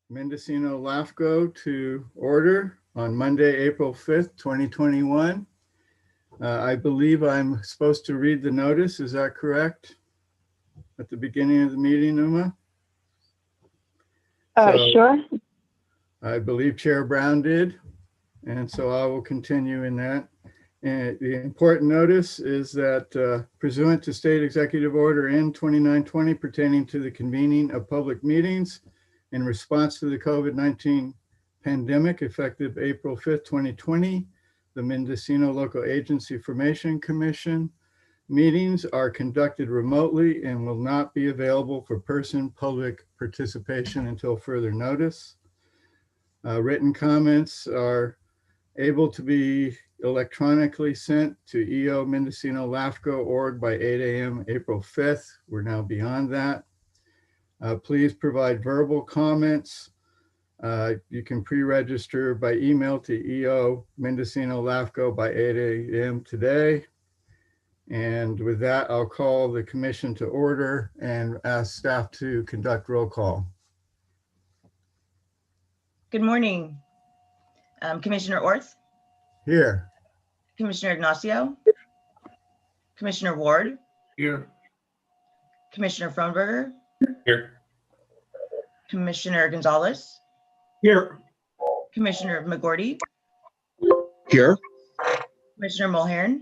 Mendocino LAFCO to order on Monday, April 5th, 2021. I believe I'm supposed to read the notice. Is that correct? At the beginning of the meeting, Uma? Sure. I believe Chair Brown did, and so I will continue in that. And the important notice is that pursuant to State Executive Order N-2920 pertaining to the convening of public meetings in response to the COVID-19 pandemic effective April 5th, 2020, the Mendocino Local Agency Formation Commission meetings are conducted remotely and will not be available for public participation until further notice. Written comments are able to be electronically sent to EO Mendocino LAFCO org by 8 a.m. April 5th. We're now beyond that. Please provide verbal comments. You can pre-register by email to EO Mendocino LAFCO by 8 a.m. today. And with that, I'll call the commission to order and ask staff to conduct roll call. Good morning. Commissioner Orth? Here. Commissioner Ignacio? Commissioner Ward? Here. Commissioner Frohnberger? Here. Commissioner Gonzalez? Here. Commissioner McGordy? Here. Commissioner Mulhern?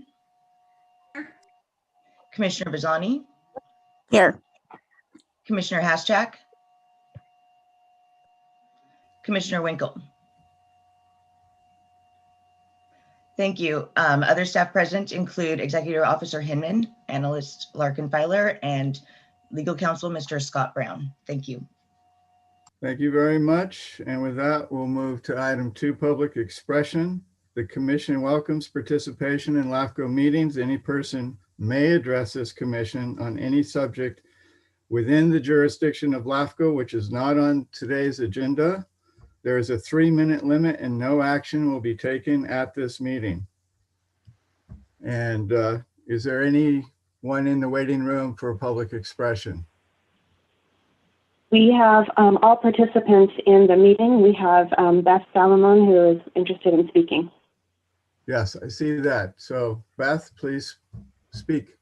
Commissioner Bazzani? Here. Commissioner Haschak? Commissioner Winkle? Thank you. Other staff present include Executive Officer Hinman, Analyst Larkin Filer, and Legal Counsel Mr. Scott Brown. Thank you. Thank you very much. And with that, we'll move to item 2, public expression. The commission welcomes participation in LAFCO meetings. Any person may address this commission on any subject within the jurisdiction of LAFCO, which is not on today's agenda. There is a 3-minute limit and no action will be taken at this meeting. And is there anyone in the waiting room for public expression? We have all participants in the meeting. We have Beth Salomon, who is interested in speaking. Yes, I see that. So Beth, please speak.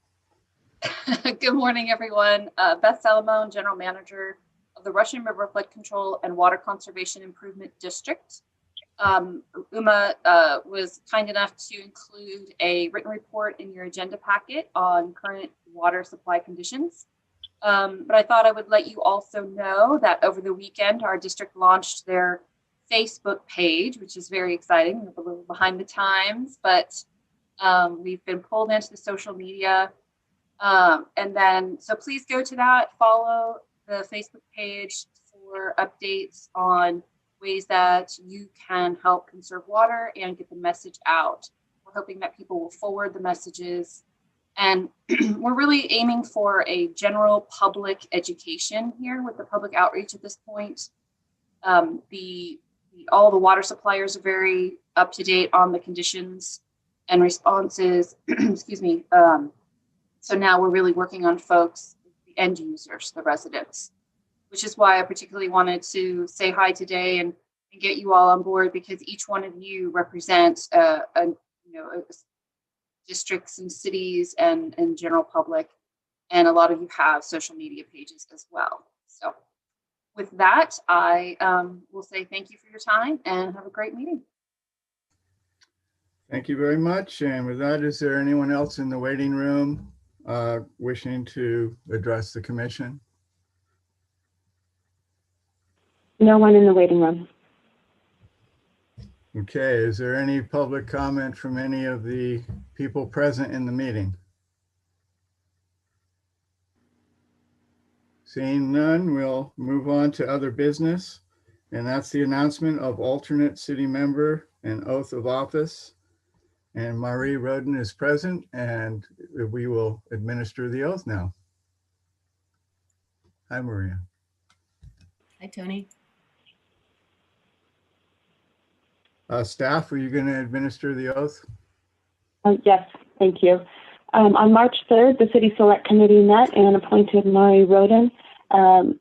Good morning, everyone. Beth Salomon, General Manager of the Russian River Flood Control and Water Conservation Improvement District. Uma was kind enough to include a written report in your agenda packet on current water supply conditions. But I thought I would let you also know that over the weekend, our district launched their Facebook page, which is very exciting. We're a little behind the times, but we've been pulled into the social media. So please go to that, follow the Facebook page for updates on ways that you can help conserve water and get the message out. We're hoping that people will forward the messages, and we're really aiming for a general public education here with the public outreach at this point. All the water suppliers are very up to date on the conditions and responses, excuse me. So now we're really working on folks, the end users, the residents, which is why I particularly wanted to say hi today and get you all on board, because each one of you represents districts and cities and general public, and a lot of you have social media pages as well. So with that, I will say thank you for your time and have a great meeting. Thank you very much. And with that, is there anyone else in the waiting room wishing to address the commission? No one in the waiting room. Okay, is there any public comment from any of the people present in the meeting? Seeing none, we'll move on to other business, and that's the announcement of alternate city member and oath of office. And Marie Roden is present, and we will administer the oath now. Hi, Maria. Hi, Tony. Staff, are you going to administer the oath? Yes, thank you. On March 3rd, the City Select Committee met and appointed Marie Roden, the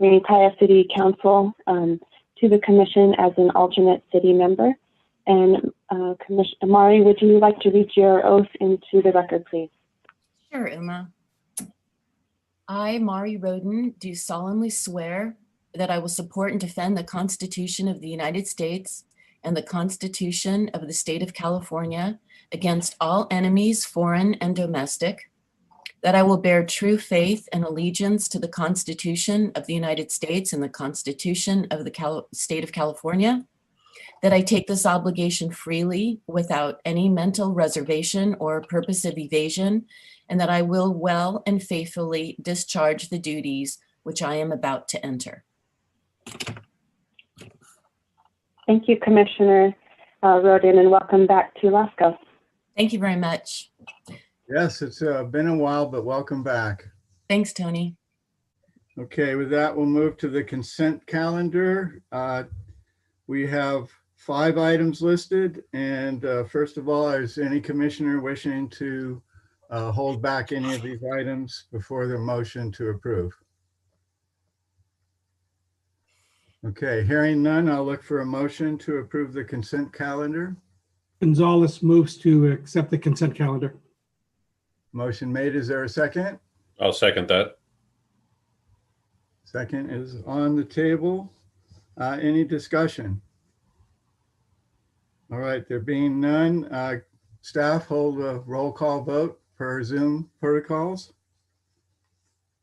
entire City Council to the commission as an alternate city member. And Commissioner Mari, would you like to read your oath into the record, please? Sure, Uma. I, Mari Roden, do solemnly swear that I will support and defend the Constitution of the United States and the Constitution of the State of California against all enemies, foreign and domestic, that I will bear true faith and allegiance to the Constitution of the United States and the Constitution of the State of California, that I take this obligation freely without any mental reservation or purpose of evasion, and that I will well and faithfully discharge the duties which I am about to enter. Thank you, Commissioner Roden, and welcome back to LAFCO. Thank you very much. Yes, it's been a while, but welcome back. Thanks, Tony. Okay, with that, we'll move to the consent calendar. We have 5 items listed. And first of all, is any commissioner wishing to hold back any of these items before the motion to approve? Okay, hearing none, I'll look for a motion to approve the consent calendar. Gonzalez moves to accept the consent calendar. Motion made. Is there a second? I'll second that. Second is on the table. Any discussion? All right, there being none, staff hold a roll call vote per Zoom protocols.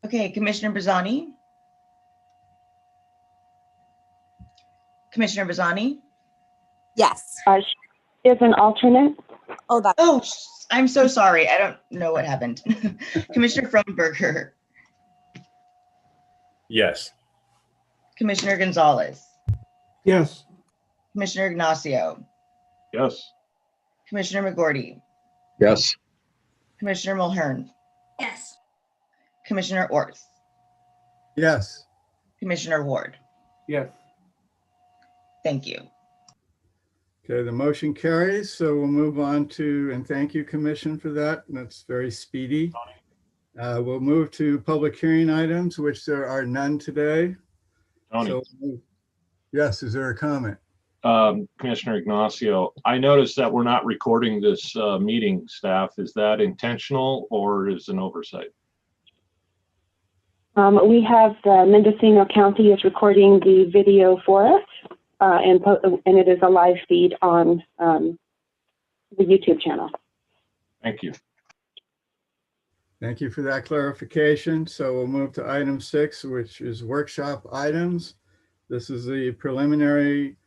Okay, Commissioner Bazzani? Commissioner Bazzani? Yes. She is an alternate. Oh, that. Oh, I'm so sorry. I don't know what happened. Commissioner Fromberger? Yes. Commissioner Gonzalez? Yes. Commissioner Ignacio? Yes. Commissioner McGorty? Yes. Commissioner Mulhern? Yes. Commissioner Orth? Yes. Commissioner Ward? Yes. Thank you. Okay, the motion carries. So we'll move on to, and thank you, Commission, for that. That's very speedy. We'll move to public hearing items, which there are none today. Tony, So, yes, is there a comment? Commissioner Ignacio, I noticed that we're not recording this meeting, staff. Is that intentional or is an oversight? We have Mendocino County is recording the video for us, and it is a live feed on the YouTube channel. Thank you. Thank you for that clarification. So we'll move to item 6, which is workshop items. This is the preliminary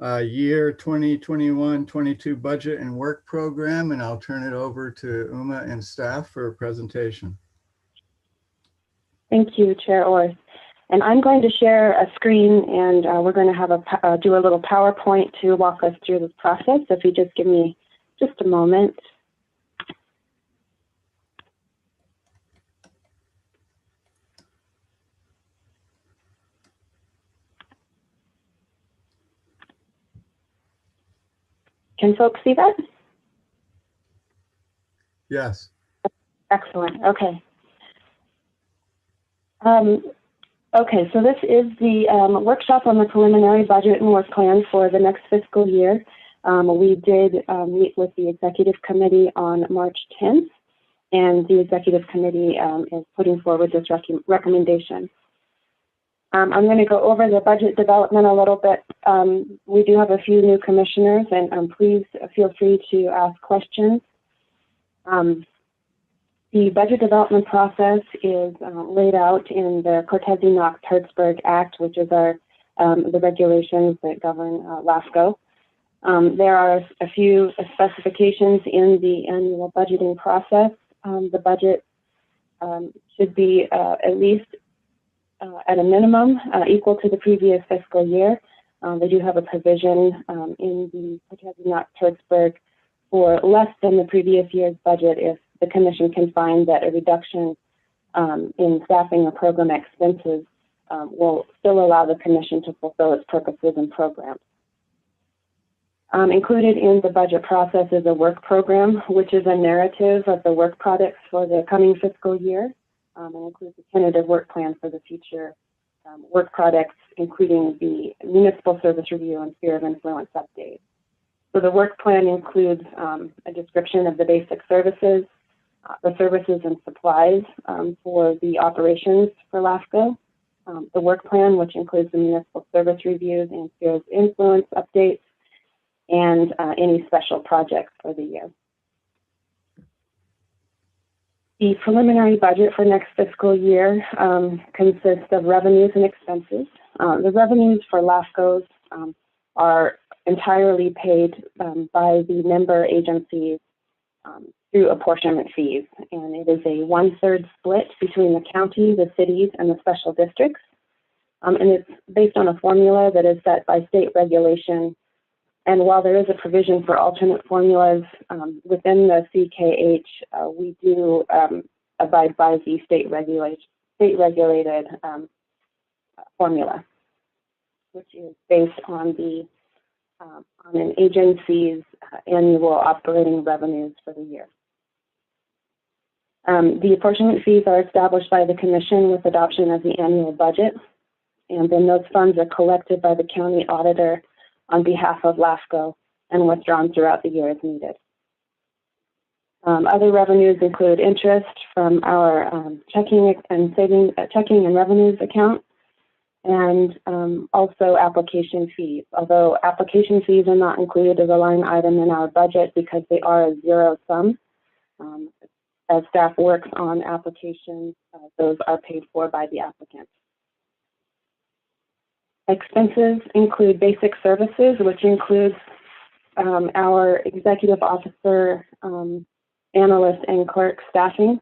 year 2021-22 budget and work program, and I'll turn it over to Uma and staff for a presentation. Thank you, Chair Orth. And I'm going to share a screen, and we're going to have do a little PowerPoint to walk us through this process. So if you just give me just a moment. Can folks see that? Yes. Excellent. Okay. Okay, so this is the workshop on the preliminary budget and work plan for the next fiscal year. We did meet with the executive committee on March 10th, and the executive committee is putting forward this recommendation. I'm going to go over the budget development a little bit. We do have a few new commissioners, and please feel free to ask questions. The budget development process is laid out in the Cortese-Knox-Hertzberg Act, which is the regulations that govern LAFCO. There are a few specifications in the annual budgeting process. The budget should be at least at a minimum equal to the previous fiscal year. They do have a provision in the Cortese-Knox-Hertzberg for less than the previous year's budget if the commission can find that a reduction in staffing or program expenses will still allow the commission to fulfill its purposes and programs. Included in the budget process is a work program, which is a narrative of the work products for the coming fiscal year, and includes a tentative work plan for the future work products, including the municipal service review and sphere of influence update. So the work plan includes a description of the basic services, the services and supplies for the operations for LAFCO, the work plan, which includes the municipal service reviews and sphere of influence updates, and any special projects for the year. The preliminary budget for next fiscal year consists of revenues and expenses. The revenues for LAFCOs are entirely paid by the member agencies through apportionment fees, and it is a 1/3 split between the county, the cities, and the special districts. And it's based on a formula that is set by state regulation. And while there is a provision for alternate formulas within the CKH, we do abide by the state-regulated formula, which is based on an agency's annual operating revenues for the year. The apportionment fees are established by the Commission with adoption of the annual budget, and then those funds are collected by the county auditor on behalf of LAFCO and withdrawn throughout the year as needed. Other revenues include interest from our checking and revenues account, and also application fees. Although application fees are not included as a line item in our budget because they are a zero sum. As staff works on applications, those are paid for by the applicant. Expenses include basic services, which includes our executive officer, analyst, and clerk staffing.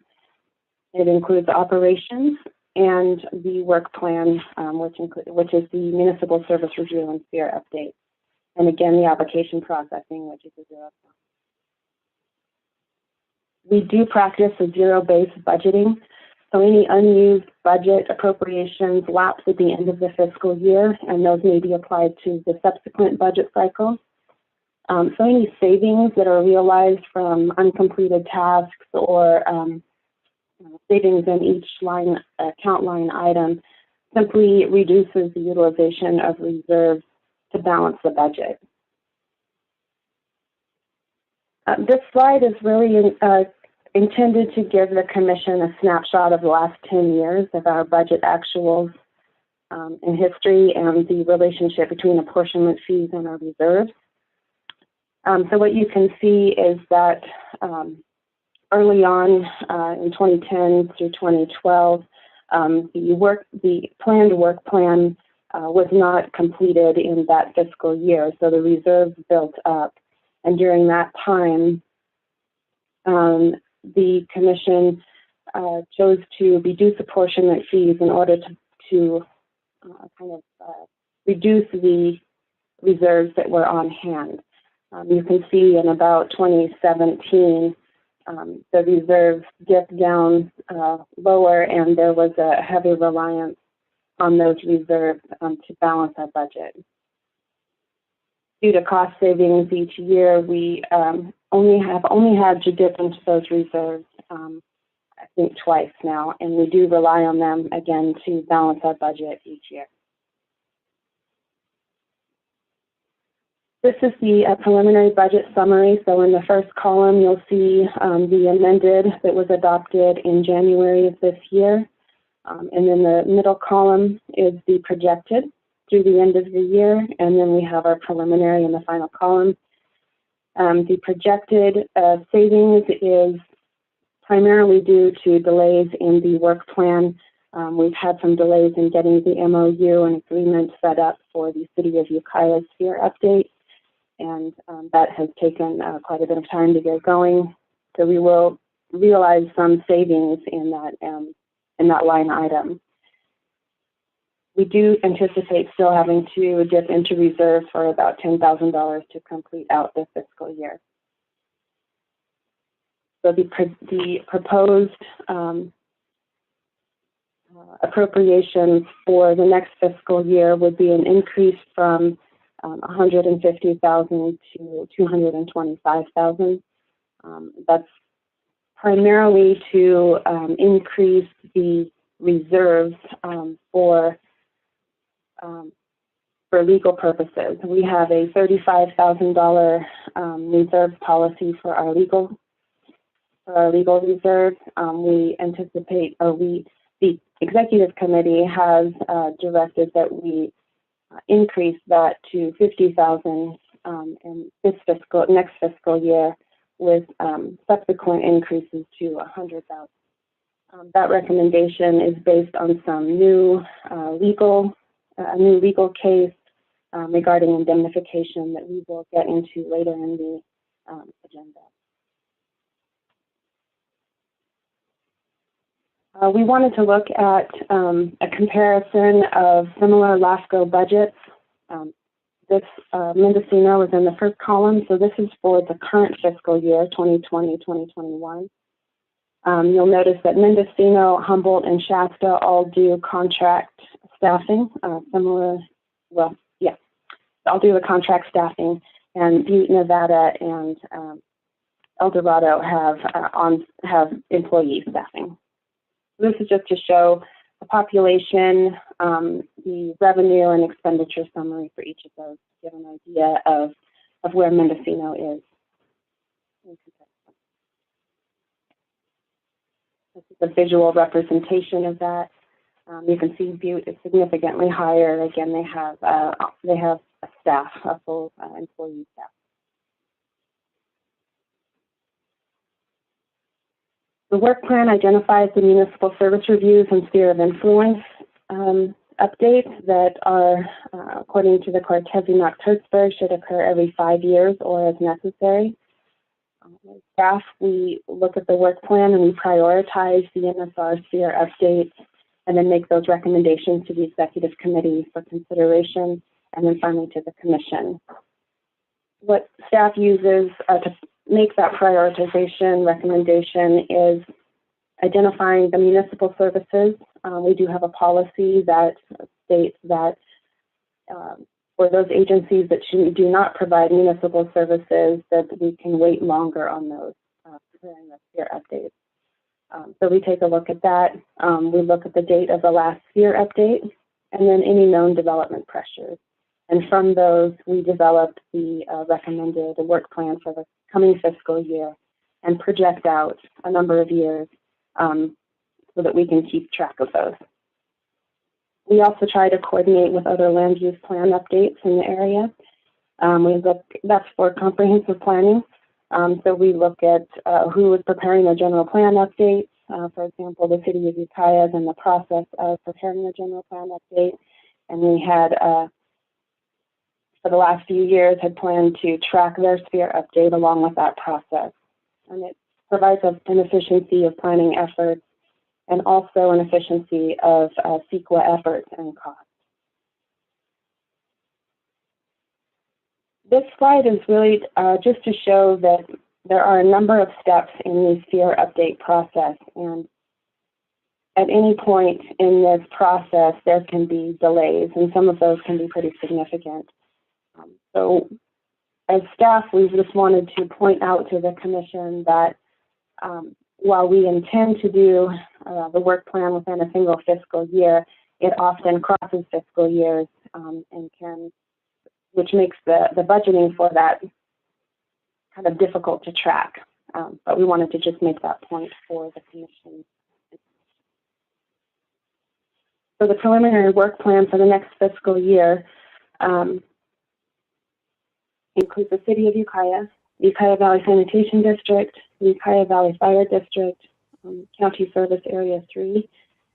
It includes operations and the work plan, which is the municipal service review and sphere update. And again, the application processing, which is a zero sum. We do practice a zero-based budgeting. So any unused budget appropriations lapse at the end of the fiscal year, and those may be applied to the subsequent budget cycle. So any savings that are realized from uncompleted tasks or savings in each account line item simply reduces the utilization of reserves to balance the budget. This slide is really intended to give the Commission a snapshot of the last 10 years of our budget actuals in history and the relationship between apportionment fees and our reserves. So what you can see is that early on in 2010 through 2012, the planned work plan was not completed in that fiscal year, so the reserves built up. And during that time, the Commission chose to reduce apportionment fees in order to reduce the reserves that were on hand. You can see in about 2017, the reserves dipped down lower, and there was a heavy reliance on those reserves to balance our budget. Due to cost savings each year, we only had to dip into those reserves, I think twice now, and we do rely on them again to balance our budget each year. This is the preliminary budget summary. So in the first column, you'll see the amended that was adopted in January of this year. And then the middle column is the projected through the end of the year. And then we have our preliminary in the final column. The projected savings is primarily due to delays in the work plan. We've had some delays in getting the MOU and agreement set up for the City of Ukiah's sphere update. And that has taken quite a bit of time to get going. So we will realize some savings in that line item. We do anticipate still having to dip into reserve for about $10,000 to complete out the fiscal year. So the proposed appropriations for the next fiscal year would be an increase from $150,000 to $225,000. That's primarily to increase the reserves for for legal purposes. We have a $35,000 reserve policy for our legal reserve. We anticipate, the executive committee has directed that we increase that to $50,000 in next fiscal year, with subsequent increases to $100,000. That recommendation is based on some new legal case regarding indemnification that we will get into later in the agenda. We wanted to look at a comparison of similar LAFCO budgets. This Mendocino is in the first column, so this is for the current fiscal year, 2020-2021. You'll notice that Mendocino, Humboldt, and Shasta all do contract staffing, all do the contract staffing, and Butte, Nevada, and El Dorado have employee staffing. This is just to show the population, the revenue and expenditure summary for each of those, to give an idea of where Mendocino is. This is a visual representation of that. You can see Butte is significantly higher. Again, they have a staff, a full employee staff. The work plan identifies the municipal service reviews and sphere of influence updates that are, according to the Cortese-Knox-Hertzberg, should occur every 5 years or as necessary. As staff, we look at the work plan and we prioritize the NSR sphere updates and then make those recommendations to the executive committee for consideration, and then finally to the commission. What staff uses to make that prioritization recommendation is identifying the municipal services. We do have a policy that states that for those agencies that do not provide municipal services, that we can wait longer on those preparing the sphere updates. So we take a look at that. We look at the date of the last sphere update and then any known development pressures. And from those, we developed the recommended work plan for the coming fiscal year and project out a number of years so that we can keep track of those. We also try to coordinate with other land use plan updates in the area. That's for comprehensive planning. So we look at who is preparing a general plan update. For example, the city of Ukiah is in the process of preparing a general plan update. And we had, for the last few years, had planned to track their sphere update along with that process. And it provides an efficiency of planning efforts and also an efficiency of CEQA efforts and costs. This slide is really just to show that there are a number of steps in the sphere update process, and at any point in this process, there can be delays, and some of those can be pretty significant. So as staff, we just wanted to point out to the commission that while we intend to do the work plan within a single fiscal year, it often crosses fiscal years and which makes the budgeting for that kind of difficult to track. But we wanted to just make that point for the commission. So the preliminary work plan for the next fiscal year includes the city of Ukiah, the Ukiah Valley Sanitation District, the Ukiah Valley Fire District, County Service Area 3,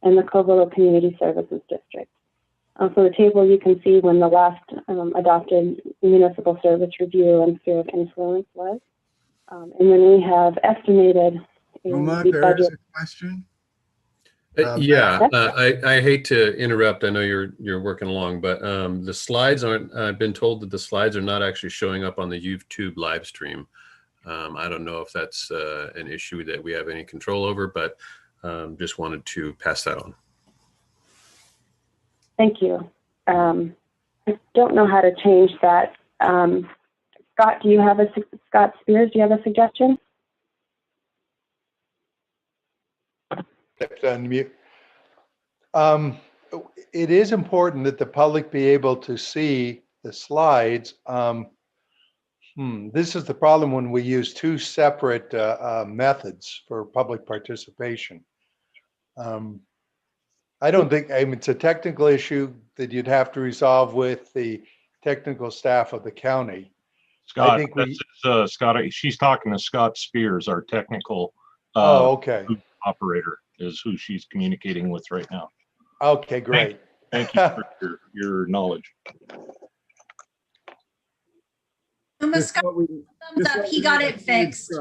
and the Covelo Community Services District. So the table you can see when the last adopted municipal service review and sphere of influence was. And then we have estimated Uma, the there budget. is a question. I hate to interrupt. I know you're working along, but the slides aren't. I've been told that the slides are not actually showing up on the YouTube live stream. I don't know if that's an issue that we have any control over, but just wanted to pass that on. Thank you. I don't know how to change that. Scott, Scott Spears, do you have a suggestion? Unmute. it is important that the public be able to see the slides. This is the problem when we use two separate methods for public participation. I don't think, I mean, it's a technical issue that you'd have to resolve with the technical staff of the county. Scott, I think we, Scott, she's talking to Scott Spears, our technical okay. operator is who she's communicating with right now. Okay, great. Thank you for your knowledge. Just what we- Thumbs up, he got it fixed.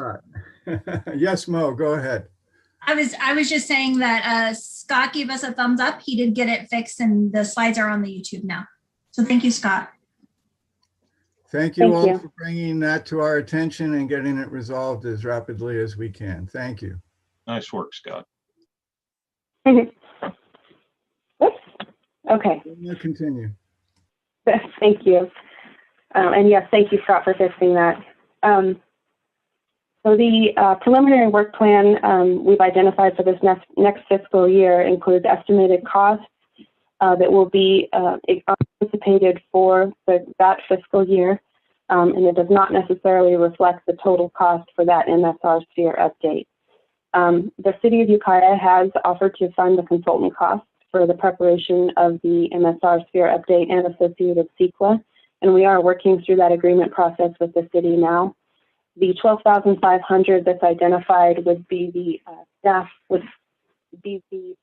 Yes, Mo, go ahead. I was just saying that Scott gave us a thumbs up. He did get it fixed and the slides are on the YouTube now. So thank you, Scott. Thank you Thank all you. for bringing that to our attention and getting it resolved as rapidly as we can. Thank you. Nice work, Scott. Oops. Okay. We'll continue. Thank you. And yes, thank you, Scott, for fixing that. So the preliminary work plan we've identified for this next fiscal year includes estimated costs that will be anticipated for that fiscal year, and it does not necessarily reflect the total cost for that MSR sphere update. The City of Ukiah has offered to fund the consultant costs for the preparation of the MSR sphere update and associated CEQA, and we are working through that agreement process with the city now. The $12,500 that's identified would be the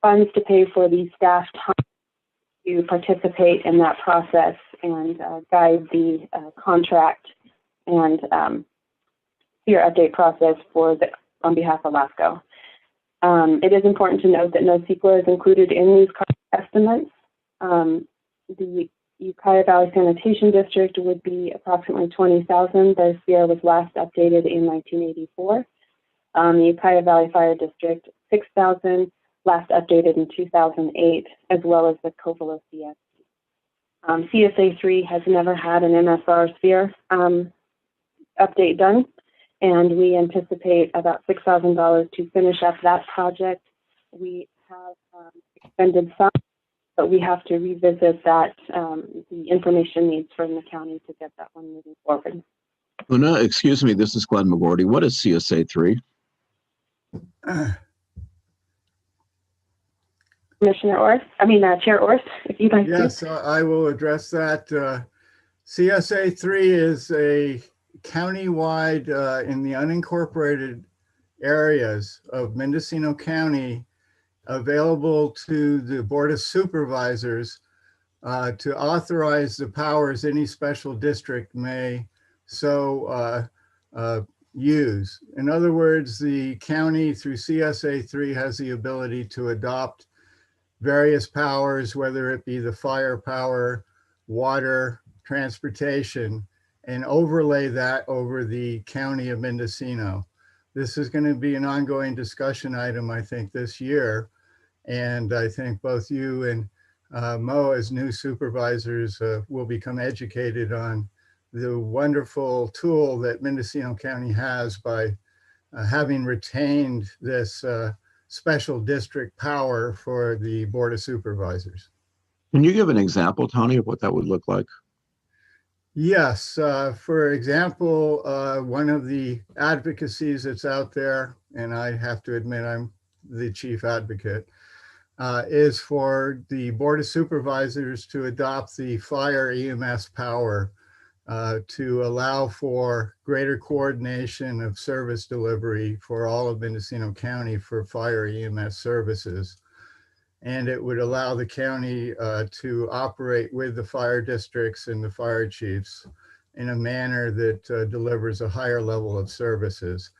funds to pay for the staff time to participate in that process and guide the contract and sphere update process on behalf of LAFCO. It is important to note that no CEQA is included in these cost estimates. The Ukiah Valley Sanitation District would be approximately $20,000. Their sphere was last updated in 1984. The Ukiah Valley Fire District, $6,000, last updated in 2008, as well as the Covelo CSD. CSA 3 has never had an MSR sphere update done, and we anticipate about $6,000 to finish up that project. We have expended some, but we have to revisit that, the information needs from the county to get that one moving forward. Una, excuse me, this is Glenn McGordy. What is CSA 3? Commissioner Orth, Chair Orth, if you'd like to. Yes, I will address that. CSA 3 is a countywide in the unincorporated areas of Mendocino County, available to the Board of Supervisors to authorize the powers any special district may so use. In other words, the county through CSA 3 has the ability to adopt various powers, whether it be the fire power, water, transportation, and overlay that over the county of Mendocino. This is going to be an ongoing discussion item, I think, this year. And I think both you and Mo, as new supervisors, will become educated on the wonderful tool that Mendocino County has by having retained this special district power for the Board of Supervisors. Can you give an example, Tony, of what that would look like? Yes, for example, one of the advocacies that's out there, and I have to admit I'm the chief advocate, is for the Board of Supervisors to adopt the fire EMS power to allow for greater coordination of service delivery for all of Mendocino County for fire EMS services. And it would allow the county to operate with the fire districts and the fire chiefs in a manner that delivers a higher level of services.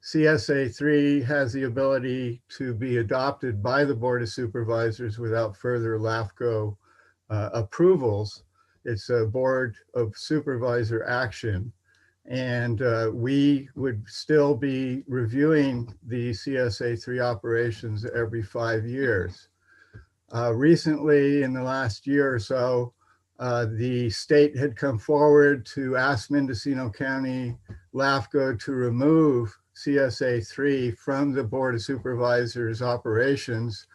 CSA 3 has the ability to be adopted by the Board of Supervisors without further LAFCO approvals. It's a Board of Supervisor action. And we would still be reviewing the CSA 3 operations every 5 years. Recently, in the last year or so, the state had come forward to ask Mendocino County LAFCO to remove CSA 3 from the Board of Supervisors operations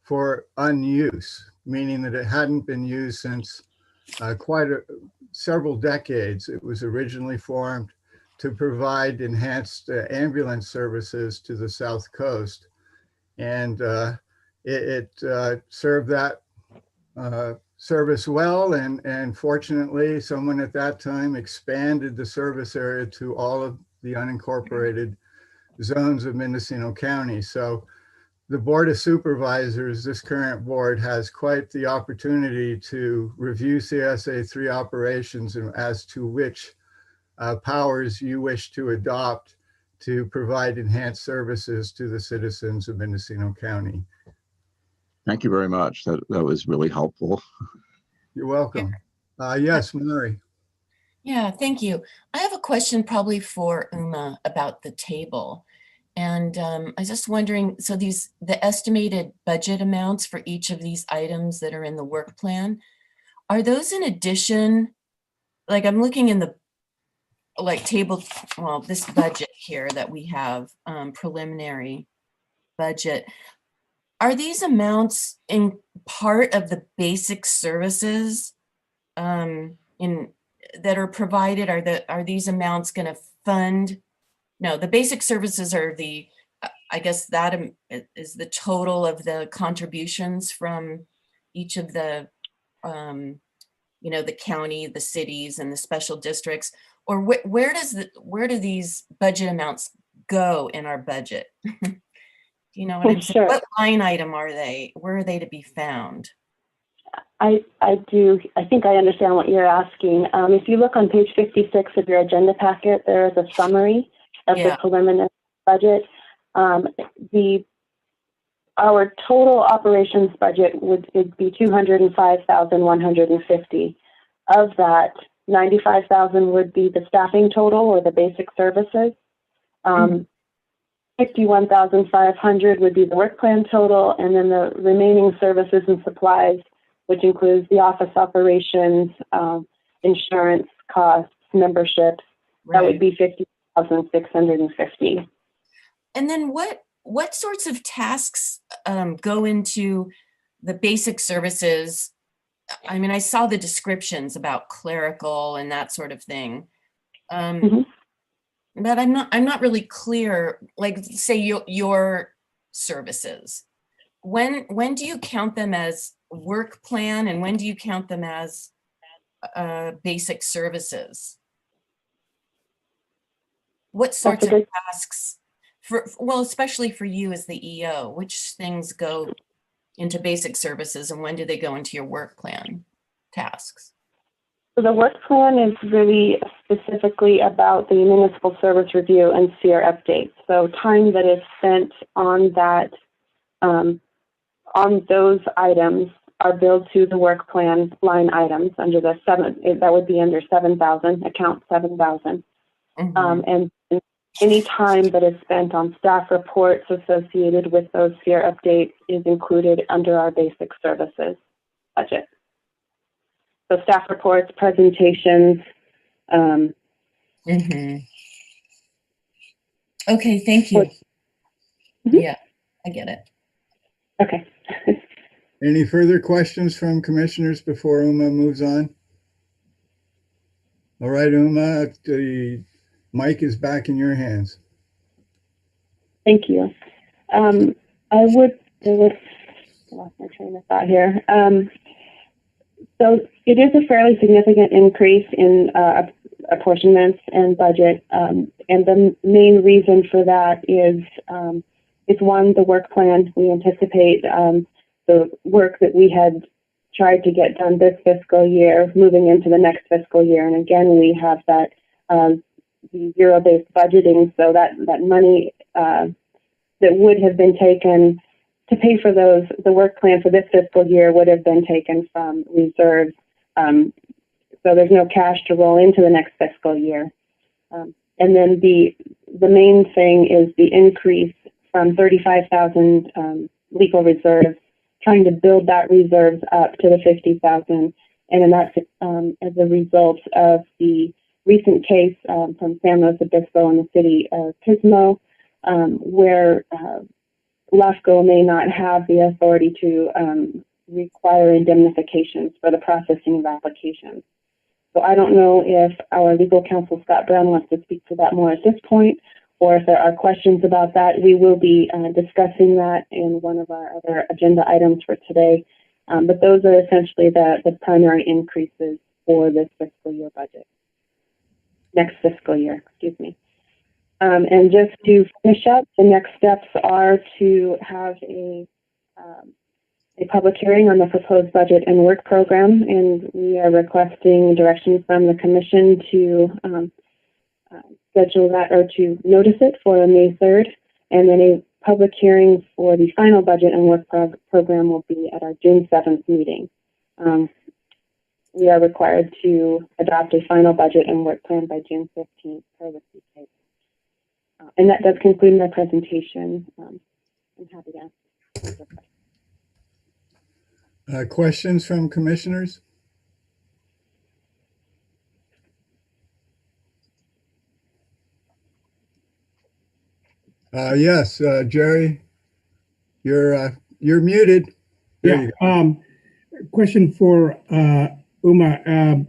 for unuse, meaning that it hadn't been used since several decades. It was originally formed to provide enhanced ambulance services to the South Coast. And it served that service well, and fortunately someone at that time expanded the service area to all of the unincorporated zones of Mendocino County. So the Board of Supervisors, this current board, has quite the opportunity to review CSA 3 operations and as to which powers you wish to adopt to provide enhanced services to the citizens of Mendocino County. Thank you very much. That was really helpful. You're welcome. Yes, Mary. Yeah, thank you. I have a question probably for Uma about the table. And I was just wondering, so the estimated budget amounts for each of these items that are in the work plan, are those in addition? Like I'm looking in the table, well, this budget here that we have, preliminary budget. Are these amounts in part of the basic services that are provided? Are these amounts going to fund? No, the basic services are I guess that is the total of the contributions from each of the, the county, the cities, and the special districts. Or where do these budget amounts go in our budget? Do you know what I'm saying? Sure. What line item are they? Where are they to be found? I do. I think I understand what you're asking. If you look on page 56 of your agenda packet, there is a summary of the preliminary budget. Our total operations budget would be $205,150. Of that, $95,000 would be the staffing total or the basic services. $61,500 would be the work plan total, and then the remaining services and supplies, which includes the office operations, insurance costs, memberships. That would be $50,650. And then what sorts of tasks go into the basic services? I mean, I saw the descriptions about clerical and that sort of thing. But I'm not really clear, like say your services. When do you count them as work plan and when do you count them as basic services? What sorts of tasks especially for you as the EO, which things go into basic services and when do they go into your work plan tasks? So the work plan is really specifically about the municipal service review and SEER updates. So time that is spent on that, on those items are billed to the work plan line items under that would be under 7,000, account 7,000. And any time that is spent on staff reports associated with those SEER updates is included under our basic services budget. So staff reports, presentations. Okay, thank you. Yeah, I get it. Okay. Any further questions from commissioners before Uma moves on? All right, Uma, the mic is back in your hands. Thank you. I lost my train of thought here. So it is a fairly significant increase in apportionments and budget. And the main reason for that is one, the work plan. We anticipate the work that we had tried to get done this fiscal year moving into the next fiscal year. And again, we have that the zero-based budgeting, so that money that would have been taken to pay for the work plan for this fiscal year would have been taken from reserves. So there's no cash to roll into the next fiscal year. And then the main thing is the increase from 35,000 legal reserves, trying to build that reserves up to the 50,000. And then that's as a result of the recent case from San Luis Obispo in the city of Pismo, where LAFCO may not have the authority to require indemnifications for the processing of applications. So I don't know if our legal counsel, Scott Brown, wants to speak to that more at this point, or if there are questions about that. We will be discussing that in one of our other agenda items for today. But those are essentially the primary increases for this fiscal year budget. Next fiscal year, excuse me. And just to finish up, the next steps are to have a public hearing on the proposed budget and work program, and we are requesting direction from the commission to schedule that or to notice it for May 3rd, and then a public hearing for the final budget and work program will be at our June 7th meeting. We are required to adopt a final budget and work plan by June 15th per the CALAFCO. And that does conclude my presentation. I'm happy to answer questions. Questions from commissioners? Yes, Jerry, you're muted. There you go. Question for Uma.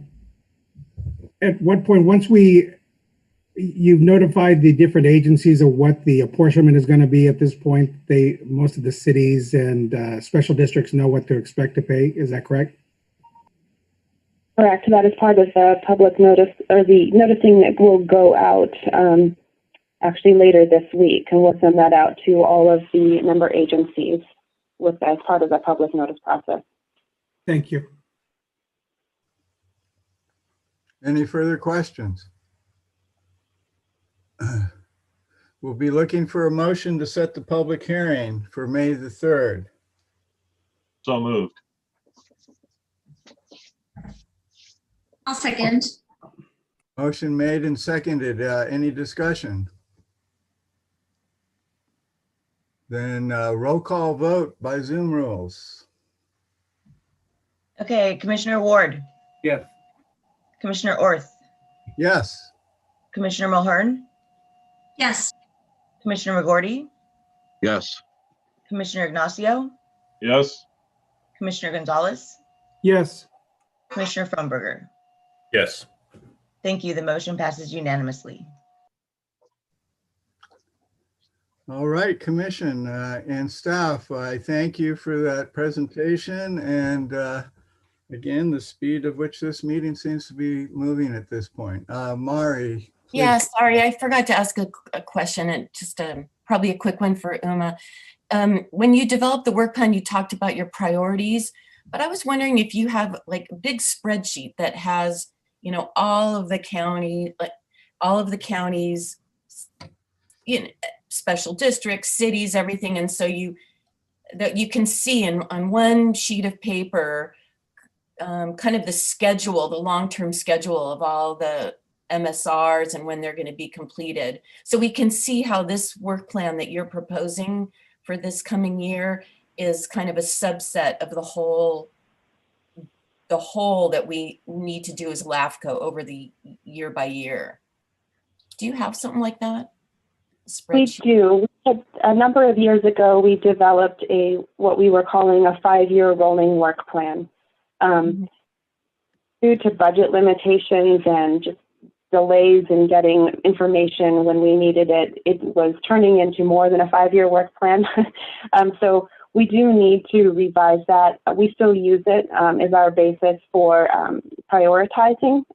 At what point, once you've notified the different agencies of what the apportionment is going to be at this point, most of the cities and special districts know what to expect to pay. Is that correct? Correct. That is part of the public notice, or the noticing that will go out actually later this week, and we'll send that out to all of the member agencies as part of the public notice process. Thank you. Any further questions? We'll be looking for a motion to set the public hearing for May the 3rd. So moved. I'll second. Motion made and seconded. Any discussion? Then roll call vote by Zoom rules. Okay, Commissioner Ward. Yes. Commissioner Orth. Yes. Commissioner Mulhern. Yes. Commissioner McGorty. Yes. Commissioner Ignacio. Yes. Commissioner Gonzalez. Yes. Commissioner Fromberger. Yes. Thank you. The motion passes unanimously. All right, Commission and staff, I thank you for that presentation, and again, the speed of which this meeting seems to be moving at this point. Mari. Please. Yeah, sorry, I forgot to ask a question, and just probably a quick one for Uma. When you developed the work plan, you talked about your priorities, but I was wondering if you have like a big spreadsheet that has, you know, all of the counties, you know, special districts, cities, everything, and so that you can see on one sheet of paper kind of the schedule, the long-term schedule of all the MSRs and when they're going to be completed. So we can see how this work plan that you're proposing for this coming year is kind of a subset of the whole that we need to do as LAFCO over the year by year. Do you have something like that? We do. A number of years ago, we developed what we were calling a 5-year rolling work plan. Due to budget limitations and just delays in getting information when we needed it, it was turning into more than a 5-year work plan. So we do need to revise that. We still use it as our basis for prioritizing.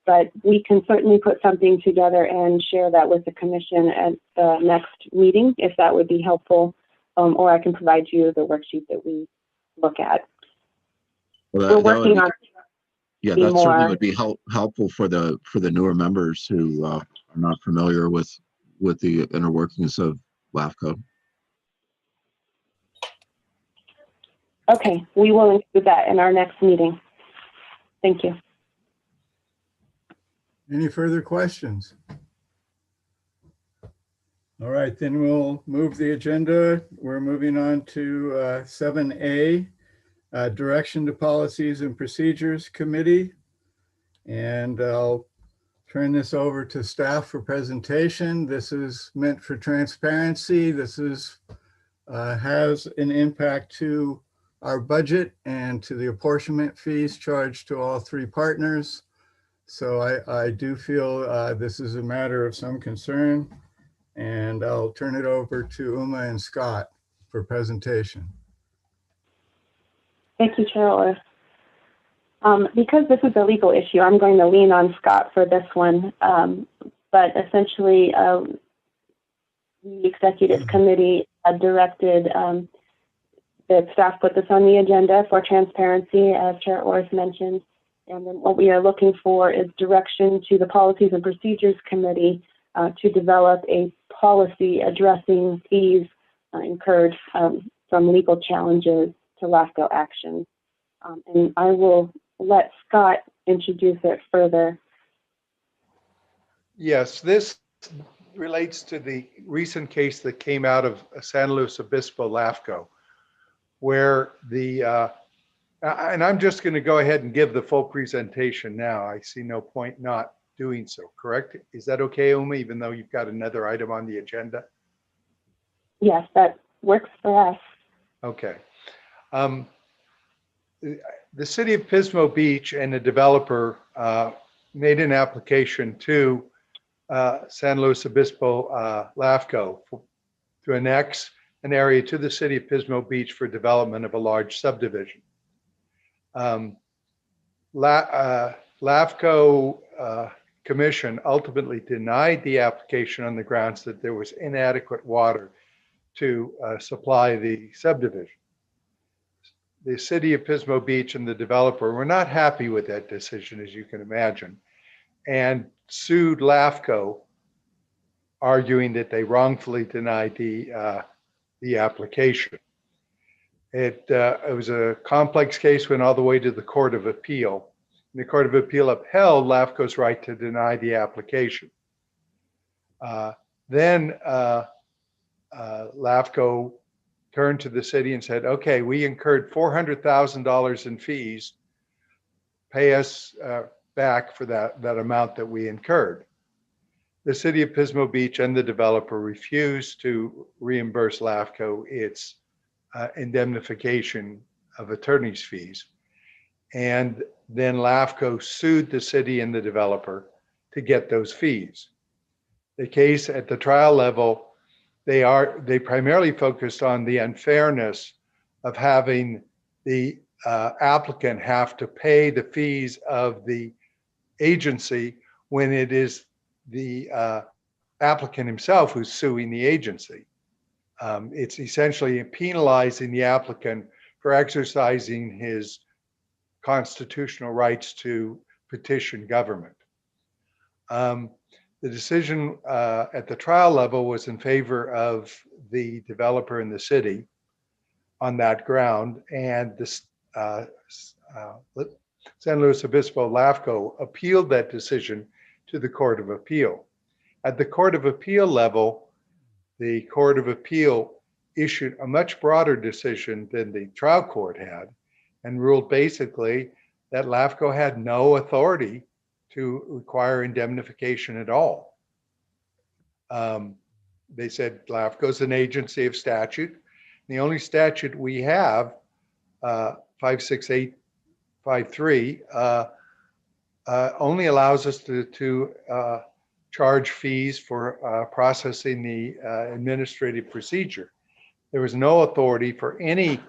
But we can certainly put something together and share that with the commission at the next meeting, if that would be helpful, or I can provide you the worksheet that we look at. Well, we're working on. Yeah, that certainly would be helpful for the newer members who are not familiar with the inner workings of LAFCO. Okay, we will include that in our next meeting. Thank you. Any further questions? All right, then we'll move the agenda. We're moving on to 7A, Direction to Policies and Procedures Committee. And I'll turn this over to staff for presentation. This is meant for transparency. This is has an impact to our budget and to the apportionment fees charged to all three partners. So I do feel this is a matter of some concern, and I'll turn it over to Uma and Scott for presentation. Thank you, Chair Orr. Because this is a legal issue, I'm going to lean on Scott for this one. But essentially, the executive committee directed that staff put this on the agenda for transparency, as Chair Orr mentioned. And then what we are looking for is direction to the Policies and Procedures Committee to develop a policy addressing fees incurred from legal challenges to LAFCO action. And I will let Scott introduce it further. Yes, this relates to the recent case that came out of San Luis Obispo LAFCO, where the, and I'm just going to go ahead and give the full presentation now. I see no point not doing so, correct? Is that okay, Uma, even though you've got another item on the agenda? Yes, that works for us. Okay. The city of Pismo Beach and the developer made an application to San Luis Obispo LAFCO to annex an area to the city of Pismo Beach for development of a large subdivision. LAFCO Commission ultimately denied the application on the grounds that there was inadequate water to supply the subdivision. The city of Pismo Beach and the developer were not happy with that decision, as you can imagine, and sued LAFCO, arguing that they wrongfully denied the application. It was a complex case, went all the way to the Court of Appeal. And the Court of Appeal upheld LAFCO's right to deny the application. Then LAFCO turned to the city and said, okay, we incurred $400,000 in fees, pay us back for that amount that we incurred. The city of Pismo Beach and the developer refused to reimburse LAFCO its indemnification of attorney's fees. And then LAFCO sued the city and the developer to get those fees. The case at the trial level, they primarily focused on the unfairness of having the applicant have to pay the fees of the agency when it is the applicant himself who's suing the agency. It's essentially penalizing the applicant for exercising his constitutional rights to petition government. The decision at the trial level was in favor of the developer and the city on that ground, and this San Luis Obispo LAFCO appealed that decision to the Court of Appeal. At the Court of Appeal level, the Court of Appeal issued a much broader decision than the trial court had and ruled basically that LAFCO had no authority to require indemnification at all. They said LAFCO is an agency of statute. The only statute we have, 56853, only allows us to charge fees for processing the administrative procedure. There was no authority for any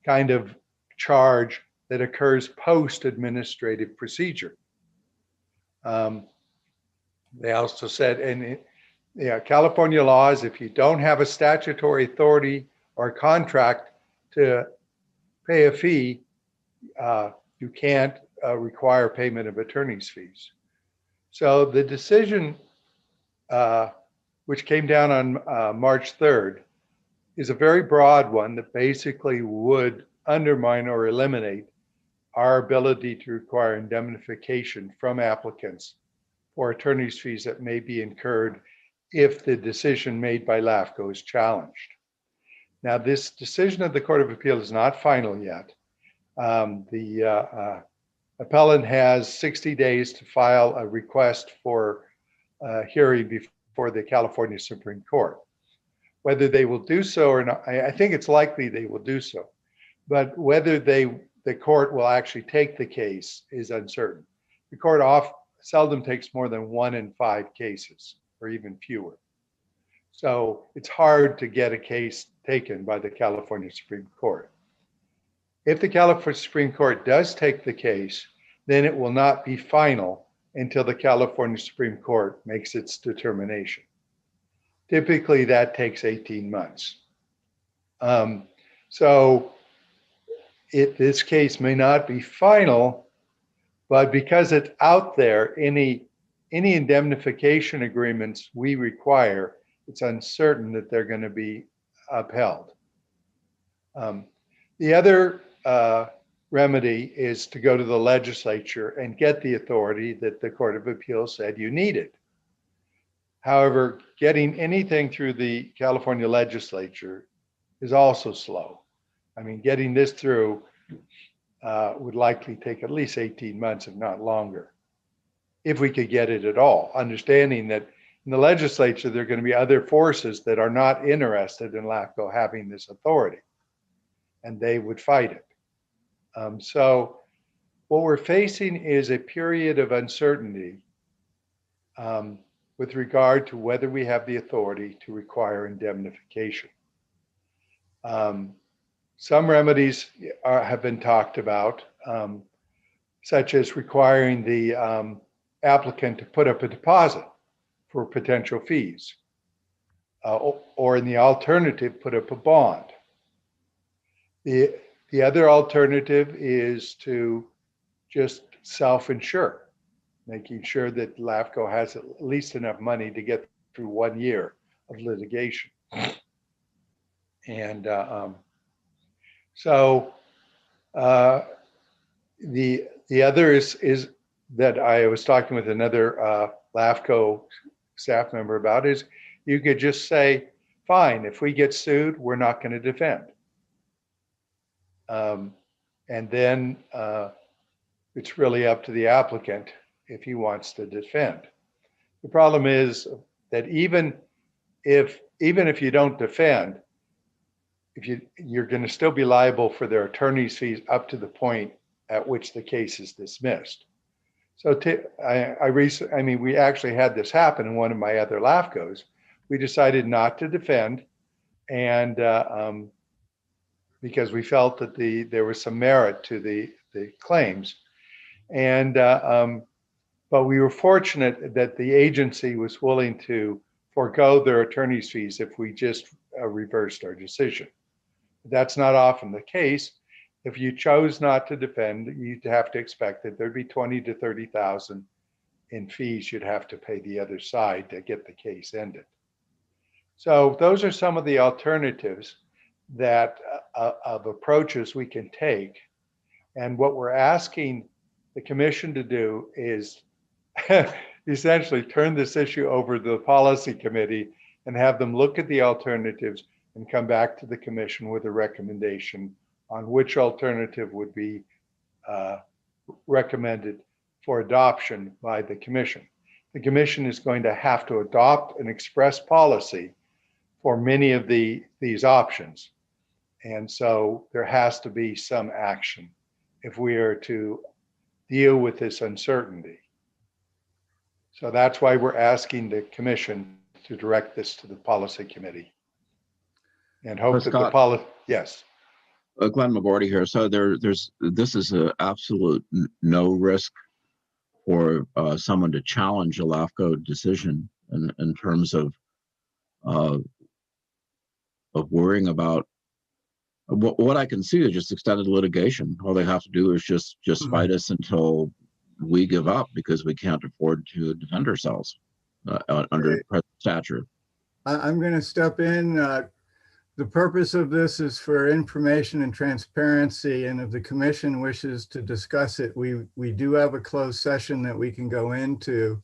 kind of charge that occurs post-administrative procedure. They also said, and California law is if you don't have a statutory authority or contract to pay a fee, you can't require payment of attorney's fees. So the decision, which came down on March 3rd, is a very broad one that basically would undermine or eliminate our ability to require indemnification from applicants for attorney's fees that may be incurred if the decision made by LAFCO is challenged. Now, this decision of the Court of Appeal is not final yet. The appellant has 60 days to file a request for hearing before the California Supreme Court. Whether they will do so or not, I think it's likely they will do so. but whether the court will actually take the case is uncertain. The court seldom takes more than 1 in 5 cases, or even fewer. So it's hard to get a case taken by the California Supreme Court. If the California Supreme Court does take the case, then it will not be final until the California Supreme Court makes its determination. Typically, that takes 18 months. So this case may not be final, but because it's out there, any indemnification agreements we require, it's uncertain that they're going to be upheld. The other remedy is to go to the legislature and get the authority that the Court of Appeals said you needed. However, getting anything through the California legislature is also slow. I mean, getting this through would likely take at least 18 months, if not longer, if we could get it at all, understanding that in the legislature, there are going to be other forces that are not interested in LAFCO having this authority, and they would fight it. So what we're facing is a period of uncertainty with regard to whether we have the authority to require indemnification. Some remedies have been talked about, such as requiring the applicant to put up a deposit for potential fees, or in the alternative, put up a bond. The other alternative is to just self-insure, making sure that LAFCO has at least enough money to get through 1 year of litigation. And so the other is that I was talking with another LAFCO staff member about is you could just say, fine, if we get sued, we're not going to defend. And then it's really up to the applicant if he wants to defend. The problem is that even if you don't defend, you're going to still be liable for their attorney's fees up to the point at which the case is dismissed. So we actually had this happen in one of my other LAFCOs. We decided not to defend, and because we felt that there was some merit to the claims, and but we were fortunate that the agency was willing to forego their attorney's fees if we just reversed our decision. That's not often the case. If you chose not to defend, you'd have to expect that there'd be 20 to 30,000 in fees you'd have to pay the other side to get the case ended. So those are some of the alternatives that of approaches we can take. And what we're asking the commission to do is essentially turn this issue over to the policy committee and have them look at the alternatives and come back to the commission with a recommendation on which alternative would be recommended for adoption by the commission. The commission is going to have to adopt an express policy for many of these options. And so there has to be some action if we are to deal with this uncertainty. So that's why we're asking the commission to direct this to the policy committee. And hope that the policy, yes. Glenn McGordy here. So this is an absolute no risk for someone to challenge a LAFCO decision in terms of worrying about what I can see is just extended litigation. All they have to do is just fight us until we give up because we can't afford to defend ourselves under present statute. I'm going to step in. The purpose of this is for information and transparency, and if the commission wishes to discuss it, we do have a closed session that we can go into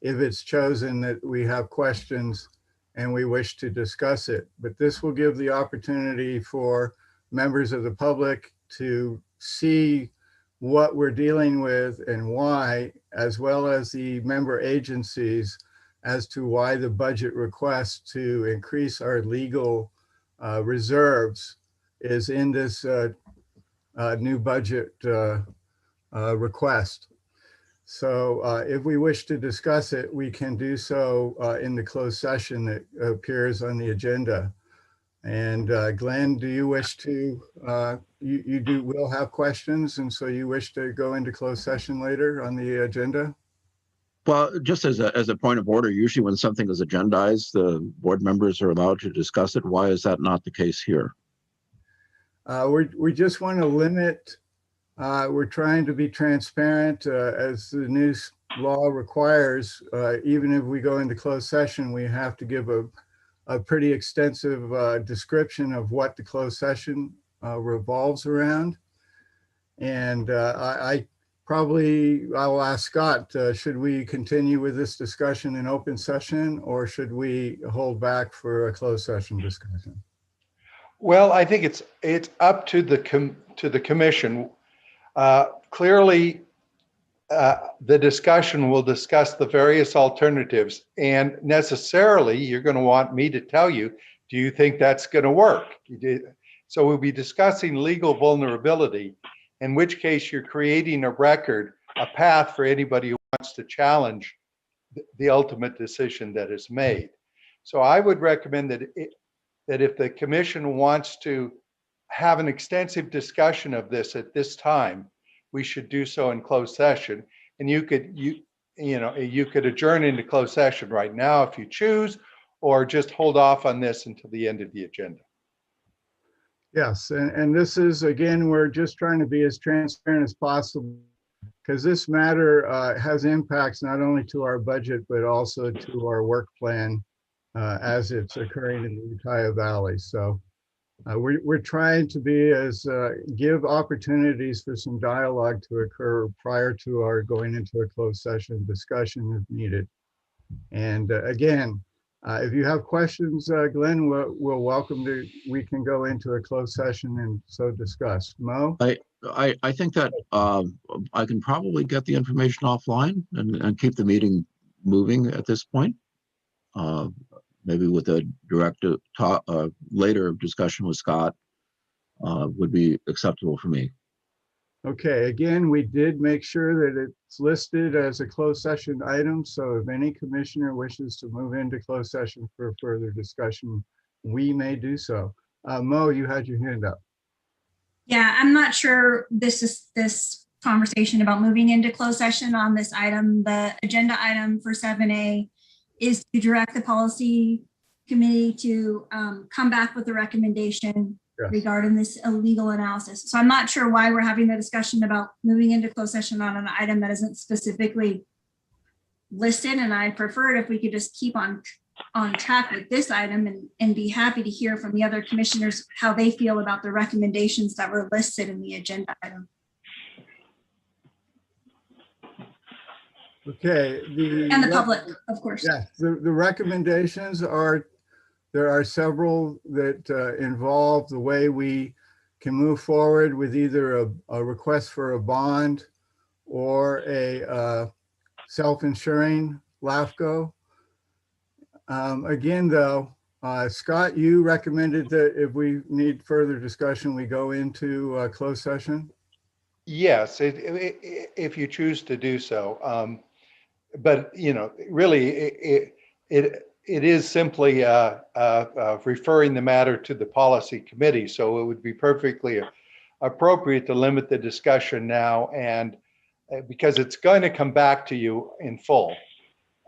if it's chosen that we have questions and we wish to discuss it. But this will give the opportunity for members of the public to see what we're dealing with and why, as well as the member agencies, as to why the budget request to increase our legal reserves is in this new budget request. So if we wish to discuss it, we can do so in the closed session that appears on the agenda. And Glenn, do you wish to, will have questions, and so you wish to go into closed session later on the agenda? Well, just as a point of order, usually when something is agendized, the board members are allowed to discuss it. Why is that not the case here? We just want to limit, we're trying to be transparent as the new law requires. Even if we go into closed session, we have to give a pretty extensive description of what the closed session revolves around. And I will ask Scott, should we continue with this discussion in open session, or should we hold back for a closed session discussion? Well, I think it's up to the commission. Clearly, the discussion will discuss the various alternatives, and necessarily you're going to want me to tell you, do you think that's going to work? So we'll be discussing legal vulnerability, in which case you're creating a record, a path for anybody who wants to challenge the ultimate decision that is made. So I would recommend that if the commission wants to have an extensive discussion of this at this time, we should do so in closed session. And you could adjourn into closed session right now if you choose, or just hold off on this until the end of the agenda. Yes, and this is, again, we're just trying to be as transparent as possible, because this matter has impacts not only to our budget, but also to our work plan as it's occurring in the Ukiah Valley. So we're trying to be give opportunities for some dialogue to occur prior to our going into a closed session discussion if needed. And again, if you have questions, Glenn, we're welcome to, we can go into a closed session and so discuss. Mo? I think that I can probably get the information offline and keep the meeting moving at this point. Maybe with a direct later discussion with Scott would be acceptable for me. Okay, again, we did make sure that it's listed as a closed session item. So if any commissioner wishes to move into closed session for further discussion, we may do so. Mo, you had your hand up. Yeah, I'm not sure this conversation about moving into closed session on this item. The agenda item for 7A is to direct the policy committee to come back with a recommendation regarding this illegal analysis. So I'm not sure why we're having the discussion about moving into closed session on an item that isn't specifically listed. And I prefer it if we could just keep on track with this item and be happy to hear from the other commissioners how they feel about the recommendations that were listed in the agenda item. Okay. And the public, of course. Yes, the recommendations are, there are several that involve the way we can move forward with either a request for a bond or a self-insuring LAFCO. Again, though, Scott, you recommended that if we need further discussion, we go into closed session? Yes, if you choose to do so. But, you know, really, it is simply referring the matter to the policy committee. So it would be perfectly appropriate to limit the discussion now, and because it's going to come back to you in full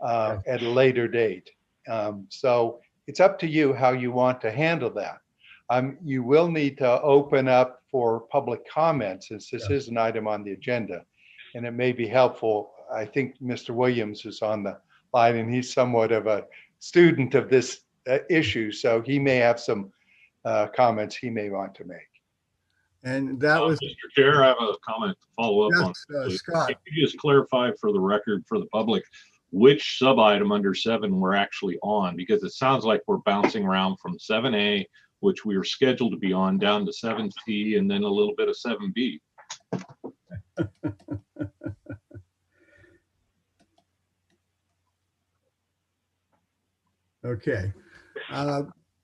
at a later date. So it's up to you how you want to handle that. You will need to open up for public comment, since this is an item on the agenda, and it may be helpful. I think Mr. Williams is on the line, and he's somewhat of a student of this issue, so he may have some comments he may want to make. And that was Mr. Chair, I have a comment to follow up on. Scott. Can you just clarify for the record, for the public, which sub item under 7 we're actually on? Because it sounds like we're bouncing around from 7A, which we were scheduled to be on, down to 7C, and then a little bit of 7B. Okay,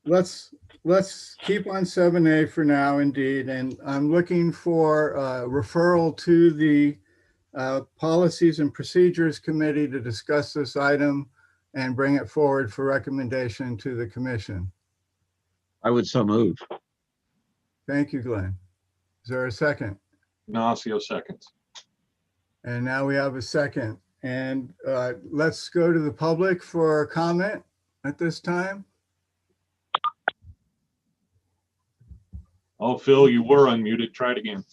let's let's keep on 7A for now, indeed. And I'm looking for referral to the Policies and Procedures Committee to discuss this item and bring it forward for recommendation to the commission. I would so move. Thank you, Glenn. Is there a second? Ignacio seconds. And now we have a second. And let's go to the public for comment at this time. Oh, Phil, you were unmuted. Try it again.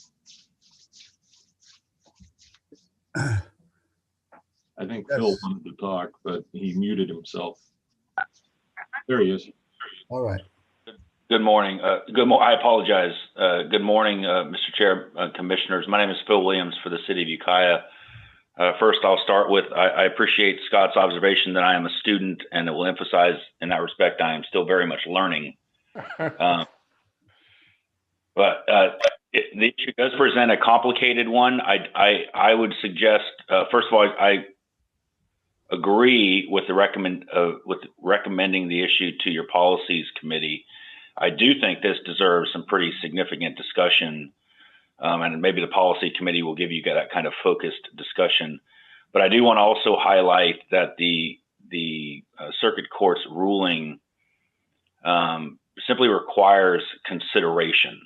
I think Yes. Phil wanted to talk, but he muted himself. There he is. All right. Good morning. I apologize. Good morning, Mr. Chair, Commissioners. My name is Phil Williams for the City of Ukiah. First, I'll start with I appreciate Scott's observation that I am a student, and it will emphasize in that respect I am still very much learning. But the issue does present a complicated one. I would suggest, first of all, I agree with recommending the issue to your policies committee. I do think this deserves some pretty significant discussion, and maybe the policy committee will give you that kind of focused discussion. But I do want to also highlight that the circuit court's ruling simply requires consideration.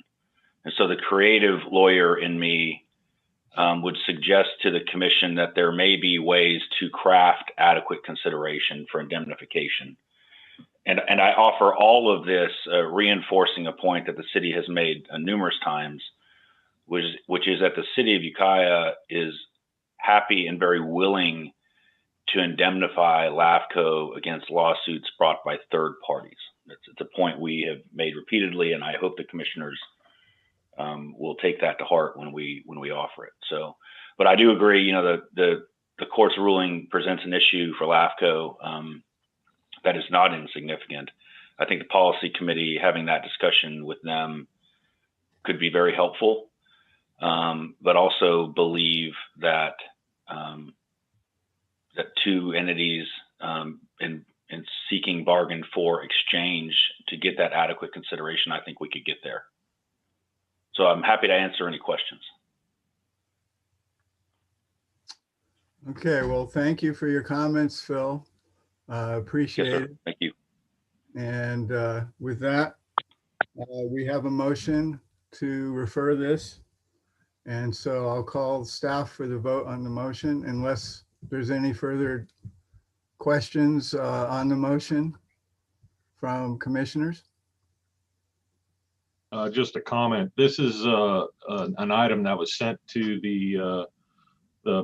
And so the creative lawyer in me would suggest to the commission that there may be ways to craft adequate consideration for indemnification. And I offer all of this reinforcing a point that the city has made numerous times, which is that the city of Ukiah is happy and very willing to indemnify LAFCO against lawsuits brought by third parties. It's a point we have made repeatedly, and I hope the commissioners will take that to heart when we offer it. So, but I do agree, the court's ruling presents an issue for LAFCO that is not insignificant. I think the policy committee having that discussion with them could be very helpful, but also believe that that two entities in seeking bargain for exchange to get that adequate consideration, I think we could get there. So I'm happy to answer any questions. Okay, well, thank you for your comments, Phil. Appreciate Yes, sir. it. Thank you. And with that, we have a motion to refer this. And so I'll call staff for the vote on the motion unless there's any further questions on the motion from commissioners. Just a comment. This is an item that was sent to the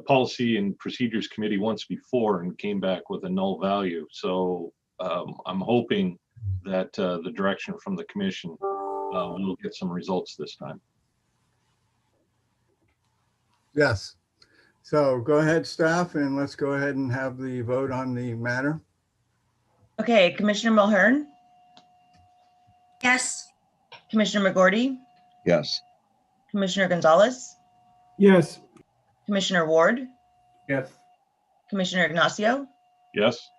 Policy and Procedures Committee once before and came back with a null value. So I'm hoping that the direction from the commission will get some results this time. Yes. So go ahead, staff, and let's go ahead and have the vote on the matter. Okay, Commissioner Mulhern, Yes. Commissioner McGorty, Yes. Commissioner Gonzalez, Yes. Commissioner Ward, Yes. Commissioner Ignacio, Yes.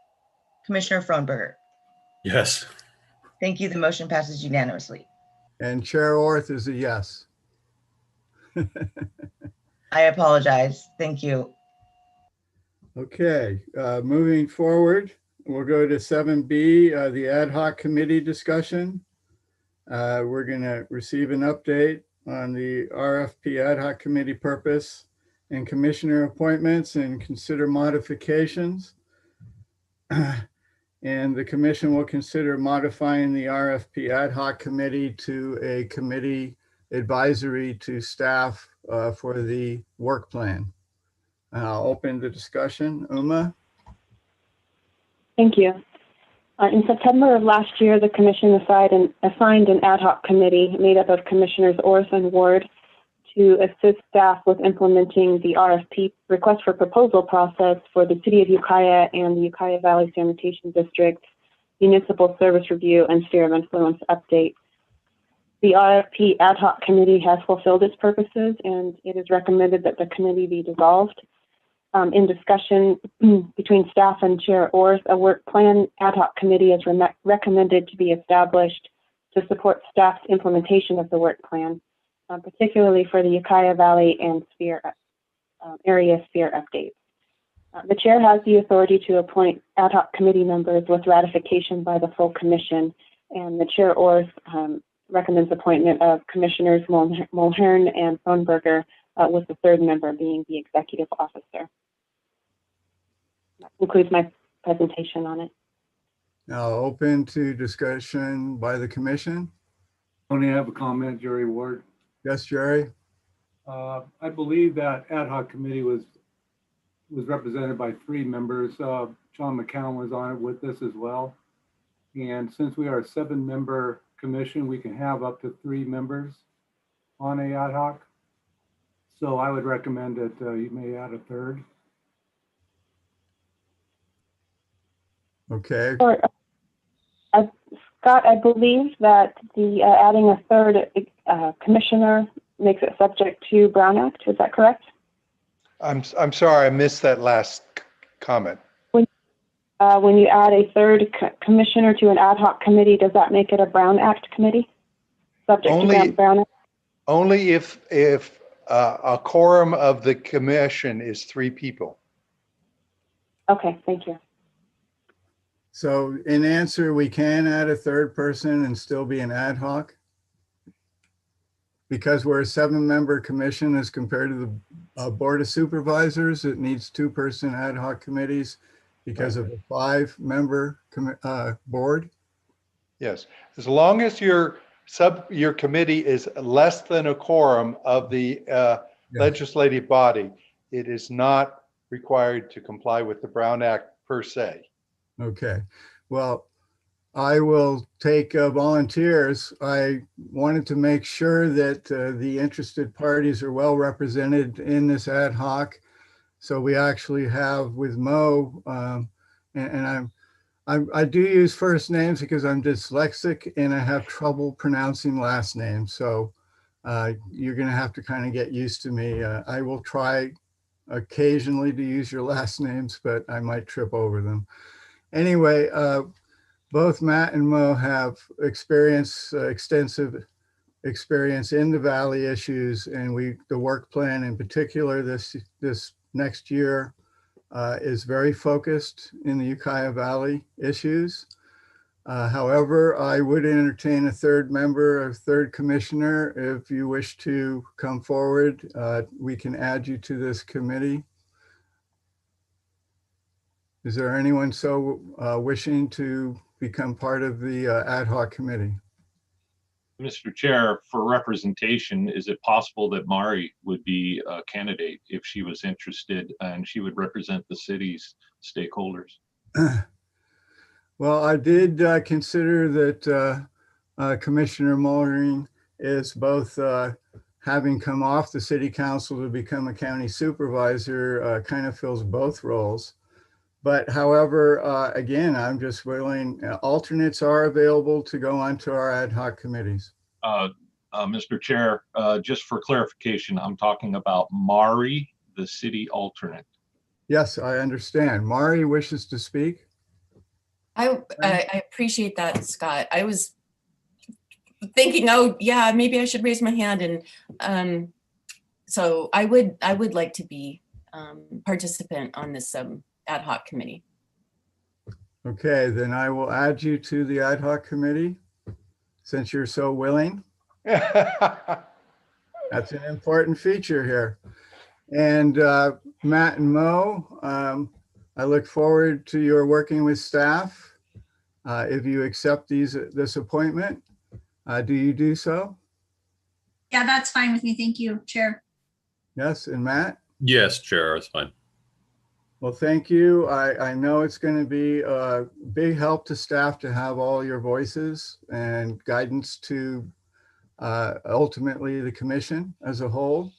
Commissioner Frohnberger. Yes. Thank you. The motion passes unanimously. And Chair Orth is a yes. I apologize. Thank you. Okay, moving forward, we'll go to 7B, the ad hoc committee discussion. We're going to receive an update on the RFP ad hoc committee purpose and commissioner appointments and consider modifications. And the commission will consider modifying the RFP ad hoc committee to a committee advisory to staff for the work plan. I'll open the discussion. Uma? Thank you. In September of last year, the commission assigned an ad hoc committee made up of Commissioners Orth and Ward to assist staff with implementing the RFP request for proposal process for the City of Ukiah and the Ukiah Valley Sanitation District Municipal Service Review and Sphere of Influence update. The RFP ad hoc committee has fulfilled its purposes, and it is recommended that the committee be dissolved. In discussion between staff and Chair Orth, a work plan ad hoc committee is recommended to be established to support staff's implementation of the work plan, particularly for the Ukiah Valley and area sphere updates. The chair has the authority to appoint ad hoc committee members with ratification by the full commission, and the chair or recommends appointment of Commissioners Mulhern and Thornberger, with the third member being the executive officer. That concludes my presentation on it. Now open to discussion by the commission. Only have a comment, Jerry Ward. Yes, Jerry? I believe that ad hoc committee was represented by 3 members. John McCown was on it with us as well. And since we are a 7-member commission, we can have up to 3 members on a ad hoc. So I would recommend that you may add a 3rd. Okay. Scott, I believe that the adding a 3rd commissioner makes it subject to Brown Act. Is that correct? I'm sorry, I missed that last comment. When you add a 3rd commissioner to an ad hoc committee, does that make it a Brown Act committee? Subject to Brown Act? Only if a quorum of the commission is 3 people. Okay, thank you. So in answer, we can add a 3rd person and still be an ad hoc? Because we're a 7-member commission as compared to the Board of Supervisors, it needs 2-person ad hoc committees because of a 5-member board. Yes, as long as your committee is less than a quorum of the legislative body, it is not required to comply with the Brown Act per se. Okay, well, I will take volunteers. I wanted to make sure that the interested parties are well represented in this ad hoc. So we actually have with Mo, and I do use first names because I'm dyslexic and I have trouble pronouncing last names. So you're going to have to kind of get used to me. I will try occasionally to use your last names, but I might trip over them. Anyway, both Matt and Mo have extensive experience in the Valley issues, and the work plan in particular this next year is very focused in the Ukiah Valley issues. However, I would entertain a 3rd member, a 3rd commissioner. If you wish to come forward, we can add you to this committee. Is there anyone so wishing to become part of the ad hoc committee? Mr. Chair, for representation, is it possible that Mari would be a candidate if she was interested and she would represent the city's stakeholders? Well, I did consider that Commissioner Mullering is both having come off the city council to become a county supervisor, kind of fills both roles. But however, again, I'm just willing, alternates are available to go onto our ad hoc committees. Mr. Chair, just for clarification, I'm talking about Mari, the city alternate. Yes, I understand. Mari wishes to speak. I appreciate that, Scott. I was thinking, oh yeah, maybe I should raise my hand, and so I would like to be participant on this ad hoc committee. Okay, then I will add you to the ad hoc committee since you're so willing. That's an important feature here. And Matt and Mo, I look forward to your working with staff. If you accept this appointment, do you do so? Yeah, that's fine with me. Thank you, Chair. Yes, and Matt? Yes, Chair, that's fine. Well, thank you. I know it's going to be a big help to staff to have all your voices and guidance to ultimately the commission as a whole.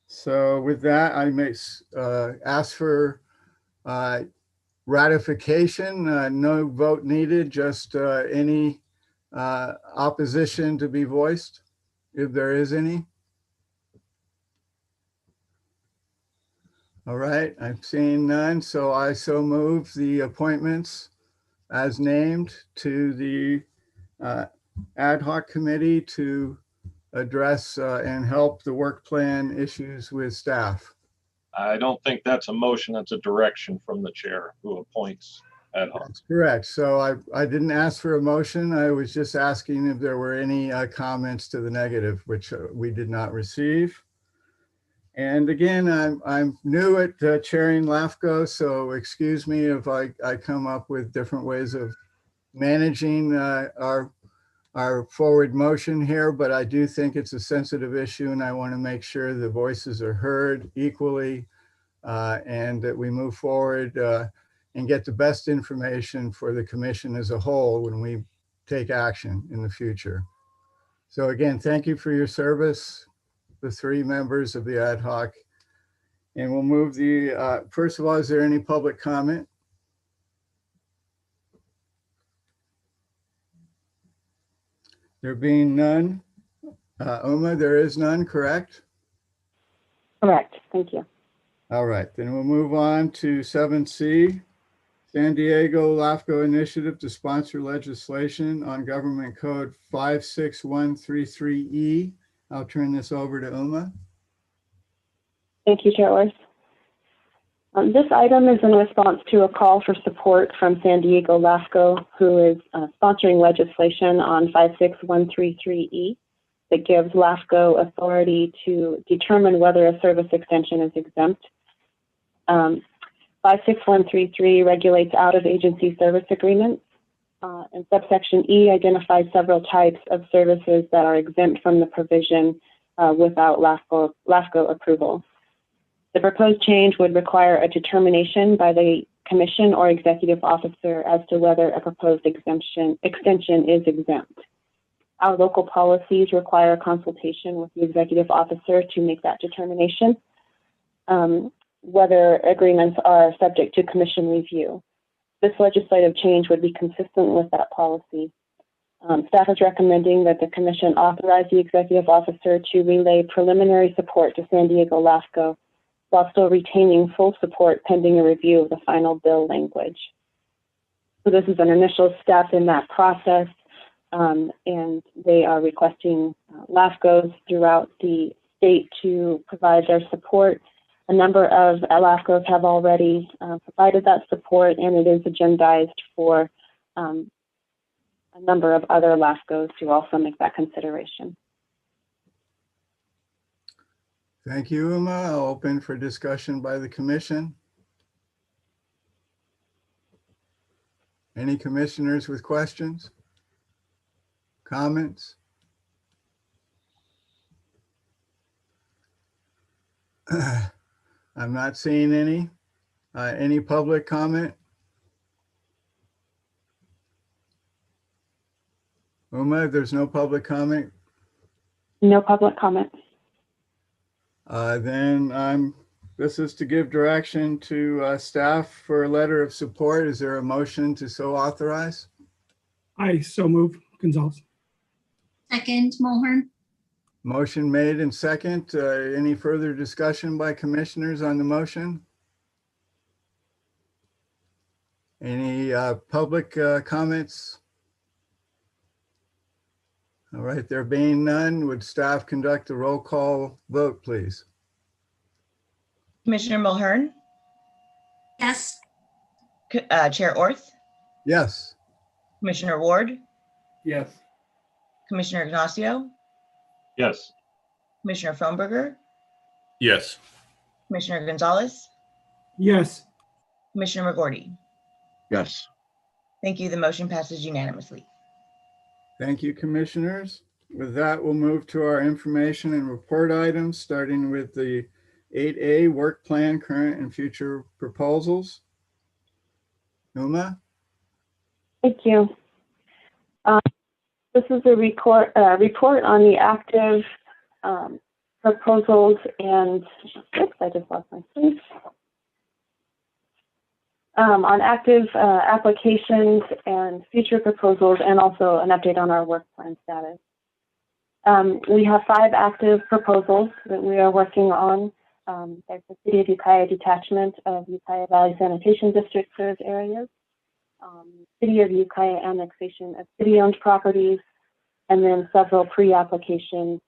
So with that, I may ask for ratification. No vote needed, just any opposition to be voiced, if there is any. All right, I'm seeing none, so I so move the appointments as named to the ad hoc committee to address and help the work plan issues with staff? I don't think that's a motion, that's a direction from the chair who appoints ad hoc. That's correct. So I didn't ask for a motion. I was just asking if there were any comments to the negative, which we did not receive. And again, I'm new at chairing LAFCO, so excuse me if I come up with different ways of managing our forward motion here, but I do think it's a sensitive issue and I want to make sure the voices are heard equally and that we move forward and get the best information for the commission as a whole when we take action in the future. So again, thank you for your service, the 3 members of the ad hoc. And we'll move the, first of all, is there any public comment? There being none. Uma, there is none, correct? Correct. Thank you. All right, then we'll move on to 7C, San Diego LAFCO initiative to sponsor legislation on Government Code 56133E. I'll turn this over to Uma. Thank you, Chair Orth. This item is in response to a call for support from San Diego LAFCO, who is sponsoring legislation on 56133E that gives LAFCO authority to determine whether a service extension is exempt. 56133 regulates out-of-agency service agreements, and subsection E identifies several types of services that are exempt from the provision without LAFCO approval. The proposed change would require a determination by the commission or executive officer as to whether a proposed extension is exempt. Our local policies require consultation with the executive officer to make that determination, whether agreements are subject to commission review. This legislative change would be consistent with that policy. Staff is recommending that the commission authorize the executive officer to relay preliminary support to San Diego LAFCO while still retaining full support pending a review of the final bill language. So this is an initial step in that process, and they are requesting LAFCOs throughout the state to provide their support. A number of LAFCOs have already provided that support, and it is agendized for a number of other LAFCOs to also make that consideration. Thank you, Uma. I'll open for discussion by the commission. Any commissioners with questions? Comments? I'm not seeing any. Any public comment? Uma, there's no public comment? No public comment. Then this is to give direction to staff for a letter of support. Is there a motion to so authorize? I so move. Gonzalez. Second, Mulhern. Motion made and second. Any further discussion by commissioners on the motion? Any public comments? All right, there being none, would staff conduct a roll call vote, please? Commissioner Mulhern, Yes. Chair Orth, Yes. Commissioner Ward, Yes. Commissioner Ignacio, Yes. Commissioner Frohnberger, Yes. Commissioner Gonzalez, Yes. Commissioner McGorty. Yes. Thank you. The motion passes unanimously. Thank you, commissioners. With that, we'll move to our information and report items, starting with the 8A work plan, current and future proposals. Uma? Thank you. This is a report on the active proposals and, oops, I just lost my place. On active applications and future proposals, and also an update on our work plan status. We have 5 active proposals that we are working on. There's the City of Ukiah detachment of Ukiah Valley Sanitation District served areas, City of Ukiah annexation of city-owned properties, and then several pre-application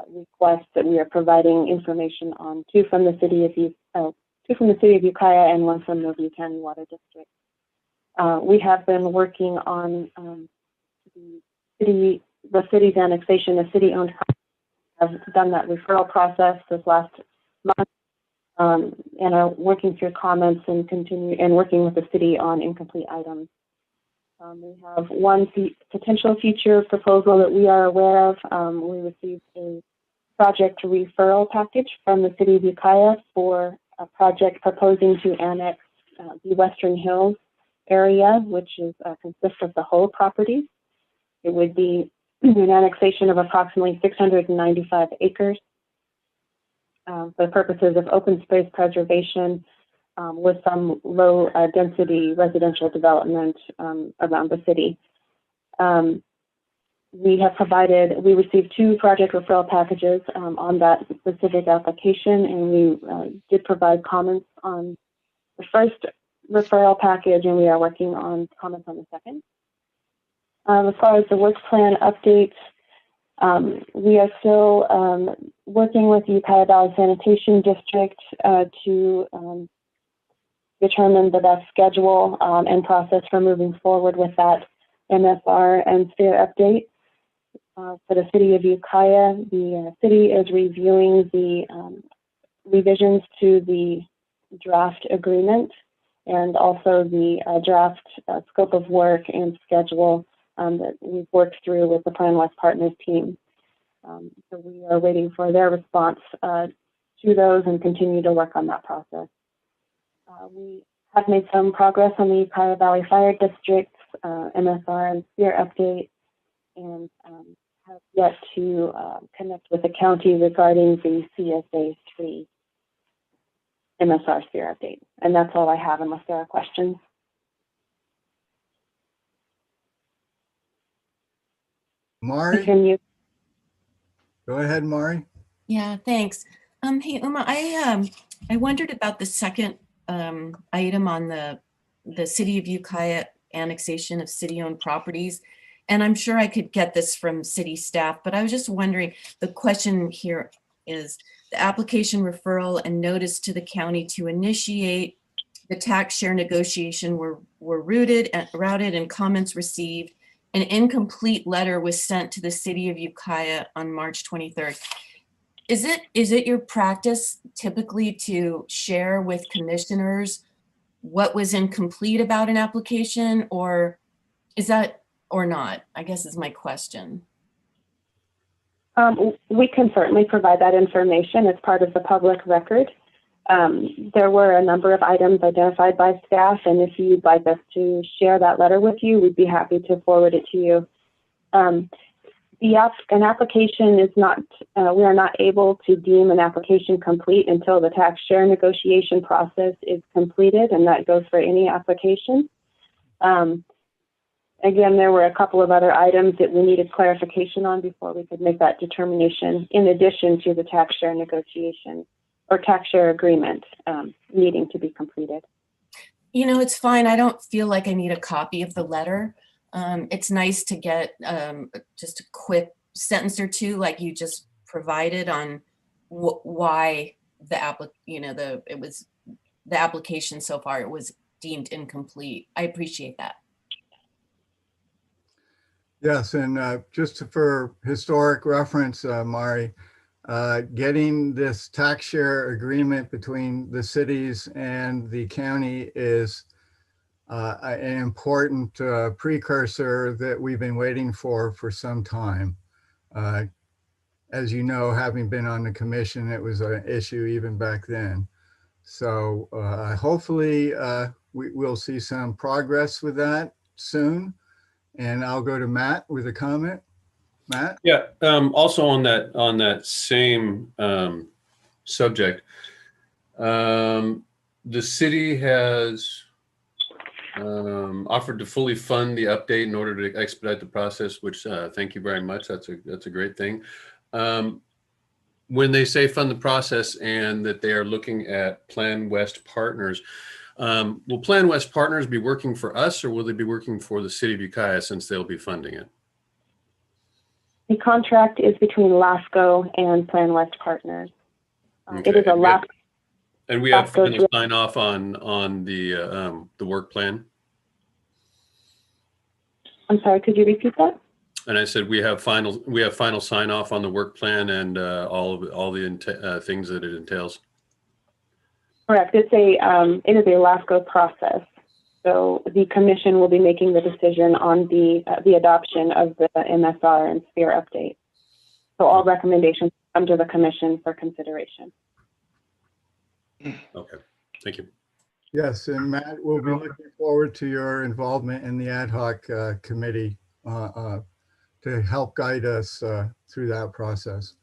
requests that we are providing information on, two from the city of Ukiah and one from the Review County Water District. We have been working on the city's annexation of city-owned property. Have done that referral process this last month, and are working through comments and working with the city on incomplete items. We have one potential future proposal that we are aware of. We received a project referral package from the city of Ukiah for a project proposing to annex the Western Hills area, which consists of the whole properties. It would be an annexation of approximately 695 acres for the purposes of open space preservation, with some low density residential development around the city. We received two project referral packages on that specific application, and we did provide comments on the first referral package, and we are working on comments on the second. As far as the work plan updates, we are still working with the Ukiah Valley Sanitation District to determine the best schedule and process for moving forward with that MFR and sphere update. For the city of Ukiah, the city is reviewing the revisions to the draft agreement and also the draft scope of work and schedule that we've worked through with the Plan West Partners team. So we are waiting for their response to those and continue to work on that process. We have made some progress on the Ukiah Valley Fire District's MSR and sphere update, and have yet to connect with the county regarding the CSA 3 MSR sphere update. And that's all I have unless there are questions. Mari? Go ahead, Mari. Yeah, thanks. Hey, Uma, I wondered about the second item on the city of Ukiah annexation of city-owned properties. And I'm sure I could get this from city staff, but I was just wondering, the question here is the application referral and notice to the county to initiate the tax share negotiation were routed and comments received. An incomplete letter was sent to the city of Ukiah on March 23rd. Is it your practice typically to share with commissioners what was incomplete about an application, or is that, or not, I guess is my question. We can certainly provide that information as part of the public record. There were a number of items identified by staff, and if you'd like us to share that letter with you, we'd be happy to forward it to you. An application is not, we are not able to deem an application complete until the tax share negotiation process is completed, and that goes for any application. Again, there were a couple of other items that we needed clarification on before we could make that determination, in addition to the tax share negotiation or tax share agreement needing to be completed. You know, it's fine. I don't feel like I need a copy of the letter. It's nice to get just a quick sentence or two, like you just provided, on why the application so far it was deemed incomplete. I appreciate that. Yes, and just for historic reference, Mari, getting this tax share agreement between the cities and the county is an important precursor that we've been waiting for some time. As you know, having been on the commission, it was an issue even back then. So hopefully we'll see some progress with that soon. And I'll go to Matt with a comment. Matt? Yeah, also on that same subject, the city has offered to fully fund the update in order to expedite the process, which thank you very much. That's a great thing. When they say fund the process and that they are looking at Plan West Partners, will Plan West Partners be working for us, or will they be working for the city of Ukiah since they'll be funding it? The contract is between LAFCO and Plan West Partners. It is a LAFCO. And we have LAFCO final sign off on the work plan. I'm sorry, could you repeat that? And I said we have final sign off on the work plan and all the things that it entails. Correct. It is a LAFCO process. So the commission will be making the decision on the adoption of the MSR and sphere update. So all recommendations come to the commission for consideration. Okay, thank you. Yes, and Matt, we'll be looking forward to your involvement in the ad hoc committee to help guide us through that process.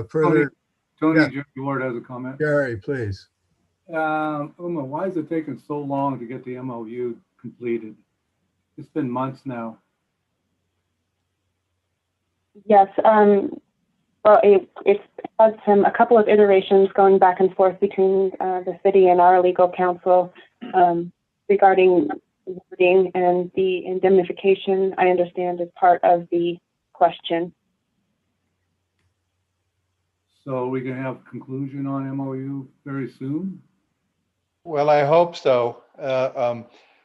Further, Tony, yeah. Jerry Ward has a comment. Gary, please. Uma, why is it taking so long to get the MOU completed? It's been months now. Yes, well, it's had a couple of iterations going back and forth between the city and our legal counsel regarding wording, and the indemnification, I understand, is part of the question. So we can have a conclusion on MOU very soon? Well, I hope so.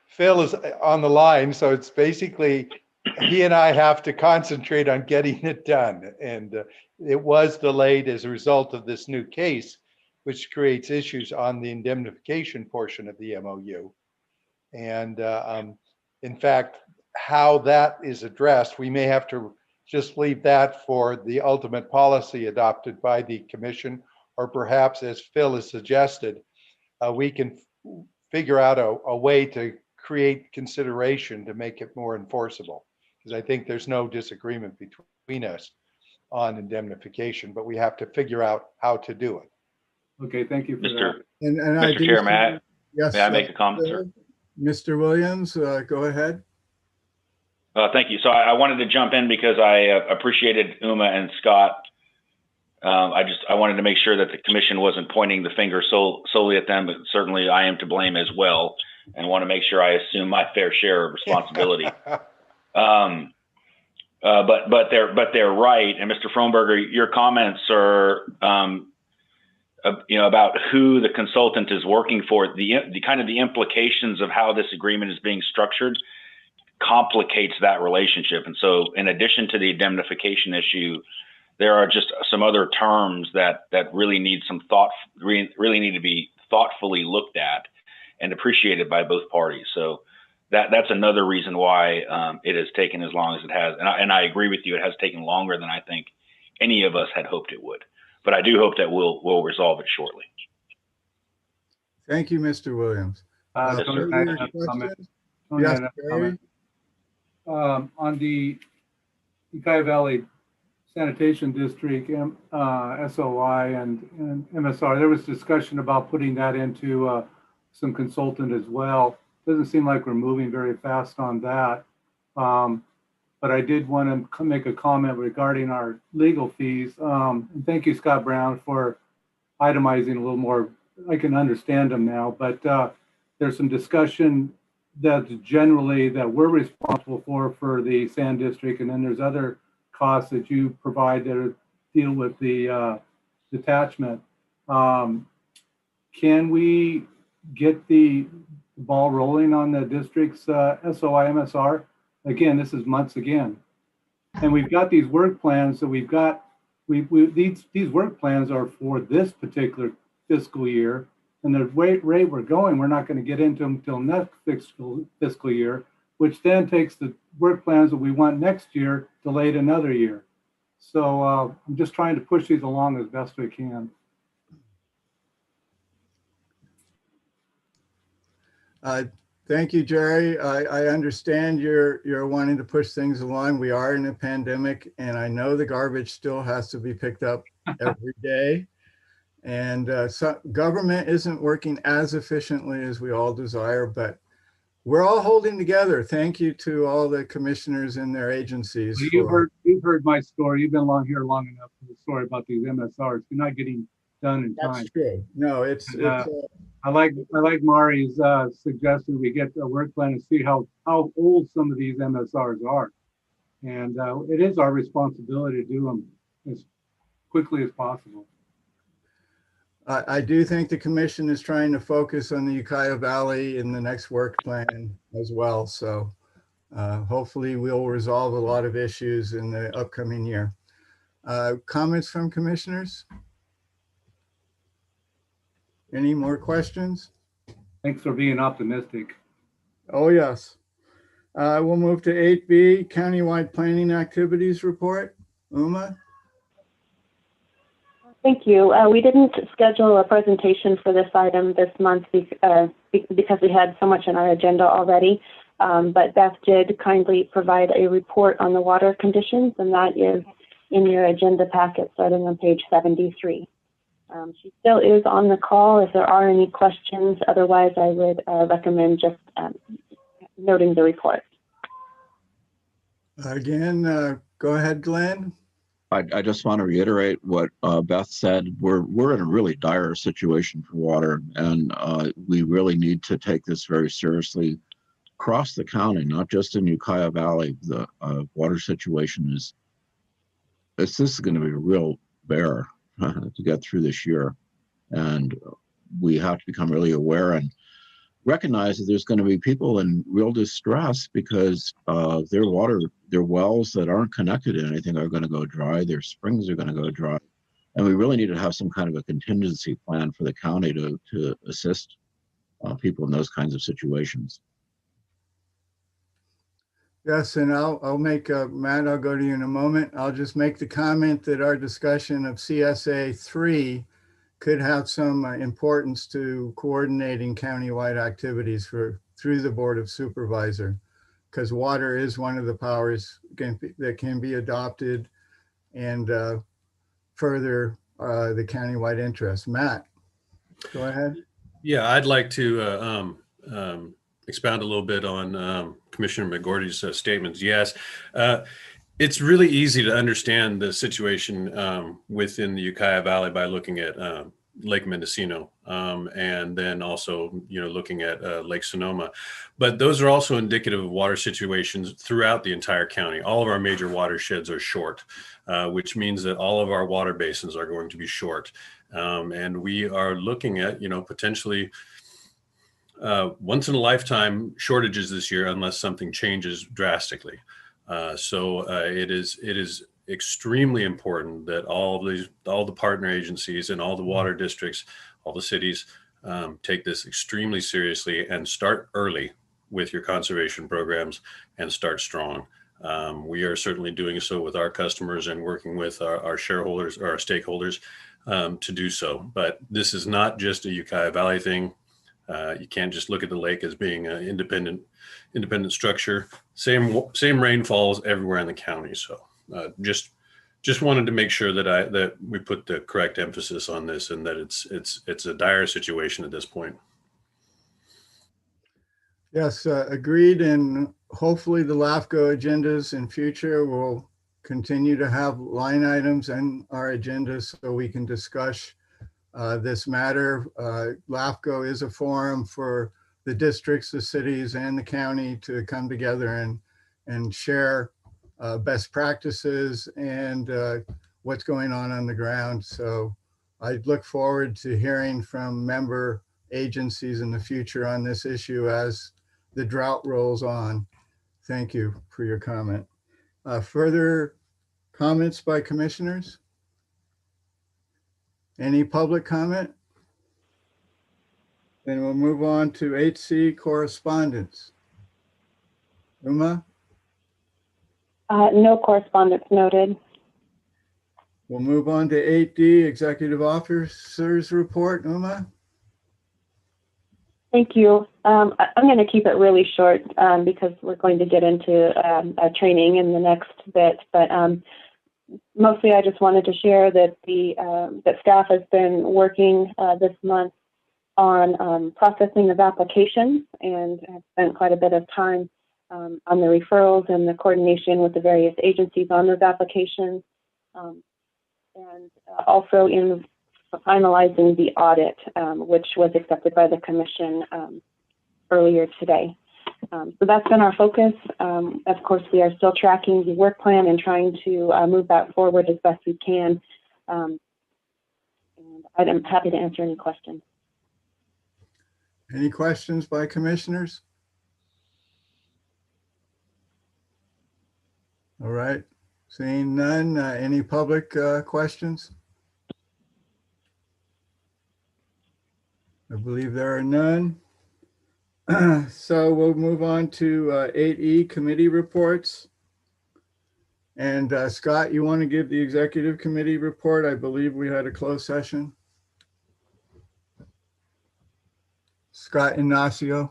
Phil is on the line, so it's basically he and I have to concentrate on getting it done. And it was delayed as a result of this new case, which creates issues on the indemnification portion of the MOU. And in fact, how that is addressed, we may have to just leave that for the ultimate policy adopted by the commission, or perhaps, as Phil has suggested, we can figure out a way to create consideration to make it more enforceable. Because I think there's no disagreement between us on indemnification, but we have to figure out how to do it. Okay, thank you for that. Mr. Chair, may I make a comment, sir? Mr. Williams, go ahead. Thank you. So I wanted to jump in because I appreciated Uma and Scott. I wanted to make sure that the commission wasn't pointing the finger solely at them, but certainly I am to blame as well, and want to make sure I assume my fair share of responsibility. But they're right. And Mr. Frohnberger, your comments are, about who the consultant is working for. The kind of the implications of how this agreement is being structured complicates that relationship. And so, in addition to the indemnification issue, there are just some other terms that really need some thought, really need to be thoughtfully looked at and appreciated by both parties. So that's another reason why it has taken as long as it has. And I agree with you, it has taken longer than I think any of us had hoped it would. But I do hope that we'll resolve it shortly. Thank you, Mr. Williams. Yes, Tony, I any have a comment. questions? Tony, I Yes, have a Barry? comment. On the Ukiah Valley Sanitation District, SOI and MSR, there was discussion about putting that into some consultant as well. Doesn't seem like we're moving very fast on that. But I did want to make a comment regarding our legal fees. And thank you, Scott Brown, for itemizing a little more. I can understand them now, but there's some discussion that's generally that we're responsible for the sand district, and then there's other costs that you provide that deal with the detachment. Can we get the ball rolling on the district's SOI MSR? Again, this is months again, and we've got these work plans. So we've got these work plans are for this particular fiscal year. And the rate we're going, we're not going to get into them until next fiscal year, which then takes the work plans that we want next year delayed another year. So I'm just trying to push these along as best we can. Thank you, Jerry. I understand you're wanting to push things along. We are in a pandemic, and I know the garbage still has to be picked up every day. And so government isn't working as efficiently as we all desire, but we're all holding together. Thank you to all the commissioners and their agencies. Well, you've heard my story. You've been here long enough for the story about these MSRs. You're not getting done in time. That's true. No, it's I like Mari's suggestion we get a work plan and see how old some of these MSRs are. And it is our responsibility to do them as quickly as possible. I do think the commission is trying to focus on the Ukiah Valley in the next work plan as well. So hopefully we'll resolve a lot of issues in the upcoming year. Comments from commissioners? Any more questions? Thanks for being optimistic. Oh, yes. We'll move to 8B, Countywide Planning Activities Report. Uma? Thank you. We didn't schedule a presentation for this item this month because we had so much on our agenda already. But Beth did kindly provide a report on the water conditions, and that is in your agenda packet starting on page 73. She still is on the call if there are any questions. Otherwise, I would recommend just noting the report. Again, go ahead, Glenn. I just want to reiterate what Beth said. We're in a really dire situation for water, and we really need to take this very seriously across the county, not just in Ukiah Valley. The water situation this is going to be a real bear to get through this year, and we have to become really aware and recognize that there's going to be people in real distress because their wells that aren't connected to anything are going to go dry, their springs are going to go dry, and we really need to have some kind of a contingency plan for the county to assist people in those kinds of situations. Yes, and I'll make, Matt, I'll go to you in a moment. I'll just make the comment that our discussion of CSA 3 could have some importance to coordinating countywide activities through the Board of Supervisor, because water is one of the powers that can be adopted and further the countywide interest. Matt, go ahead. Yeah, I'd like to expound a little bit on Commissioner McGordy's statements. Yes, it's really easy to understand the situation within the Ukiah Valley by looking at Lake Mendocino and then also, looking at Lake Sonoma. But those are also indicative of water situations throughout the entire county. All of our major watersheds are short, which means that all of our water basins are going to be short. And we are looking at, potentially once in a lifetime shortages this year, unless something changes drastically. So it is extremely important that all the partner agencies and all the water districts, all the cities take this extremely seriously and start early with your conservation programs and start strong. We are certainly doing so with our customers and working with our shareholders or our stakeholders to do so. But this is not just a Ukiah Valley thing. You can't just look at the lake as being an independent structure. Same rainfalls everywhere in the county. So just wanted to make sure that we put the correct emphasis on this and that it's a dire situation at this point. Yes, agreed. And hopefully the LAFCO agendas in future will continue to have line items in our agendas so we can discuss this matter. LAFCO is a forum for the districts, the cities, and the county to come together and share best practices and what's going on the ground. So I look forward to hearing from member agencies in the future on this issue as the drought rolls on. Thank you for your comment. Further comments by commissioners? Any public comment? Then we'll move on to 8C correspondence. Uma? No correspondence noted. We'll move on to 8D executive officers report. Uma? Thank you. I'm going to keep it really short because we're going to get into training in the next bit. But mostly, I just wanted to share that that staff has been working this month on processing of applications and have spent quite a bit of time on the referrals and the coordination with the various agencies on those applications, and also in finalizing the audit, which was accepted by the commission earlier today. So that's been our focus. Of course, we are still tracking the work plan and trying to move that forward as best we can. And I'm happy to answer any questions. Any questions by commissioners? All right, seeing none. Any public questions? I believe there are none. So we'll move on to 8E committee reports. And Scott, you want to give the executive committee report? I believe we had a closed session. Scott Ignacio.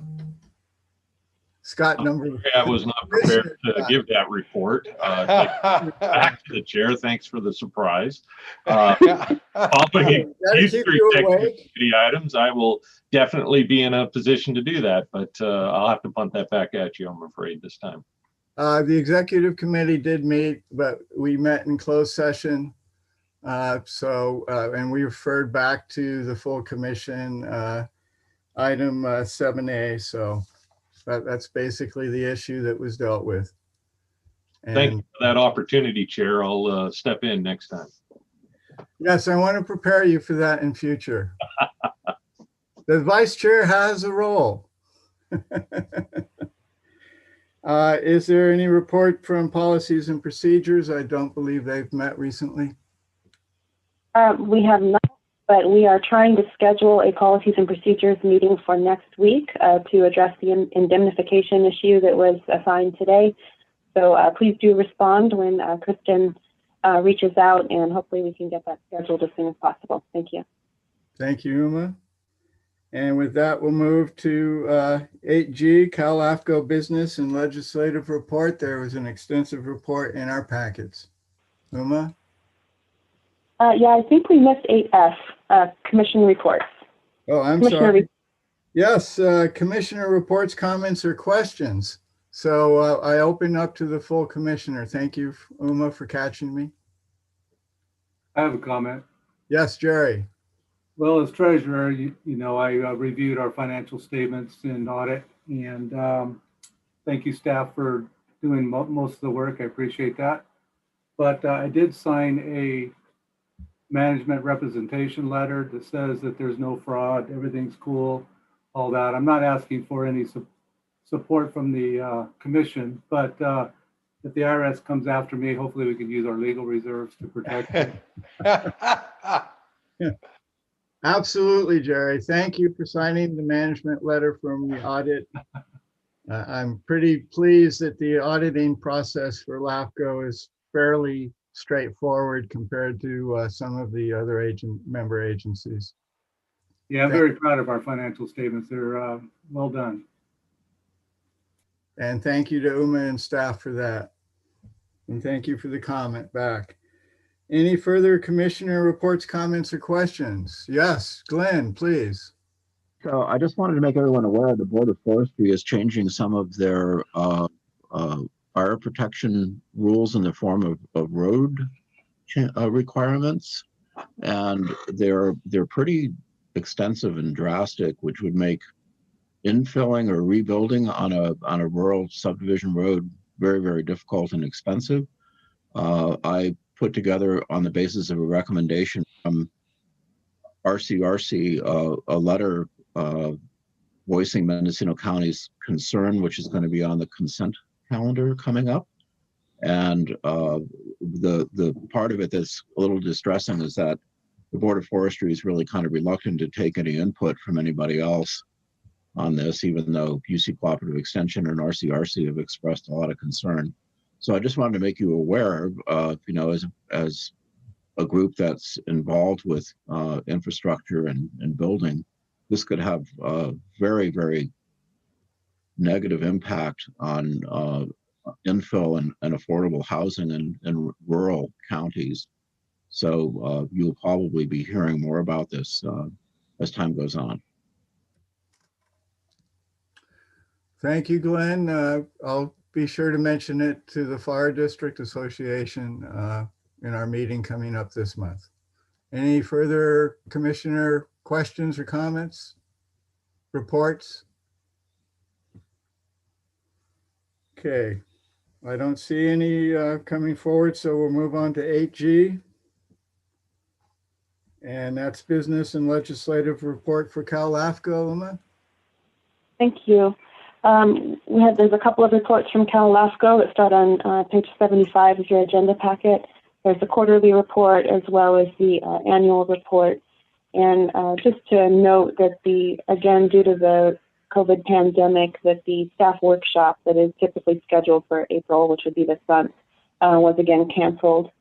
Scott number. I was not prepared to give that report. Back to the chair. Thanks for the surprise. Following future executive committee items, I will definitely be in a position to do that, but I'll have to punt that back at you, I'm afraid, this time. The executive committee did meet, but we met in closed session. And we referred back to the full commission item 7A. So that's basically the issue that was dealt with. And thank you for that opportunity, Chair. I'll step in next time. Yes, I want to prepare you for that in future. The vice chair has a role. Is there any report from policies and procedures? I don't believe they've met recently. We have not, but we are trying to schedule a policies and procedures meeting for next week to address the indemnification issue that was assigned today. So please do respond when Kristen reaches out, and hopefully we can get that scheduled as soon as possible. Thank you. Thank you, Uma. And with that, we'll move to 8G, CALAFCO Business and Legislative Report. There was an extensive report in our packets. Uma? Yeah, I think we missed 8F, Commission reports. Oh, I'm sorry. Yes, Commissioner reports, comments, or questions. So I open up to the full commissioner. Thank you, Uma, for catching me. I have a comment. Yes, Jerry. Well, as treasurer, you know, I reviewed our financial statements and audit, and thank you, staff, for doing most of the work. I appreciate that. But I did sign a management representation letter that says that there's no fraud, everything's cool, all that. I'm not asking for any support from the commission, but if the IRS comes after me, hopefully we can use our legal reserves to protect them. Absolutely, Jerry. Thank you for signing the management letter from the audit. I'm pretty pleased that the auditing process for LAFCO is fairly straightforward compared to some of the other member agencies. Yeah, I'm very proud of our financial statements. They're well done. And thank you to Uma and staff for that. And thank you for the comment back. Any further commissioner reports, comments, or questions? Yes, Glenn, please. So I just wanted to make everyone aware the Board of Forestry is changing some of their fire protection rules in the form of road requirements, and they're pretty extensive and drastic, which would make infilling or rebuilding on a rural subdivision road very, very difficult and expensive. I put together, on the basis of a recommendation from RCRC, a letter voicing Mendocino County's concern, which is going to be on the consent calendar coming up. And the part of it that's a little distressing is that the Board of Forestry is really kind of reluctant to take any input from anybody else on this, even though UC Cooperative Extension and RCRC have expressed a lot of concern. So I just wanted to make you aware, you know, as a group that's involved with infrastructure and building, this could have a very, very negative impact on infill and affordable housing in rural counties. So you'll probably be hearing more about this as time goes on. Thank you, Glenn. I'll be sure to mention it to the Fire District Association in our meeting coming up this month. Any further commissioner questions or comments, reports? Okay, I don't see any coming forward, so we'll move on to 8G. And that's business and legislative report for CalAFCO, Uma. Thank you. There's a couple of reports from CalAFCO that start on page 75 of your agenda packet. There's the quarterly report as well as the annual report. And just to note that again, due to the COVID pandemic, that the staff workshop that is typically scheduled for April, which would be this month, was again canceled.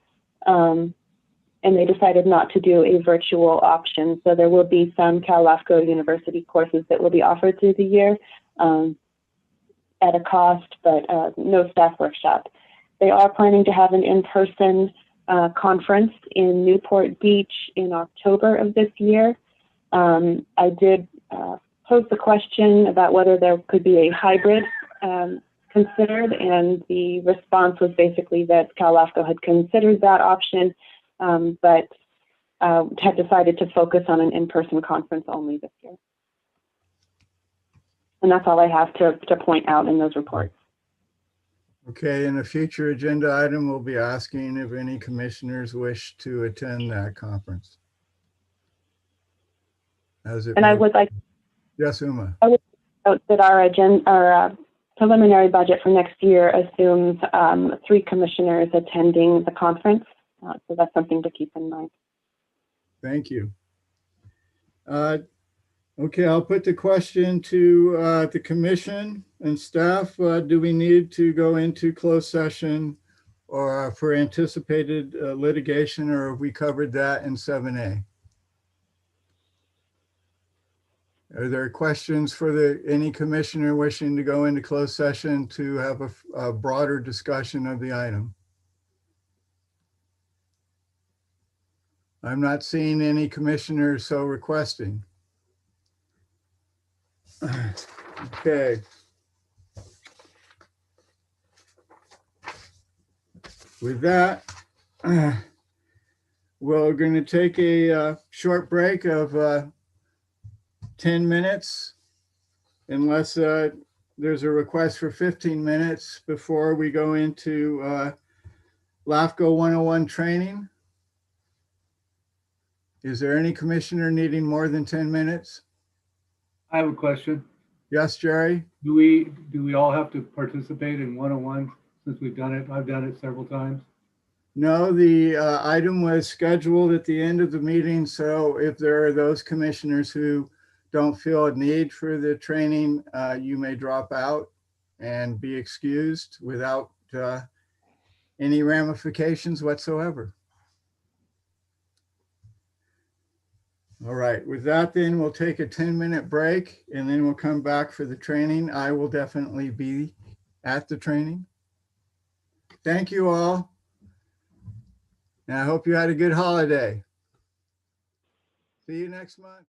And they decided not to do a virtual option. So there will be some CalAFCO University courses that will be offered through the year at a cost, but no staff workshop. They are planning to have an in-person conference in Newport Beach in October of this year. I did pose the question about whether there could be a hybrid considered, and the response was basically that CalAFCO had considered that option, but had decided to focus on an in-person conference only this year. And that's all I have to point out in those reports. Okay, in a future agenda item, we'll be asking if any commissioners wish to attend that conference. I would like, yes, Uma. I would note that our preliminary budget for next year assumes 3 commissioners attending the conference. So that's something to keep in mind. Thank you. Okay, I'll put the question to the commission and staff. Do we need to go into closed session or for anticipated litigation, or have we covered that in 7A? Are there questions for any commissioner wishing to go into closed session to have a broader discussion of the item? I'm not seeing any commissioners so requesting. Okay. With that, we're going to take a short break of 10 minutes, unless there's a request for 15 minutes before we go into LAFCO 101 training. Is there any commissioner needing more than 10 minutes? I have a question. Yes, Jerry? Do we all have to participate in 101 since we've done it? I've done it several times. No, the item was scheduled at the end of the meeting. So if there are those commissioners who don't feel a need for the training, you may drop out and be excused without any ramifications whatsoever. All right, with that then we'll take a 10-minute break and then we'll come back for the training. I will definitely be at the training. Thank you all. And I hope you had a good holiday. See you next month.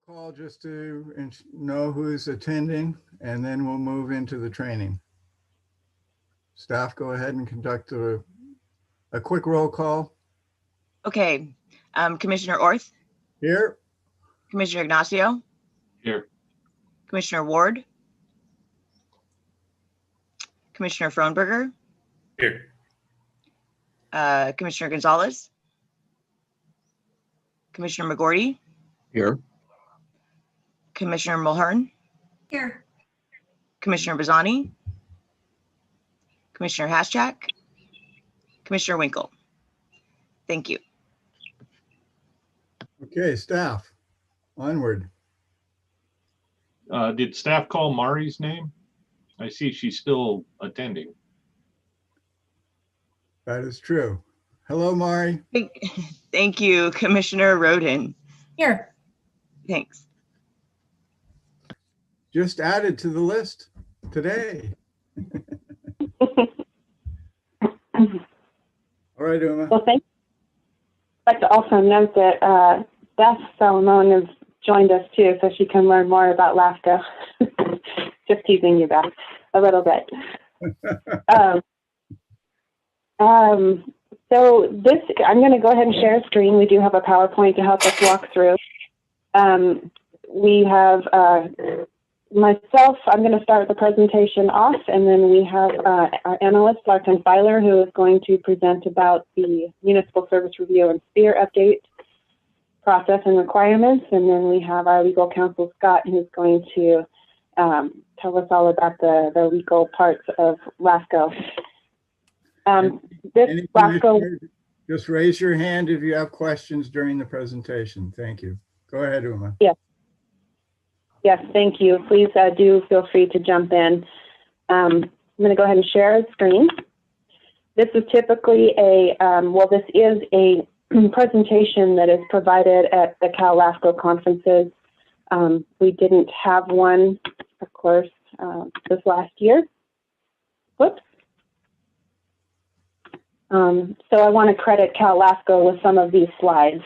call just to know who's attending, and then we'll move into the training. Staff, go ahead and conduct a quick roll call. Okay, Commissioner Orth, Here. Commissioner Ignacio, Here. Commissioner Ward, Commissioner Frohnberger, Here. Commissioner Gonzalez, Commissioner McGorty, Here. Commissioner Mulhern, Here. Commissioner Bazzani, Commissioner Haschak, Commissioner Winkle. Thank you. Okay, staff, onward. Did staff call Mari's name? I see she's still attending. That is true. Hello, Mari. Thank you, Commissioner Roden. Here. Thanks. Just added to the list today. All right, Uma. Well, thank you. I'd like to also note that Beth Salomon has joined us too, so she can learn more about LAFCO. Just teasing you, Beth, a little bit. So this, I'm going to go ahead and share a screen. We do have a PowerPoint to help us walk through. We have myself, I'm going to start the presentation off, and then we have our analyst, Larkin Filer, who is going to present about the Municipal Service Review and SPEAR update process and requirements. And then we have our legal counsel, Scott, who's going to tell us all about the legal parts of LAFCO. This LAFCO, just raise your hand if you have questions during the presentation. Thank you. Go ahead, Uma. Yes. Yes, thank you. Please do feel free to jump in. I'm going to go ahead and share a screen. This is typically a, this is a presentation that is provided at the CALAFCO conferences. We didn't have one, of course, this last year. Whoops. So I want to credit CALAFCO with some of these slides,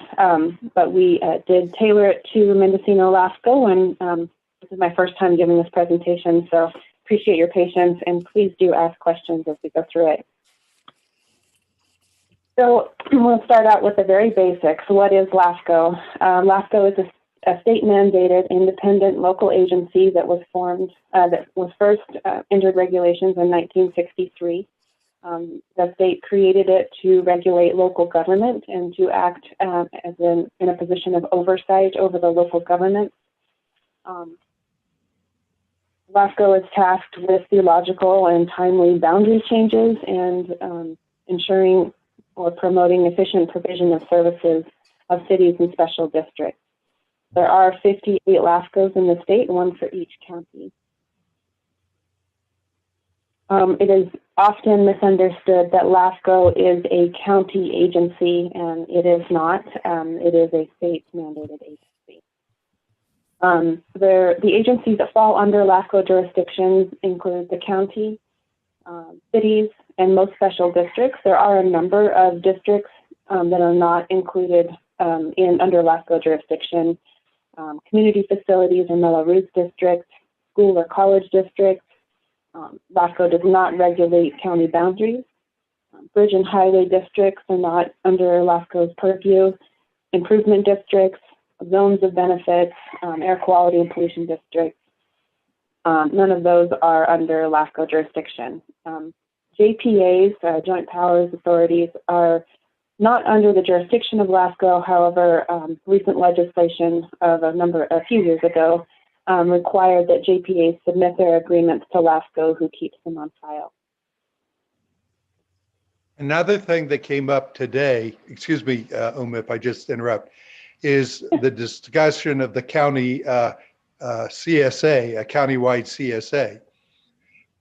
but we did tailor it to Mendocino LAFCO, and this is my first time giving this presentation, so appreciate your patience, and please do ask questions as we go through it. So we'll start out with the very basics. What is LAFCO? LAFCO is a state-mandated independent local agency that was formed, that was first entered regulations in 1963. The state created it to regulate local government and to act in a position of oversight over the local government. LAFCO is tasked with the logical and timely boundary changes and ensuring or promoting efficient provision of services of cities and special districts. There are 58 LAFCOs in the state, one for each county. It is often misunderstood that LAFCO is a county agency, and it is not. It is a state-mandated agency. The agencies that fall under LAFCO jurisdictions include the county, cities, and most special districts. There are a number of districts that are not included under LAFCO jurisdiction. Community facilities or Mello-Roos districts, school or college districts. LAFCO does not regulate county boundaries. Bridge and highway districts are not under LAFCO's purview. Improvement districts, zones of benefits, air quality and pollution districts. None of those are under LAFCO jurisdiction. JPAs, Joint Powers Authorities, are not under the jurisdiction of LAFCO. However, recent legislation of a few years ago required that JPAs submit their agreements to LAFCO, who keeps them on file. Another thing that came up today, excuse me, Uma, if I just interrupt, is the discussion of the county CSA, a countywide CSA.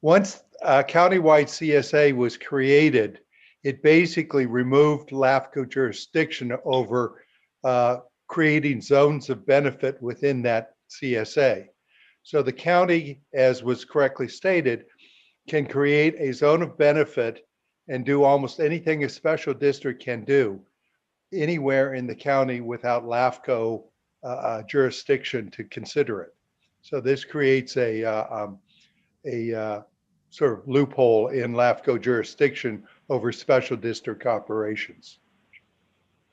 Once a countywide CSA was created, it basically removed LAFCO jurisdiction over creating zones of benefit within that CSA. So the county, as was correctly stated, can create a zone of benefit and do almost anything a special district can do anywhere in the county without LAFCO jurisdiction to consider it. So this creates a sort of loophole in LAFCO jurisdiction over special district operations.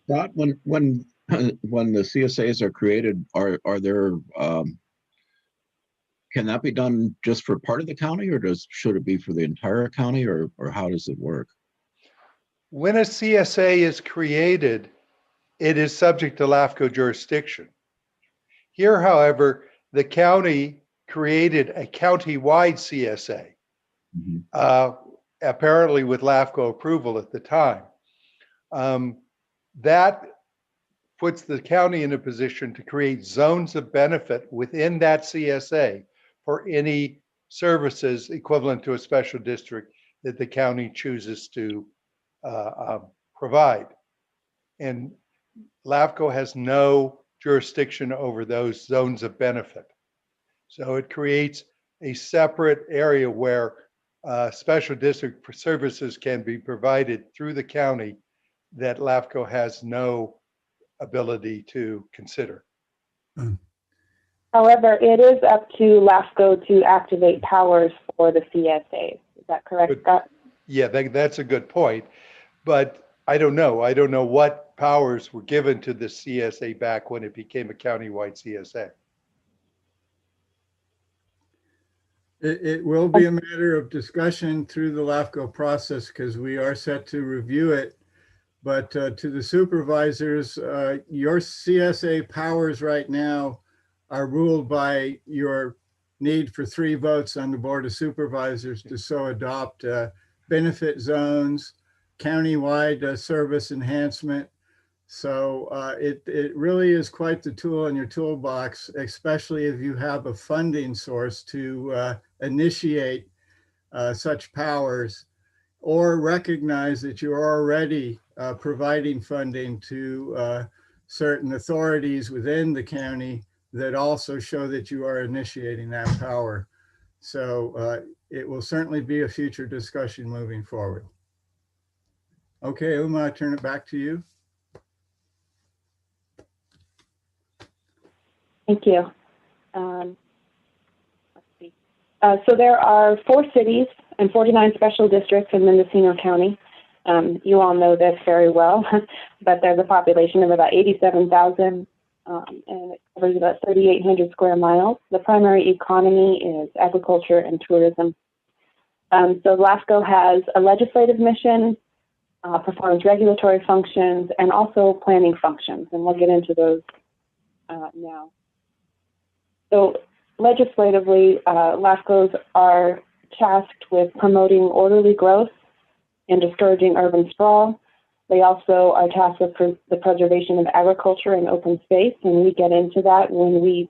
Scott, when the CSAs are created, are there can that be done just for part of the county, or should it be for the entire county, or how does it work? When a CSA is created, it is subject to LAFCO jurisdiction. Here, however, the county created a county-wide CSA, apparently with LAFCO approval at the time. That puts the county in a position to create zones of benefit within that CSA for any services equivalent to a special district that the county chooses to provide. And LAFCO has no jurisdiction over those zones of benefit. So it creates a separate area where special district services can be provided through the county that LAFCO has no ability to consider. However, it is up to LAFCO to activate powers for the CSAs. Is that correct, Scott? Yeah, that's a good point. But I don't know. I don't know what powers were given to the CSA back when it became a countywide CSA. It will be a matter of discussion through the LAFCO process because we are set to review it. But to the supervisors, your CSA powers right now are ruled by your need for 3 votes on the Board of Supervisors to so adopt benefit zones, countywide service enhancement. So it really is quite the tool in your toolbox, especially if you have a funding source to initiate such powers, or recognize that you're already providing funding to certain authorities within the county that also show that you are initiating that power. So it will certainly be a future discussion moving forward. Okay, Uma, I turn it back to you. Thank you. Let's see. So there are 4 cities and 49 special districts in Mendocino County. You all know this very well, but there's a population of about 87,000 and it covers about 3,800 square miles. The primary economy is agriculture and tourism. So LAFCO has a legislative mission, performs regulatory functions, and also planning functions, and we'll get into those now. So legislatively, LAFCOs are tasked with promoting orderly growth and discouraging urban sprawl. They also are tasked with the preservation of agriculture and open space, and we get into that when we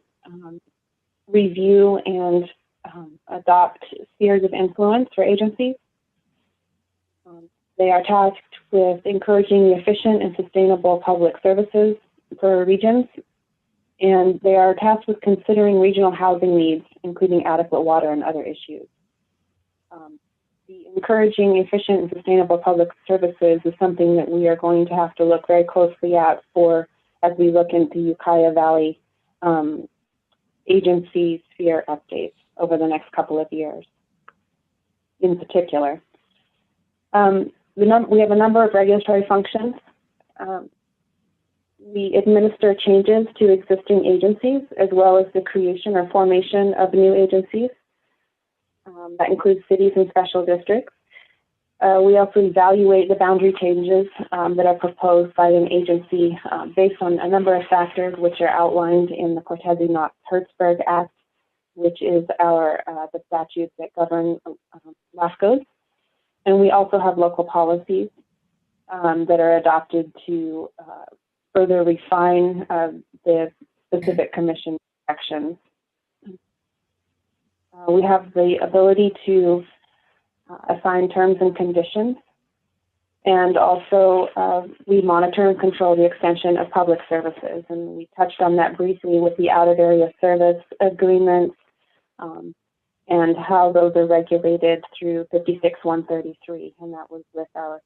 review and adopt spheres of influence for agencies. They are tasked with encouraging the efficient and sustainable public services for regions, and they are tasked with considering regional housing needs, including adequate water and other issues. The encouraging efficient and sustainable public services is something that we are going to have to look very closely at as we look into Ukiah Valley agency sphere updates over the next couple of years in particular. We have a number of regulatory functions. We administer changes to existing agencies as well as the creation or formation of new agencies. That includes cities and special districts. We also evaluate the boundary changes that are proposed by an agency based on a number of factors which are outlined in the Cortese-Knox-Hertzberg Act, which is the statutes that govern LAFCOs. And we also have local policies that are adopted to further refine the specific commission actions. We have the ability to assign terms and conditions, and also we monitor and control the extension of public services. And we touched on that briefly with the out-of-area service agreements and how those are regulated through 56-133, and that was with our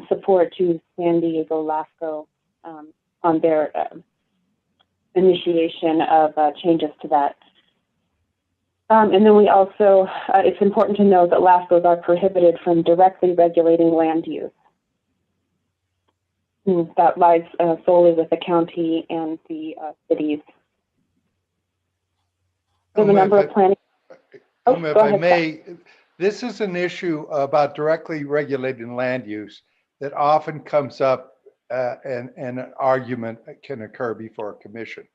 support to San Diego LAFCO on their initiation of changes to that. And then we also, it's important to note that LAFCOs are prohibited from directly regulating land use. That lies solely with the county and the cities. There's a number of planning. If I may, this is an issue about directly regulating land use that often comes up and an argument can occur before a commission.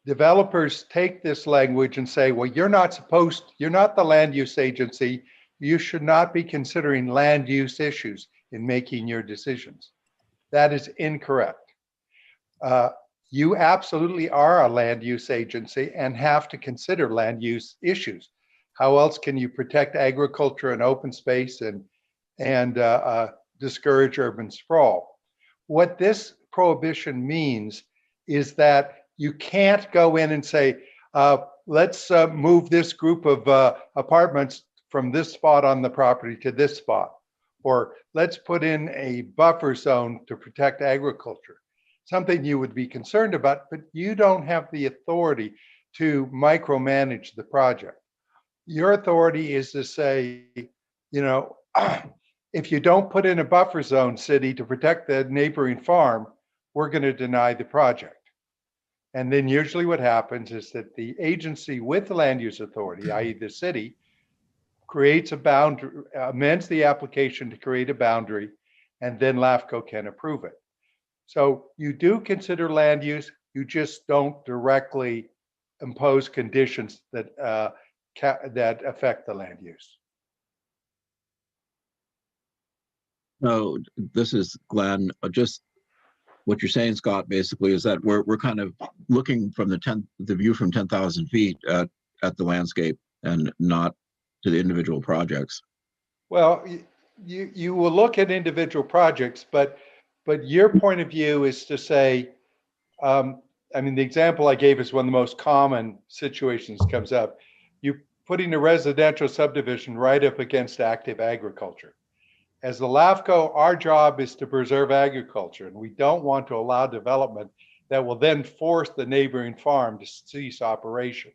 Developers take this language and say, well, you're not the land use agency. You should not be considering land use issues in making your decisions. That is incorrect. You absolutely are a land use agency and have to consider land use issues. How else can you protect agriculture and open space and discourage urban sprawl? What this prohibition means is that you can't go in and say, let's move this group of apartments from this spot on the property to this spot, or let's put in a buffer zone to protect agriculture. Something you would be concerned about, but you don't have the authority to micromanage the project. Your authority is to say, you know, if you don't put in a buffer zone, city, to protect the neighboring farm, we're going to deny the project. And then usually what happens is that the agency with the land use authority, i.e. the city, creates a boundary, amends the application to create a boundary, and then LAFCO can approve it. So you do consider land use, you just don't directly impose conditions that that affect the land use. No, this is Glenn. Just what you're saying, Scott, basically is that we're kind of looking from the view from 10,000 feet at the landscape and not to the individual projects. Well, you will look at individual projects, but your point of view is to say, I mean, the example I gave is one of the most common situations comes up. You putting a residential subdivision right up against active agriculture. As the LAFCO, our job is to preserve agriculture, and we don't want to allow development that will then force the neighboring farm to cease operation.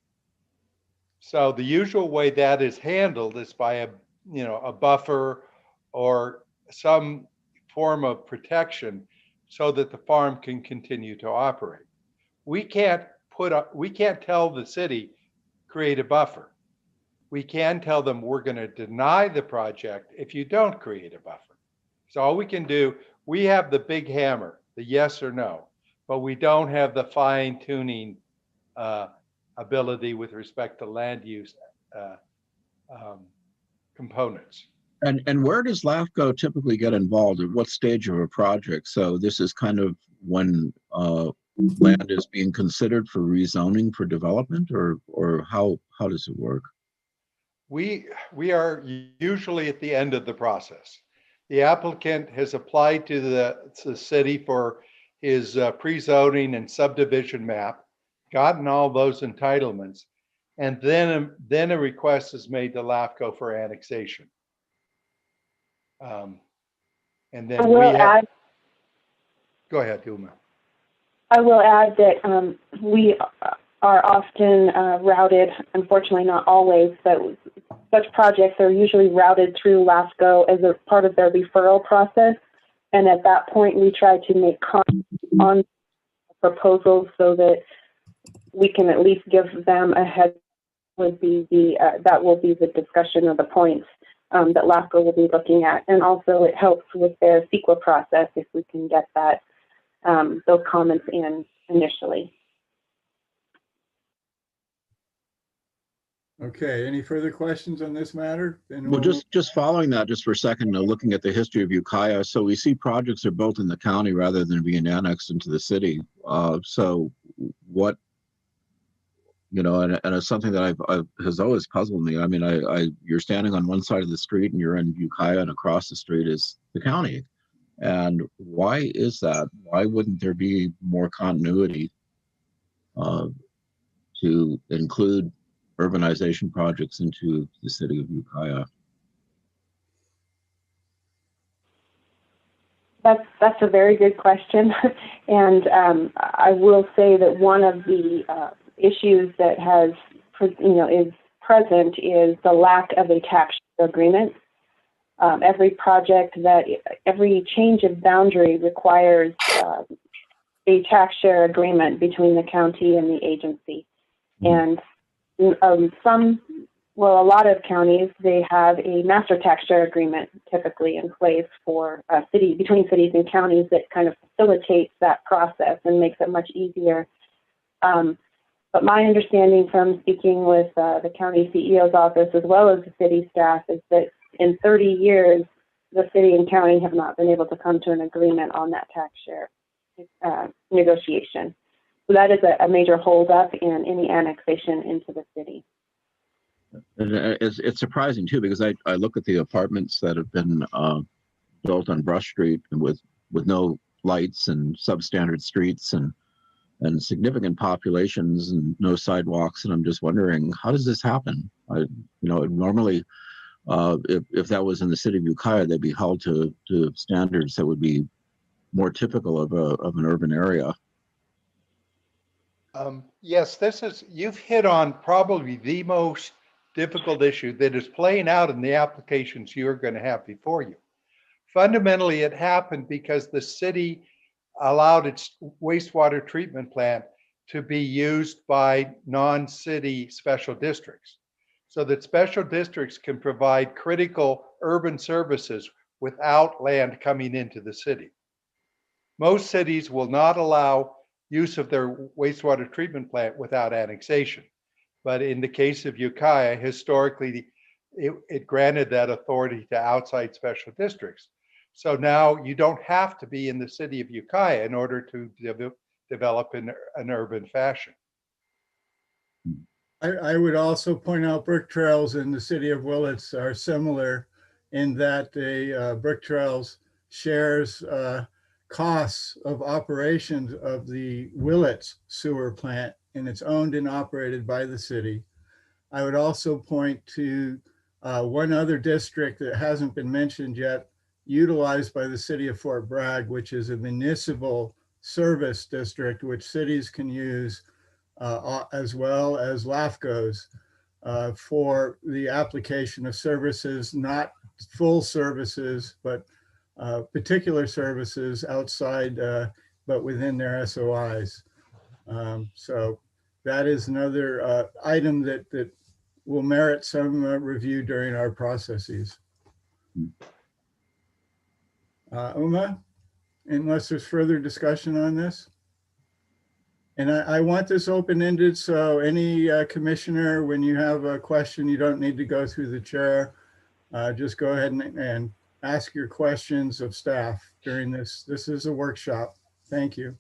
So the usual way that is handled is by a buffer or some form of protection so that the farm can continue to operate. We can't tell the city, create a buffer. We can tell them we're going to deny the project if you don't create a buffer. So all we can do, we have the big hammer, the yes or no, but we don't have the fine tuning ability with respect to land use components. And where does LAFCO typically get involved? At what stage of a project? So this is kind of when land is being considered for rezoning for development, or how does it work? We are usually at the end of the process. The applicant has applied to the city for his pre-zoning and subdivision map, gotten all those entitlements, and then a request is made to LAFCO for annexation. And then go ahead, Uma. I will add that we are often routed, unfortunately not always, but such projects are usually routed through LAFCO as a part of their referral process. And at that point, we try to make comments on proposals so that we can at least give them a head. That will be the discussion of the points that LAFCO will be looking at. And also it helps with their CEQA process if we can get that those comments in initially. Okay, any further questions on this matter? Well, just following that just for a second, looking at the history of Ukiah. So we see projects are built in the county rather than being annexed into the city. So what, and it's something that has always puzzled me. I mean, you're standing on one side of the street and you're in Ukiah, and across the street is the county. And why is that? Why wouldn't there be more continuity to include urbanization projects into the city of Ukiah? That's a very good question, and I will say that one of the issues that has, is present is the lack of a tax share agreement. Every change of boundary requires a tax share agreement between the county and the agency, and a lot of counties, they have a master tax share agreement typically in place for between cities and counties that kind of facilitates that process and makes it much easier. But my understanding from speaking with the county CEO's office as well as the city staff is that in 30 years, the city and county have not been able to come to an agreement on that tax share negotiation. So that is a major holdup in any annexation into the city. And it's surprising too, because I look at the apartments that have been built on Brush Street with no lights and substandard streets and significant populations and no sidewalks, and I'm just wondering, how does this happen? Normally, if that was in the city of Ukiah, they'd be held to standards that would be more typical of an urban area. Yes, you've hit on probably the most difficult issue that is playing out in the applications you're going to have before you. Fundamentally, it happened because the city allowed its wastewater treatment plant to be used by non-city special districts, so that special districts can provide critical urban services without land coming into the city. Most cities will not allow use of their wastewater treatment plant without annexation. But in the case of Ukiah, historically, it granted that authority to outside special districts. So now you don't have to be in the city of Ukiah in order to develop in an urban fashion. I would also point out brick trails in the city of Willits are similar in that brick trails shares costs of operations of the Willits sewer plant, and it's owned and operated by the city. I would also point to one other district that hasn't been mentioned yet, utilized by the city of Fort Bragg, which is a municipal service district, which cities can use as well as LAFCOs for the application of services, not full services, but particular services outside, but within their SOIs. So that is another item that will merit some review during our processes. Uma, unless there's further discussion on this? And I want this open-ended, so any commissioner, when you have a question, you don't need to go through the chair. Just go ahead and ask your questions of staff during this. This is a workshop. Thank you.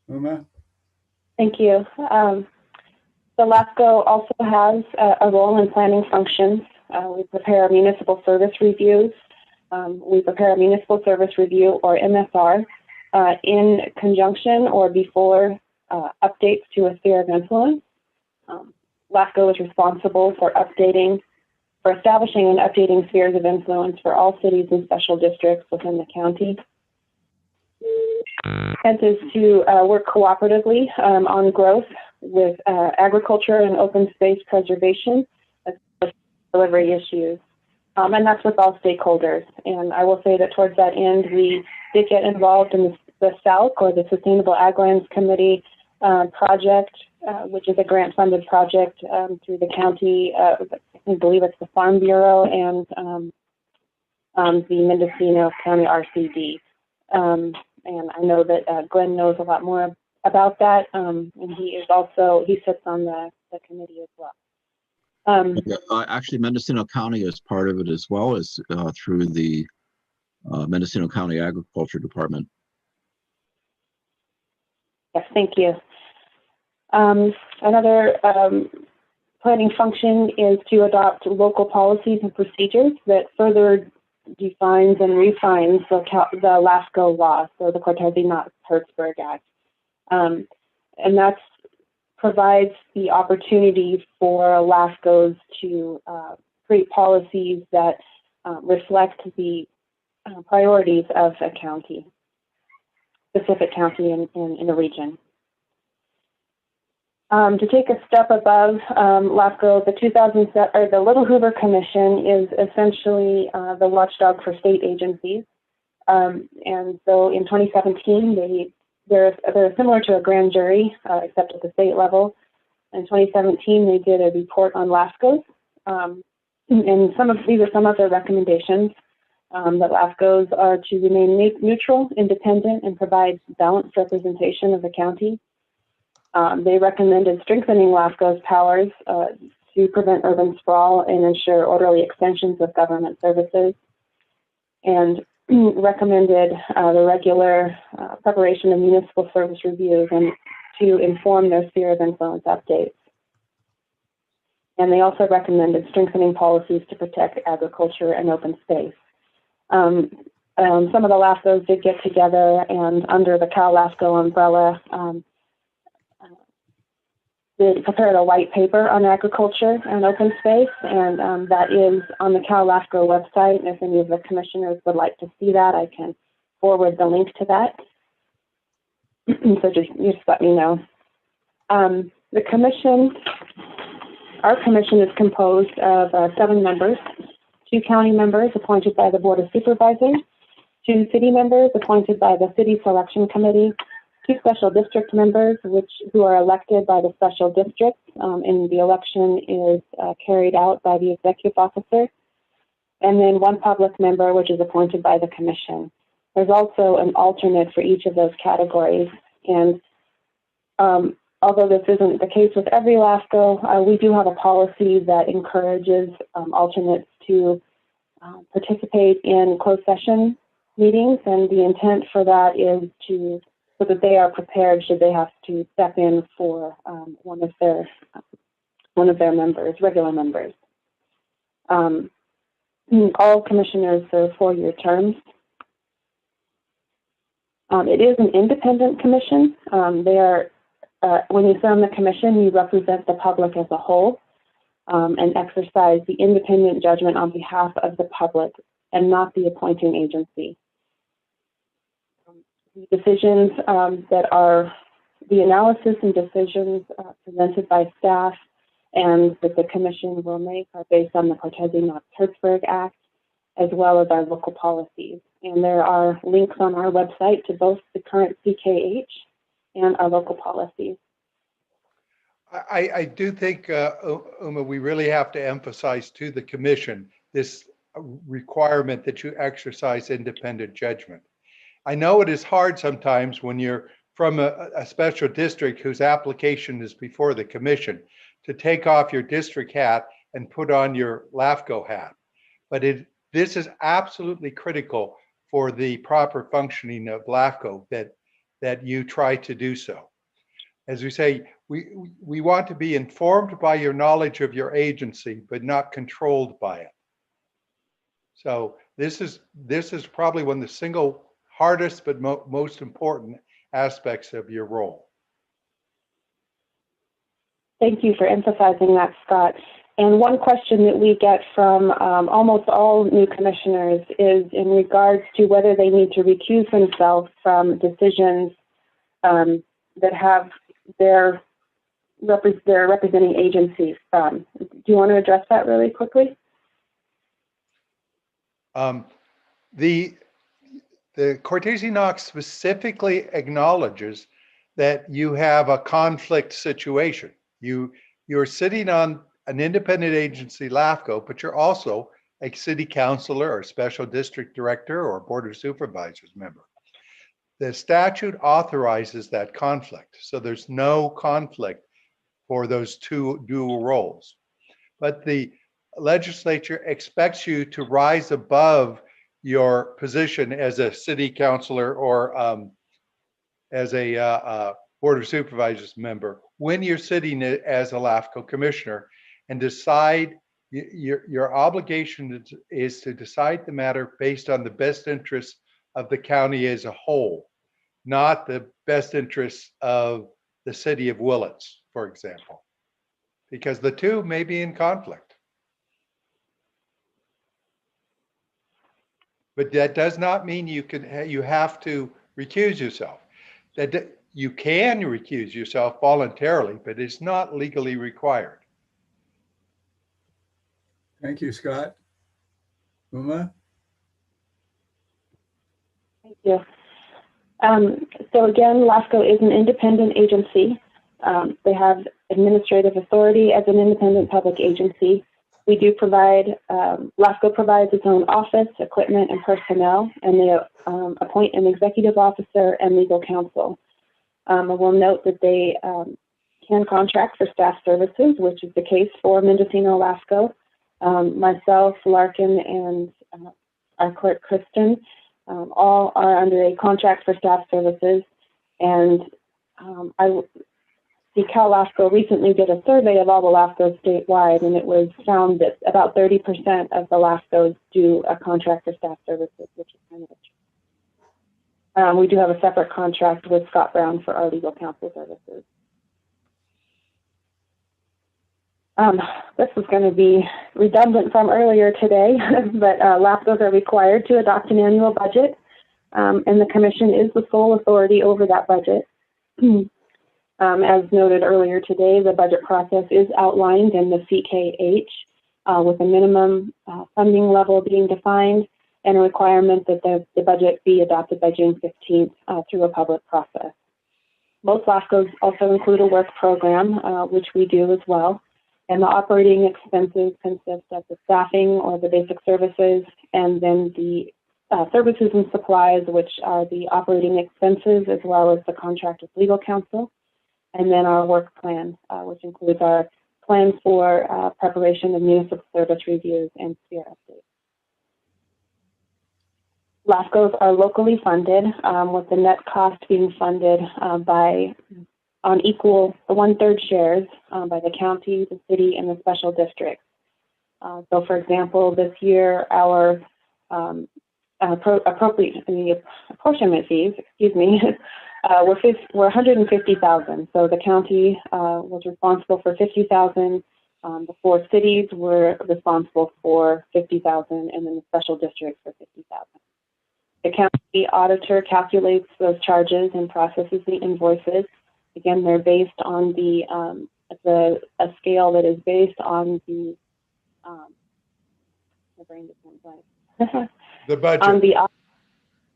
Uma? Thank you. The LAFCO also has a role in planning functions. We prepare municipal service reviews. We prepare a municipal service review, or MSR, in conjunction or before updates to a sphere of influence. LAFCO is responsible for establishing and updating spheres of influence for all cities and special districts within the county. Intent is to work cooperatively on growth with agriculture and open space preservation, as well as delivery issues. And that's with all stakeholders. And I will say that towards that end, we did get involved in the SALC, or the Sustainable Aglands Committee project, which is a grant-funded project through the county. I believe it's the Farm Bureau and the Mendocino County RCD. And I know that Glenn knows a lot more about that, and he sits on the committee as well. Actually, Mendocino County is part of it, as well as through the Mendocino County Agriculture Department. Yes, thank you. Another planning function is to adopt local policies and procedures that further defines and refines the LAFCO law, so the Cortez-Knox-Hertzberg Act. And that provides the opportunity for LAFCOs to create policies that reflect the priorities of a county, specific county in a region. To take a step above LAFCO, the Little Hoover Commission is essentially the watchdog for state agencies. And so in 2017, they're similar to a grand jury, except at the state level. In 2017, they did a report on LAFCOs. And these are some of their recommendations. That LAFCOs are to remain neutral, independent, and provide balanced representation of the county. They recommended strengthening LAFCO's powers to prevent urban sprawl and ensure orderly extensions of government services, and recommended the regular preparation of municipal service reviews and to inform their sphere of influence updates. And they also recommended strengthening policies to protect agriculture and open space. Some of the LAFCOs did get together and under the CALAFCO umbrella, they prepared a white paper on agriculture and open space, and that is on the CALAFCO website. And if any of the commissioners would like to see that, I can forward the link to that. So just let me know. The commission, our commission is composed of 7 members, 2 county members appointed by the Board of Supervisors, 2 city members appointed by the City Selection Committee, 2 special district members who are elected by the special districts, and the election is carried out by the executive officer, and then 1 public member, which is appointed by the commission. There's also an alternate for each of those categories, and although this isn't the case with every LAFCO, we do have a policy that encourages alternates to participate in closed session meetings, and the intent for that is so that they are prepared should they have to step in for one of their members, regular members. All commissioners serve 4-year terms. It is an independent commission. When you sit on the commission, you represent the public as a whole and exercise the independent judgment on behalf of the public and not the appointing agency. The decisions that are the analysis and decisions presented by staff and that the commission will make are based on the Cortese-Knox-Hertzberg Act, as well as our local policies. And there are links on our website to both the current CKH and our local policies. I do think, Uma, we really have to emphasize to the commission this requirement that you exercise independent judgment. I know it is hard sometimes when you're from a special district whose application is before the commission to take off your district hat and put on your LAFCO hat. But this is absolutely critical for the proper functioning of LAFCO that you try to do so. As we say, we want to be informed by your knowledge of your agency, but not controlled by it. So this is probably one of the single hardest but most important aspects of your role. Thank you for emphasizing that, Scott. And one question that we get from almost all new commissioners is in regards to whether they need to recuse themselves from decisions that have their representing agencies. Do you want to address that really quickly? The Cortese-Knox specifically acknowledges that you have a conflict situation. You're sitting on an independent agency, LAFCO, but you're also a city councilor or special district director or board of supervisors member. The statute authorizes that conflict, so there's no conflict for those 2 dual roles. But the legislature expects you to rise above your position as a city councilor or as a board of supervisors member when you're sitting as a LAFCO commissioner and decide. Your obligation is to decide the matter based on the best interests of the county as a whole, not the best interests of the city of Willits, for example, because the 2 may be in conflict. But that does not mean you have to recuse yourself. You can recuse yourself voluntarily, but it's not legally required. Thank you, Scott. Uma? Thank you. So again, LAFCO is an independent agency. They have administrative authority as an independent public agency. We do provide, LAFCO provides its own office, equipment, and personnel, and they appoint an executive officer and legal counsel. I will note that they can contract for staff services, which is the case for Mendocino LAFCO. Myself, Larkin, and our clerk, Kristen, all are under a contract for staff services. And the CALAFCO recently did a survey of all the LAFCOs statewide, and it was found that about 30% of the LAFCOs do a contract for staff services, which is kind of interesting. We do have a separate contract with Scott Brown for our legal counsel services. This is going to be redundant from earlier today, but LAFCOs are required to adopt an annual budget, and the commission is the sole authority over that budget. As noted earlier today, the budget process is outlined in the CKH with a minimum funding level being defined and a requirement that the budget be adopted by June 15th through a public process. Most LAFCOs also include a work program, which we do as well. And the operating expenses consist of the staffing or the basic services, and then the services and supplies, which are the operating expenses, as well as the contract with legal counsel. And then our work plan, which includes our plan for preparation of municipal service reviews and sphere updates. LAFCOs are locally funded, with the net cost being funded on equal 1/3 shares by the county, the city, and the special districts. So for example, this year, our apportionment fees, were $150,000. So the county was responsible for $50,000. The 4 cities were responsible for $50,000, and then the special districts for $50,000. The county auditor calculates those charges and processes the invoices. Again, they're based on a scale that is based on the the budget. On the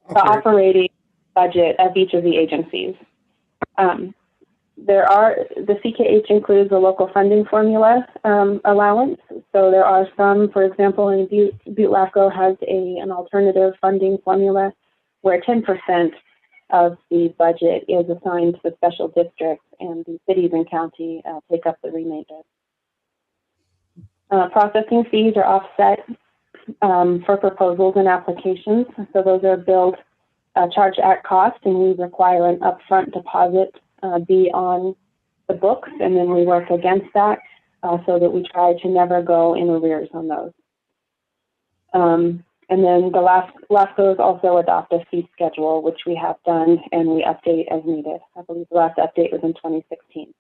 operating budget of each of the agencies. The CKH includes a local funding formula allowance. So there are some, for example, in Butte LAFCO has an alternative funding formula where 10% of the budget is assigned to the special districts, and the cities and county take up the remainder. Processing fees are offset for proposals and applications. So those are billed, charged at cost, and we require an upfront deposit be on the books, and then we work against that so that we try to never go in arrears on those. And then the LAFCOs also adopt a fee schedule, which we have done, and we update as needed. I believe the last update was in 2016.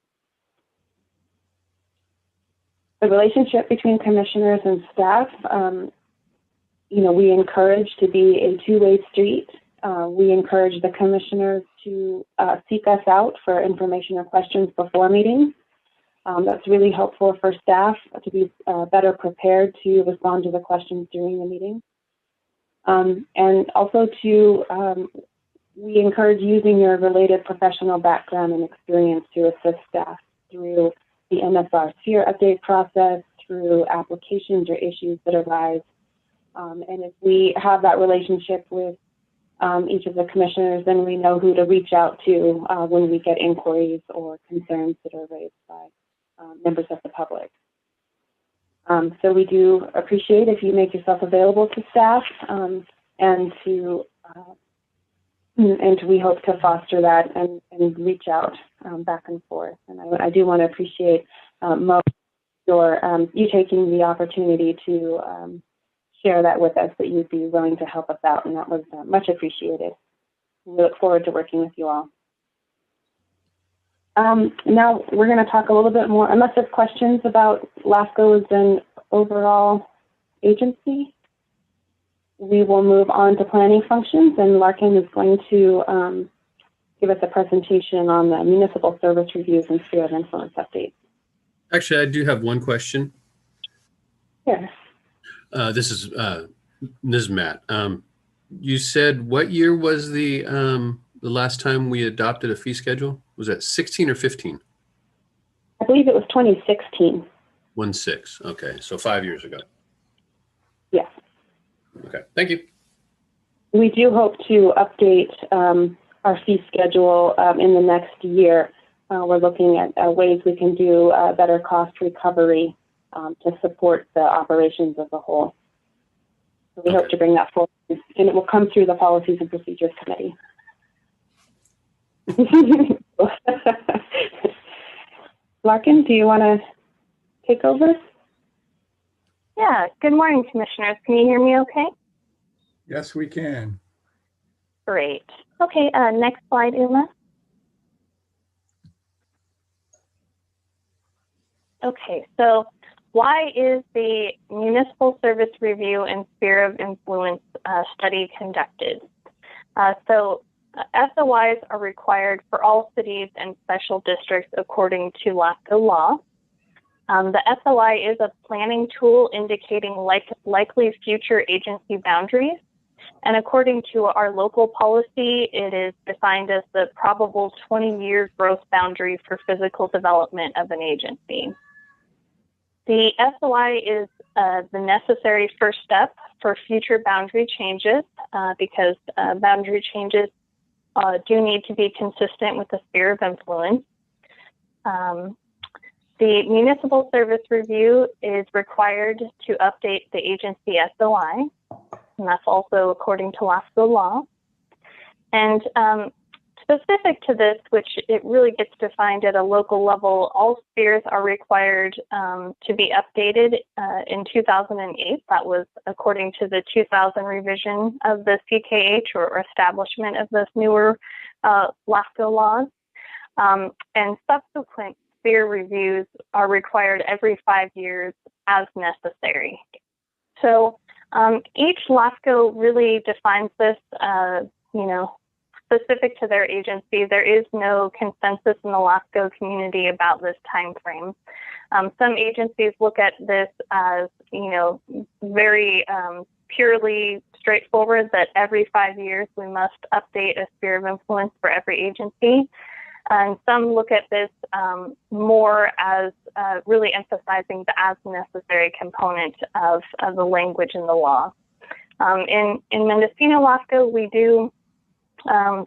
The relationship between commissioners and staff, we encourage to be a two-way street. We encourage the commissioners to seek us out for information or questions before meetings. That's really helpful for staff to be better prepared to respond to the questions during the meeting. And also we encourage using your related professional background and experience to assist staff through the MSR sphere update process, through applications or issues that arise. And if we have that relationship with each of the commissioners, then we know who to reach out to when we get inquiries or concerns that are raised by members of the public. So we do appreciate if you make yourself available to staff, and we hope to foster that and reach out back and forth. And I do want to appreciate Mo, you taking the opportunity to share that with us, that you'd be willing to help us out, and that was much appreciated. We look forward to working with you all. Now we're going to talk a little bit more, unless there's questions about LAFCO as an overall agency. we will move on to planning functions, and Larkin is going to give us a presentation on the municipal service reviews and sphere of influence updates. Actually, I do have one question. Yes. This is Matt. You said what year was the last time we adopted a fee schedule? Was that 16 or 15? I believe it was 2016. 16. Okay, so 5 years ago. Yes. Okay, thank you. We do hope to update our fee schedule in the next year. We're looking at ways we can do better cost recovery to support the operations as a whole. So we hope to bring that forward, and it will come through the Policies and Procedures Committee. Larkin, do you want to take over? Yeah, good morning, Commissioners. Can you hear me okay? Yes, we can. Great. Okay, next slide, Uma. Okay, so why is the Municipal Service Review and Sphere of Influence study conducted? So SOIs are required for all cities and special districts according to LAFCO law. The SOI is a planning tool indicating likely future agency boundaries. And according to our local policy, it is defined as the probable 20-year growth boundary for physical development of an agency. The SOI is the necessary first step for future boundary changes because boundary changes do need to be consistent with the sphere of influence. The Municipal Service Review is required to update the agency SOI, and that's also according to LAFCO law. And specific to this, which it really gets defined at a local level, all spheres are required to be updated in 2008. That was according to the 2000 revision of the CKH or establishment of those newer LAFCO laws. And subsequent sphere reviews are required every 5 years as necessary. So each LAFCO really defines this, specific to their agency. There is no consensus in the LAFCO community about this time frame. Some agencies look at this as, very purely straightforward, that every 5 years we must update a sphere of influence for every agency. And some look at this more as really emphasizing the as necessary component of the language in the law. In Mendocino LAFCO, we do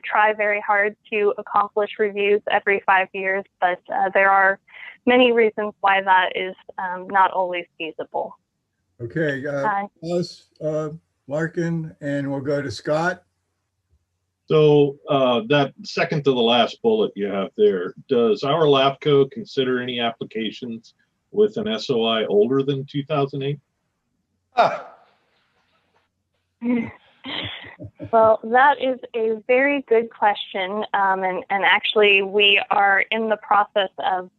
try very hard to accomplish reviews every 5 years, but there are many reasons why that is not always feasible. Okay, Larkin, and we'll go to Scott. So that second to the last bullet you have there, does our LAFCO consider any applications with an SOI older than 2008? Well, that is a very good question. And actually, we are in the process of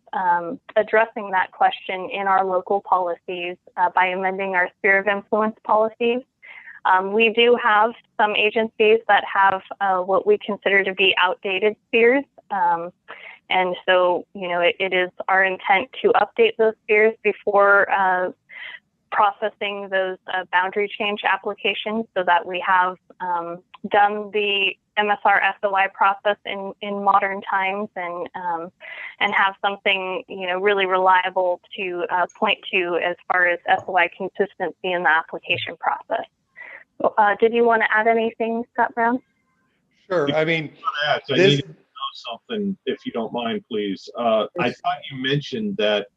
addressing that question in our local policies by amending our sphere of influence policies. We do have some agencies that have what we consider to be outdated spheres. And so, it is our intent to update those spheres before processing those boundary change applications so that we have done the MSR SOI process in modern times and have something, really reliable to point to as far as SOI consistency in the application process. Did you want to add anything, Scott Brown? Sure. I mean, I need to know something, if you don't mind, please. I thought you mentioned that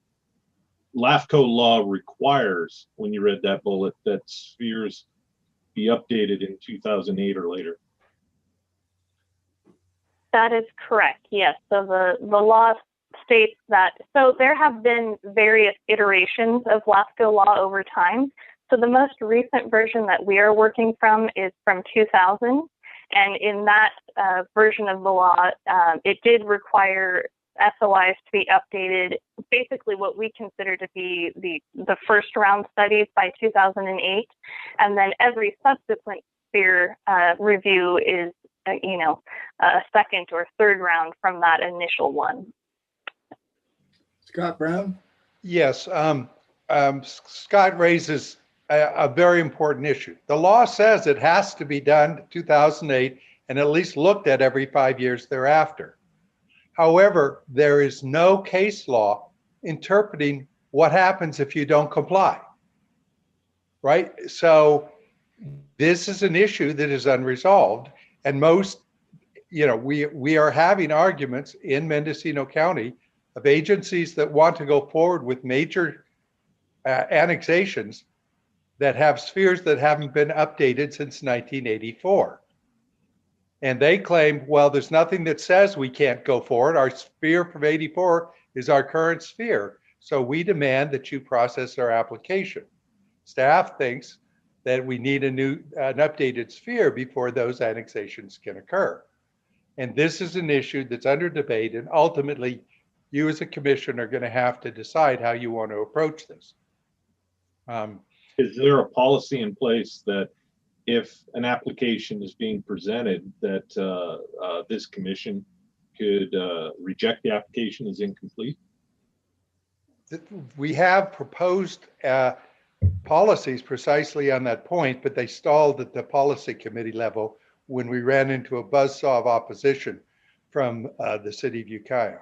LAFCO law requires, when you read that bullet, that spheres be updated in 2008 or later. That is correct, yes. So the law states that, so there have been various iterations of LAFCO law over time. So the most recent version that we are working from is from 2000. And in that version of the law, it did require SOIs to be updated, basically what we consider to be the first round studies by 2008, and then every subsequent sphere review is a second or third round from that initial one. Scott Brown? Yes, Scott raises a very important issue. The law says it has to be done 2008 and at least looked at every 5 years thereafter. However, there is no case law interpreting what happens if you don't comply, right? So this is an issue that is unresolved, and most, we are having arguments in Mendocino County of agencies that want to go forward with major annexations that have spheres that haven't been updated since 1984. And they claim, well, there's nothing that says we can't go forward. Our sphere from 84 is our current sphere. So we demand that you process our application. Staff thinks that we need an updated sphere before those annexations can occur. And this is an issue that's under debate, and ultimately you as a commission are going to have to decide how you want to approach this. Is there a policy in place that if an application is being presented that this commission could reject the application as incomplete? We have proposed policies precisely on that point, but they stalled at the policy committee level when we ran into a buzzsaw of opposition from the city of Ukiah.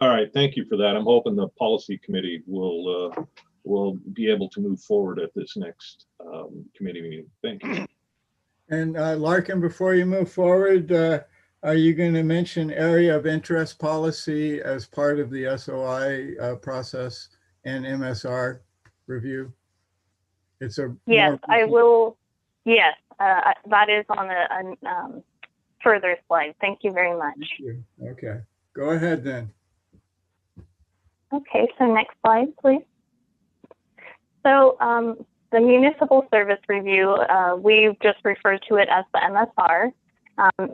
All right, thank you for that. I'm hoping the policy committee will be able to move forward at this next committee meeting. Thank you. And Larkin, before you move forward, are you going to mention area of interest policy as part of the SOI process and MSR review? It's a yes, I will. Yes, that is on a further slide. Thank you very much. Thank you. Okay, go ahead then. Okay, so next slide, please. So the municipal service review, we just refer to it as the MSR.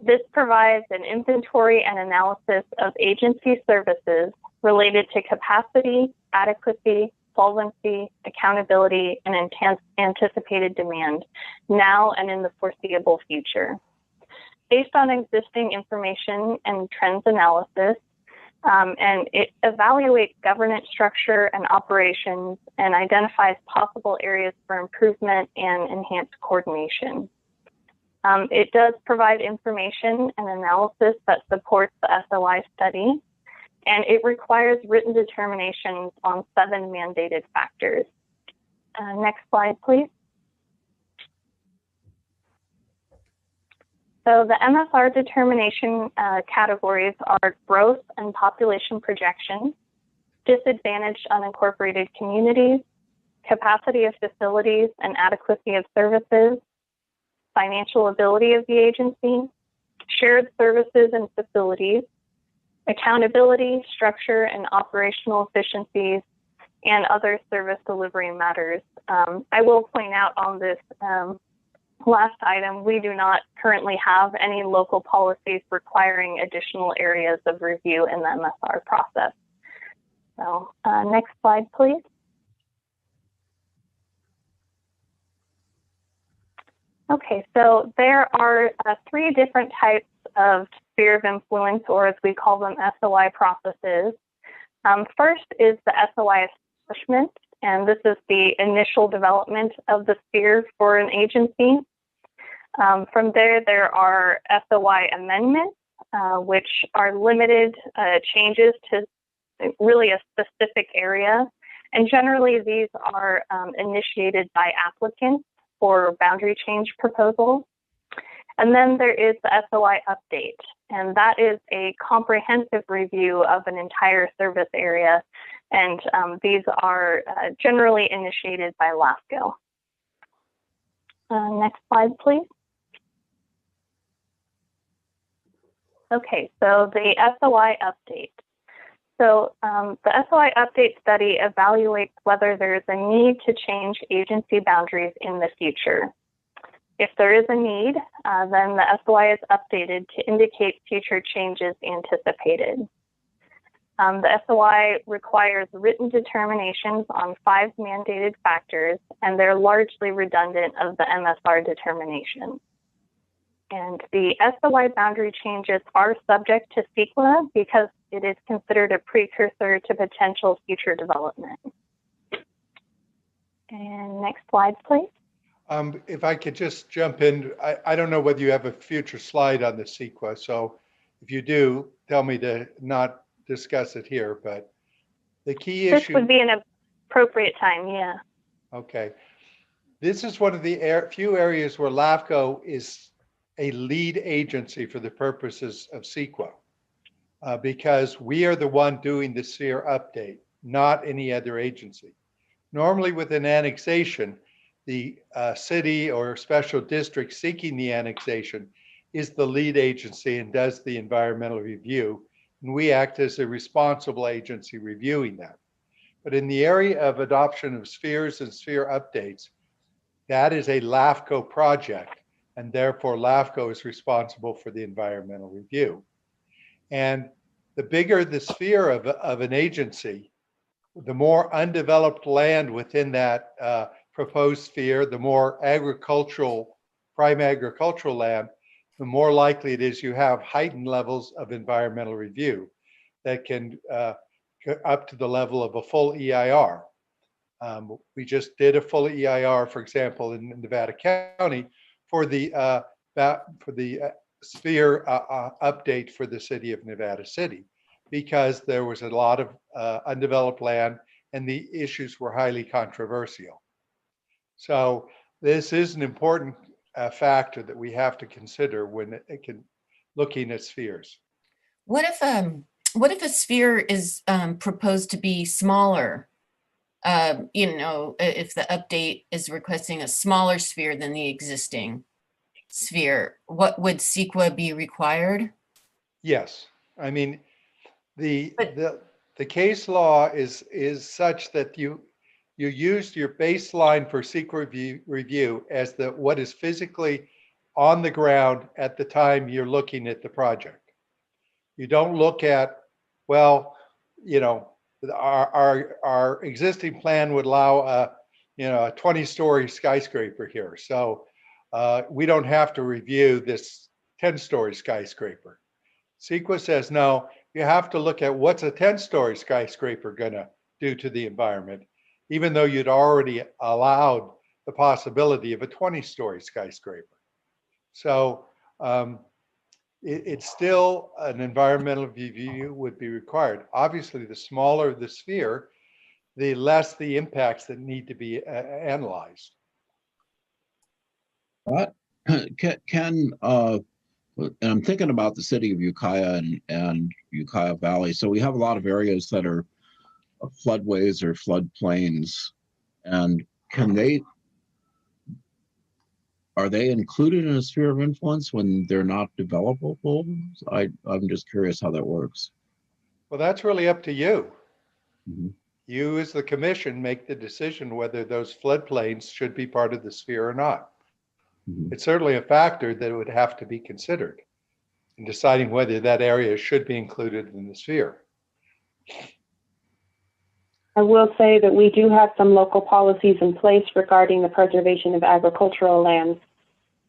This provides an inventory and analysis of agency services related to capacity, adequacy, solvency, accountability, and anticipated demand now and in the foreseeable future. Based on existing information and trends analysis, and it evaluates governance structure and operations and identifies possible areas for improvement and enhanced coordination. It does provide information and analysis that supports the SOI study, and it requires written determinations on 7 mandated factors. Next slide, please. So the MSR determination categories are growth and population projection, disadvantaged unincorporated communities, capacity of facilities and adequacy of services, financial ability of the agency, shared services and facilities, accountability, structure, and operational efficiencies, and other service delivery matters. I will point out on this last item, we do not currently have any local policies requiring additional areas of review in the MSR process. So next slide, please. Okay, so there are 3 different types of sphere of influence, or as we call them, SOI processes. First is the SOI establishment, and this is the initial development of the sphere for an agency. From there, there are SOI amendments, which are limited changes to really a specific area. And generally, these are initiated by applicants for boundary change proposals. And then there is the SOI update, and that is a comprehensive review of an entire service area. And these are generally initiated by LAFCO. Next slide, please. Okay, so the SOI update. So the SOI update study evaluates whether there's a need to change agency boundaries in the future. If there is a need, then the SOI is updated to indicate future changes anticipated. The SOI requires written determinations on 5 mandated factors, and they're largely redundant of the MSR determination. And the SOI boundary changes are subject to CEQA because it is considered a precursor to potential future development. And next slide, please. If I could just jump in, I don't know whether you have a future slide on the CEQA, so if you do, tell me to not discuss it here, but the key issue— This would be an appropriate time, yeah. Okay. This is one of the few areas where LAFCO is a lead agency for the purposes of CEQA, because we are the one doing the sphere update, not any other agency. Normally with an annexation, the city or special district seeking the annexation is the lead agency and does the environmental review, and we act as a responsible agency reviewing that. But in the area of adoption of spheres and sphere updates, that is a LAFCO project, and therefore LAFCO is responsible for the environmental review. And the bigger the sphere of an agency, the more undeveloped land within that proposed sphere, the more prime agricultural land, the more likely it is you have heightened levels of environmental review that can go up to the level of a full EIR. We just did a full EIR, for example, in Nevada County for the sphere update for the city of Nevada City, because there was a lot of undeveloped land and the issues were highly controversial. So this is an important factor that we have to consider when looking at spheres. What if a sphere is proposed to be smaller? If the update is requesting a smaller sphere than the existing sphere, what would CEQA be required? Yes, I mean the case law is such that you used your baseline for CEQA review as what is physically on the ground at the time you're looking at the project. You don't look at, well, our existing plan would allow a 20-story skyscraper here, so we don't have to review this 10-story skyscraper. CEQA says no, you have to look at what's a 10-story skyscraper gonna do to the environment, even though you'd already allowed the possibility of a 20-story skyscraper. So it's still an environmental review would be required. Obviously, the smaller the sphere, the less the impacts that need to be analyzed. What can and I'm thinking about the city of Ukiah and Ukiah Valley. So we have a lot of areas that are floodways or floodplains, and are they included in a sphere of influence when they're not developable? I'm just curious how that works. Well, that's really up to you. Mm-hmm. You as the commission make the decision whether those floodplains should be part of the sphere or not. Mm-hmm. It's certainly a factor that would have to be considered in deciding whether that area should be included in the sphere. I will say that we do have some local policies in place regarding the preservation of agricultural lands,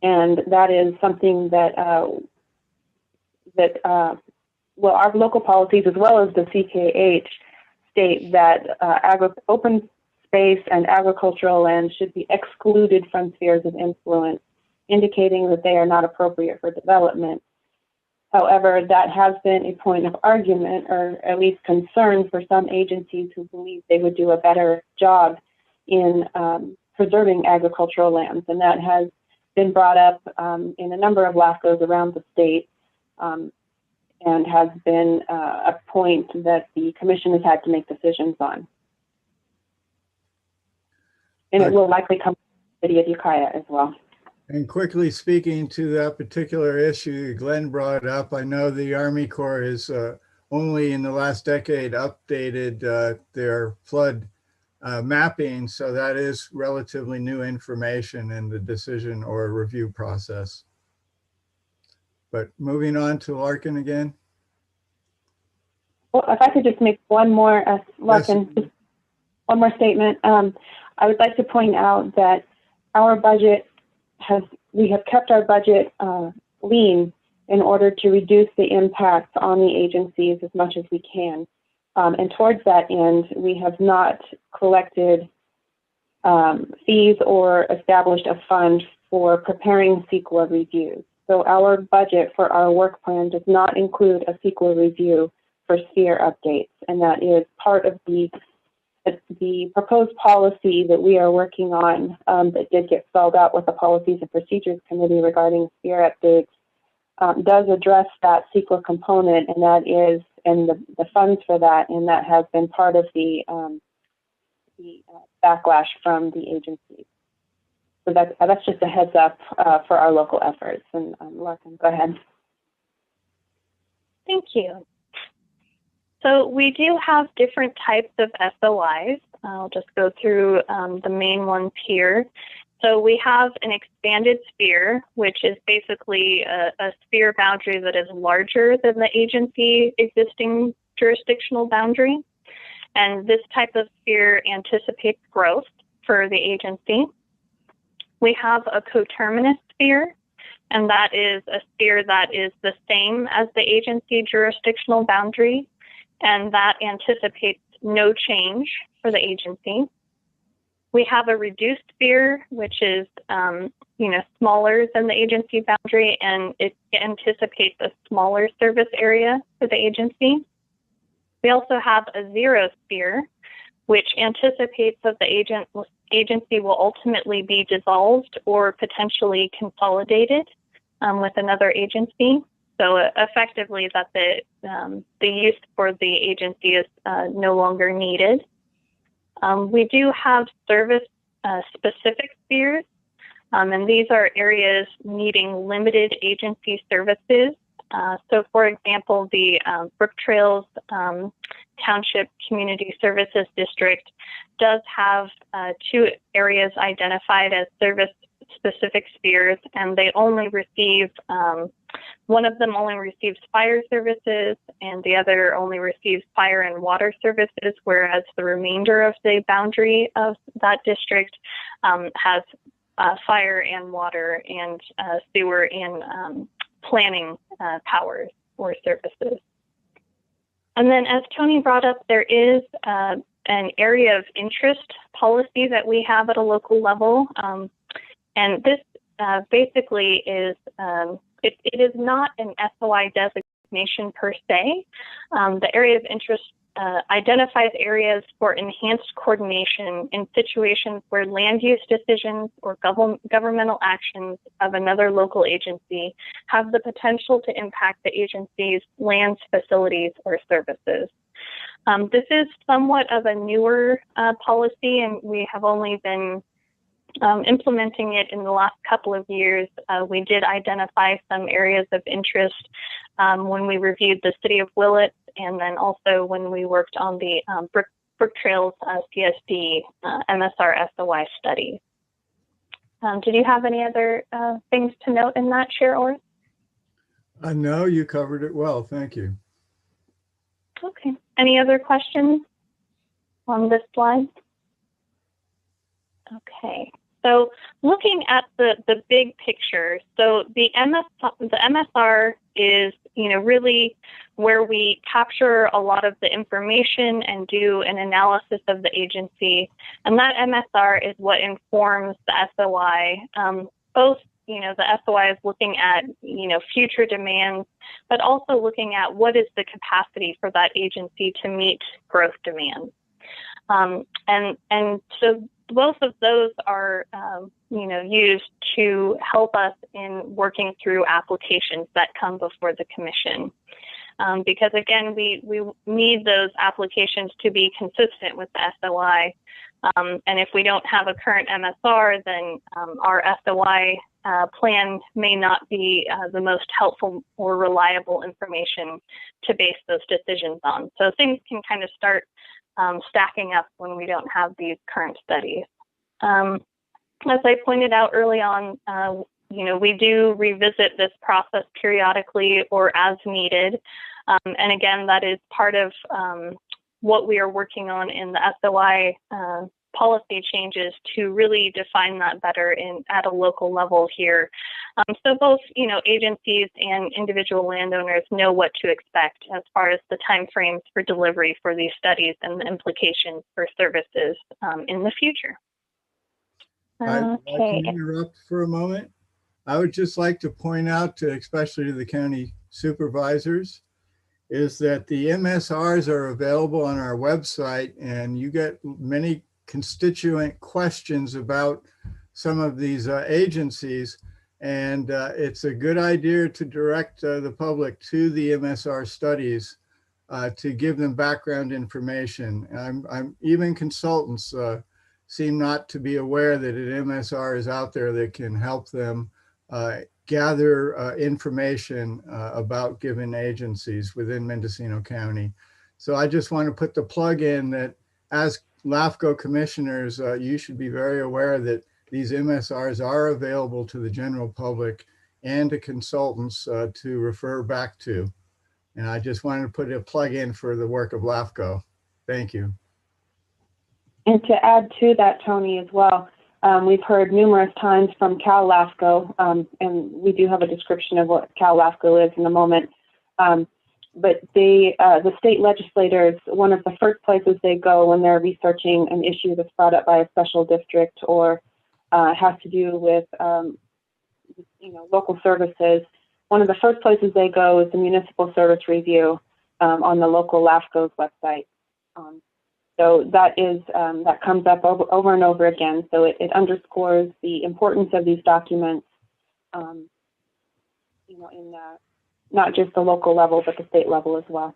and that is something that our local policies, as well as the CKH, state that open space and agricultural land should be excluded from spheres of influence, indicating that they are not appropriate for development. However, that has been a point of argument, or at least concern, for some agencies who believe they would do a better job in preserving agricultural lands. And that has been brought up in a number of LAFCOs around the state, and has been a point that the commission has had to make decisions on. And it will likely come to the city of Ukiah as well. And quickly speaking to that particular issue Glenn brought up, I know the Army Corps has only in the last decade updated their flood mapping. So that is relatively new information in the decision or review process. But moving on to Larkin again. Well, if I could just make one more, Larkin, Yes. one more statement. I would like to point out that our budget we have kept our budget lean in order to reduce the impact on the agencies as much as we can. And towards that end, we have not collected fees or established a fund for preparing CEQA reviews. So our budget for our work plan does not include a CEQA review for sphere updates, and that is part of the proposed policy that we are working on that did get spelled out with the Policies and Procedures Committee regarding sphere updates does address that CEQA component, and that is, and the funds for that, and that has been part of the backlash from the agencies. So that's just a heads up for our local efforts. And Larkin, go ahead. Thank you. So we do have different types of SOIs. I'll just go through the main ones here. So we have an expanded sphere, which is basically a sphere boundary that is larger than the agency existing jurisdictional boundary. And this type of sphere anticipates growth for the agency. We have a coterminous sphere, and that is a sphere that is the same as the agency jurisdictional boundary, and that anticipates no change for the agency. We have a reduced sphere, which is smaller than the agency boundary, and it anticipates a smaller service area for the agency. We also have a zero sphere, which anticipates that the agency will ultimately be dissolved or potentially consolidated with another agency. So effectively that the use for the agency is no longer needed. We do have service specific spheres, and these are areas needing limited agency services. So for example, the Brook Trails Township Community Services District does have two areas identified as service specific spheres, and they only receive, one of them only receives fire services and the other only receives fire and water services, whereas the remainder of the boundary of that district has fire and water and sewer and planning powers or services. And then as Tony brought up, there is an area of interest policy that we have at a local level. And this basically is, it is not an SOI designation per se. The area of interest identifies areas for enhanced coordination in situations where land use decisions or governmental actions of another local agency have the potential to impact the agency's lands, facilities, or services. This is somewhat of a newer policy, and we have only been implementing it in the last couple of years. We did identify some areas of interest when we reviewed the City of Willits, and then also when we worked on the Brook Trails CSD MSR SOI study. Did you have any other things to note in that, Chair Orr? No, you covered it well. Thank you. Okay. Any other questions on this slide? Okay. So looking at the big picture, so the MSR is, really where we capture a lot of the information and do an analysis of the agency. And that MSR is what informs the SOI. Both, the SOI is looking at, future demands, but also looking at what is the capacity for that agency to meet growth demands. And so both of those are, used to help us in working through applications that come before the commission. Because again, we need those applications to be consistent with the SOI. And if we don't have a current MSR, then our SOI plan may not be the most helpful or reliable information to base those decisions on. So things can kind of start stacking up when we don't have these current studies. As I pointed out early on, we do revisit this process periodically or as needed. And again, that is part of what we are working on in the SOI policy changes to really define that better at a local level here. So both, agencies and individual landowners know what to expect as far as the timeframes for delivery for these studies and the implications for services in the future. I'd like to interrupt for a moment. I would just like to point out to, especially to the county supervisors, is that the MSRs are available on our website, and you get many constituent questions about some of these agencies. And it's a good idea to direct the public to the MSR studies to give them background information. Even consultants seem not to be aware that an MSR is out there that can help them gather information about given agencies within Mendocino County. So I just want to put the plug in that as LAFCO commissioners, you should be very aware that these MSRs are available to the general public and to consultants to refer back to. And I just wanted to put a plug in for the work of LAFCO. Thank you. And to add to that, Tony, as well, we've heard numerous times from CALAFCO, and we do have a description of what CALAFCO is in a moment. But the state legislators, one of the first places they go when they're researching an issue that's brought up by a special district or has to do with local services, one of the first places they go is the Municipal Service Review on the local LAFCO's website. So that comes up over and over again. So it underscores the importance of these documents, in not just the local level, but the state level as well.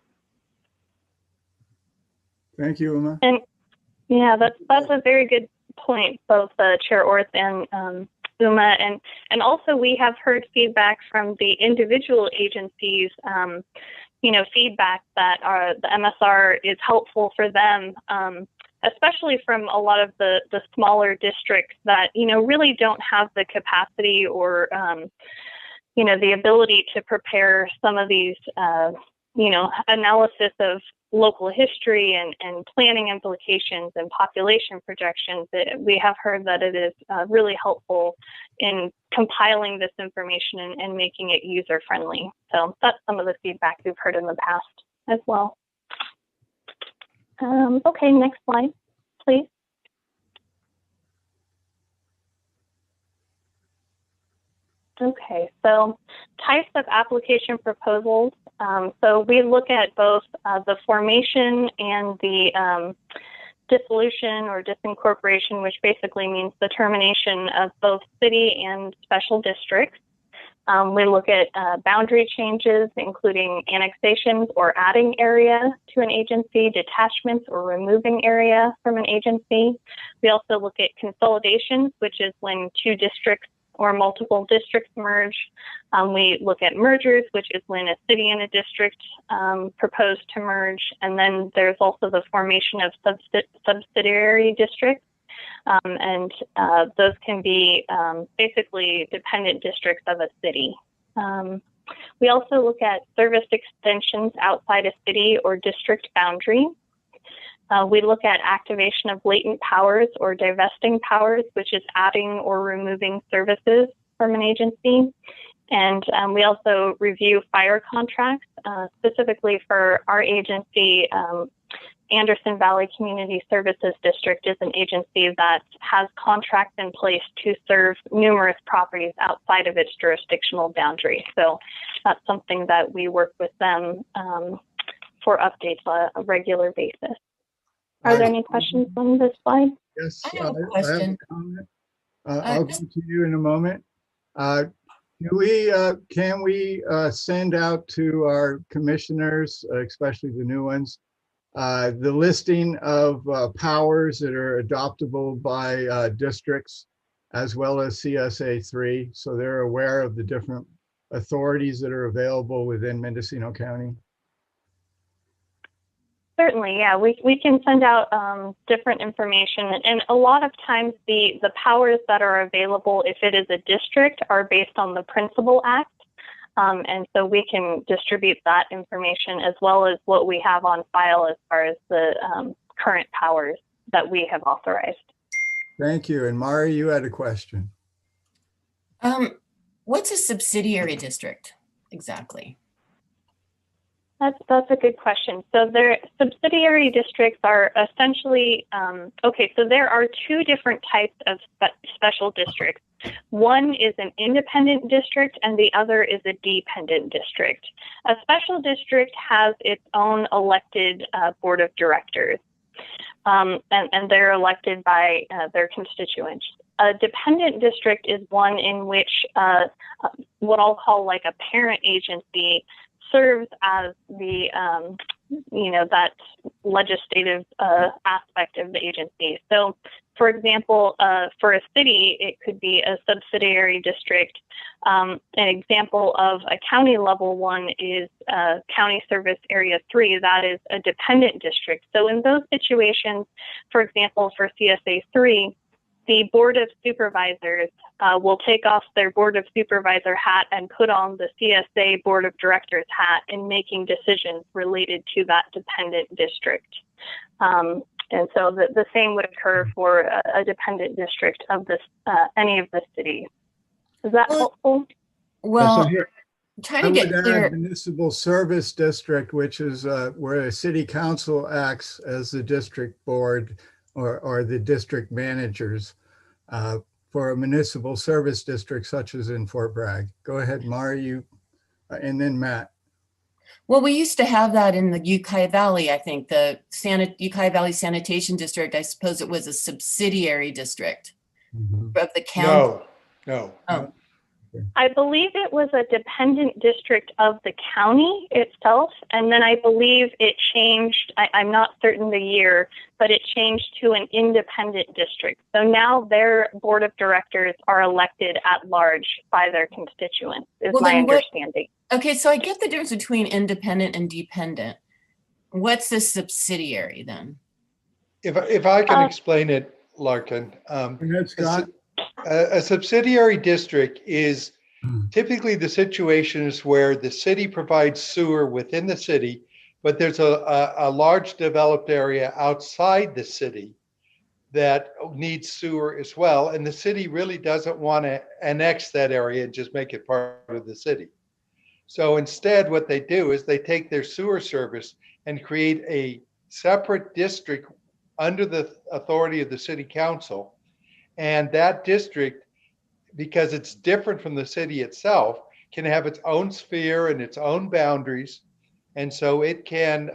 Thank you, Uma. And yeah, that's a very good point, both Chair Orth and Uma, and also we have heard feedback from the individual agencies. Feedback that the MSR is helpful for them, especially from a lot of the smaller districts that, really don't have the capacity or, the ability to prepare some of these, analysis of local history and planning implications and population projections. We have heard that it is really helpful in compiling this information and making it user friendly. So that's some of the feedback we've heard in the past as well. Okay, next slide, please. Okay, so types of application proposals. So we look at both the formation and the dissolution or disincorporation, which basically means the termination of both city and special districts. We look at boundary changes, including annexations or adding area to an agency, detachments or removing area from an agency. We also look at consolidations, which is when two districts or multiple districts merge. We look at mergers, which is when a city and a district propose to merge. And then there's also the formation of subsidiary districts. And those can be basically dependent districts of a city. We also look at service extensions outside a city or district boundary. We look at activation of latent powers or divesting powers, which is adding or removing services from an agency. And we also review fire contracts, specifically for our agency. Anderson Valley Community Services District is an agency that has contracts in place to serve numerous properties outside of its jurisdictional boundary. So that's something that we work with them for updates on a regular basis. Are there any questions on this slide? Yes, I have a question. I'll come to you in a moment. Can we send out to our commissioners, especially the new ones, the listing of powers that are adoptable by districts, as well as CSA 3, so they're aware of the different authorities that are available within Mendocino County? Certainly, yeah, we can send out different information, and a lot of times the powers that are available, if it is a district, are based on the Principal Act, and so we can distribute that information as well as what we have on file as far as the current powers that we have authorized. Thank you. And Mari, you had a question. What's a subsidiary district exactly? That's a good question. So their subsidiary districts are essentially, okay, so there are two different types of special districts. One is an independent district and the other is a dependent district. A special district has its own elected board of directors, and they're elected by their constituents. A dependent district is one in which what I'll call like a parent agency serves as the, that legislative aspect of the agency. So, for example, for a city, it could be a subsidiary district. An example of a county level one is County Service Area 3. That is a dependent district. So in those situations, for example, for CSA 3, the Board of Supervisors will take off their Board of Supervisor hat and put on the CSA Board of Directors hat in making decisions related to that dependent district. And so the same would occur for a dependent district of this any of the cities. Is that helpful? Well, I would add municipal service district, which is where a city council acts as the district board or the district managers for a municipal service district, such as in Fort Bragg. Go ahead, Mari, you, and then Matt. Well, we used to have that in the Ukiah Valley, I think, the Ukiah Valley Sanitation District. I suppose it was a subsidiary district of the county. No. Oh. I believe it was a dependent district of the county itself, and then I believe it changed, I'm not certain the year, but it changed to an independent district. So now their board of directors are elected at large by their constituents, is my understanding. Okay, so I get the difference between independent and dependent. What's the subsidiary then? If I can explain it, Larkin. A subsidiary district is typically the situations where the city provides sewer within the city, but there's a large developed area outside the city that needs sewer as well. And the city really doesn't want to annex that area and just make it part of the city. So instead, what they do is they take their sewer service and create a separate district under the authority of the city council. And that district, because it's different from the city itself, can have its own sphere and its own boundaries. And so it can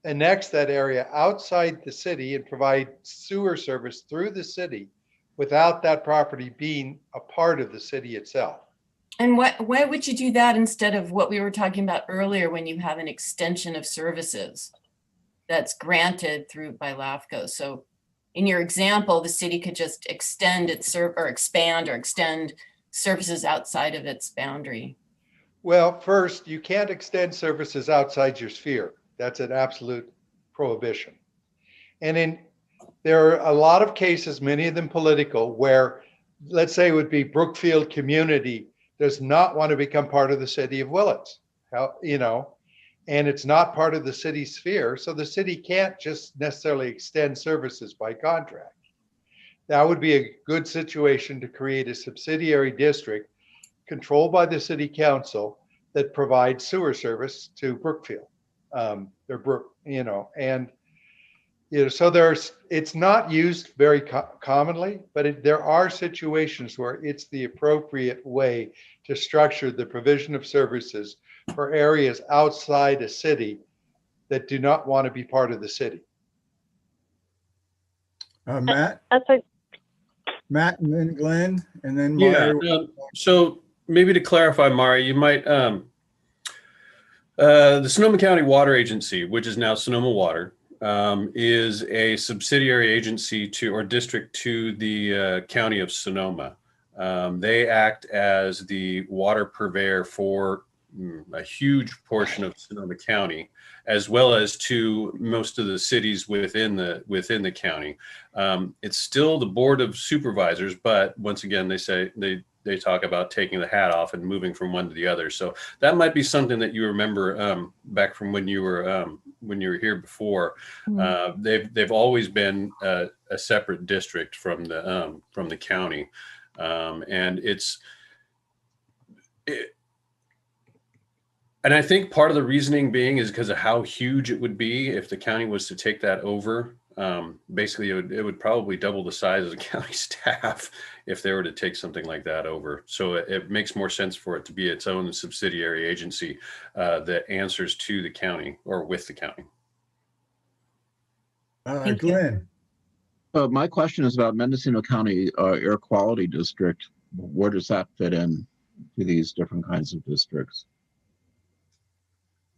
annex that area outside the city and provide sewer service through the city without that property being a part of the city itself. And why would you do that instead of what we were talking about earlier when you have an extension of services that's granted by LAFCO? So in your example, the city could just extend its expand or extend services outside of its boundary. Well, first, you can't extend services outside your sphere. That's an absolute prohibition. And there are a lot of cases, many of them political, where let's say it would be Brookfield community does not want to become part of the city of Willits, and it's not part of the city sphere. So the city can't just necessarily extend services by contract. That would be a good situation to create a subsidiary district controlled by the city council that provides sewer service to Brookfield. So it's not used very commonly, but there are situations where it's the appropriate way to structure the provision of services for areas outside a city that do not want to be part of the city. Matt? Matt and then Glenn and then Mari. Yeah, so maybe to clarify, Mari, you might, the Sonoma County Water Agency, which is now Sonoma Water, is a subsidiary agency or district to the county of Sonoma. They act as the water purveyor for a huge portion of Sonoma County, as well as to most of the cities within the county. It's still the Board of Supervisors, but once again, they talk about taking the hat off and moving from one to the other. So that might be something that you remember back from when you were here before. They've always been a separate district from the county, and and I think part of the reasoning being is because of how huge it would be if the county was to take that over. Basically, it would probably double the size of the county staff if they were to take something like that over. So it makes more sense for it to be its own subsidiary agency that answers to the county or with the county. Glenn. My question is about Mendocino County Air Quality District. Where does that fit in to these different kinds of districts?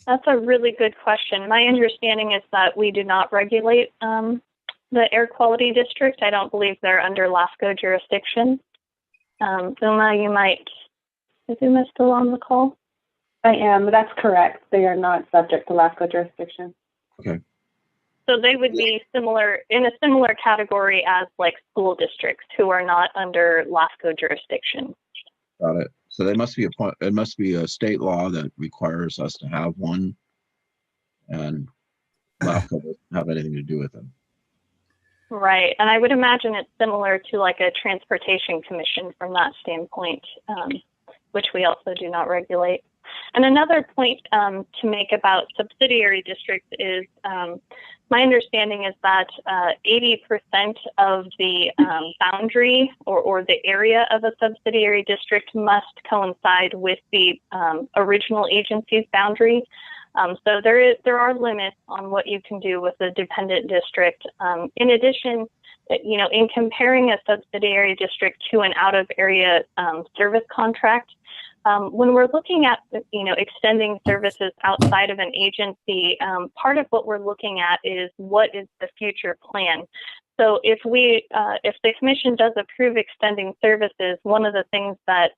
That's a really good question. My understanding is that we do not regulate the air quality district. I don't believe they're under LAFCO jurisdiction. Uma, is Uma still on the call? I am. That's correct. They are not subject to LAFCO jurisdiction. Okay. So they would be in a similar category as like school districts who are not under LAFCO jurisdiction. Got it. So they must be it must be a state law that requires us to have one, and LAFCO doesn't have anything to do with it. Right, and I would imagine it's similar to like a transportation commission from that standpoint, which we also do not regulate. And another point to make about subsidiary districts is my understanding is that 80% of the boundary or the area of a subsidiary district must coincide with the original agency's boundary. So there are limits on what you can do with a dependent district. In addition, in comparing a subsidiary district to an out-of-area service contract, when we're looking at, extending services outside of an agency, part of what we're looking at is what is the future plan. So if the commission does approve extending services, one of the things that,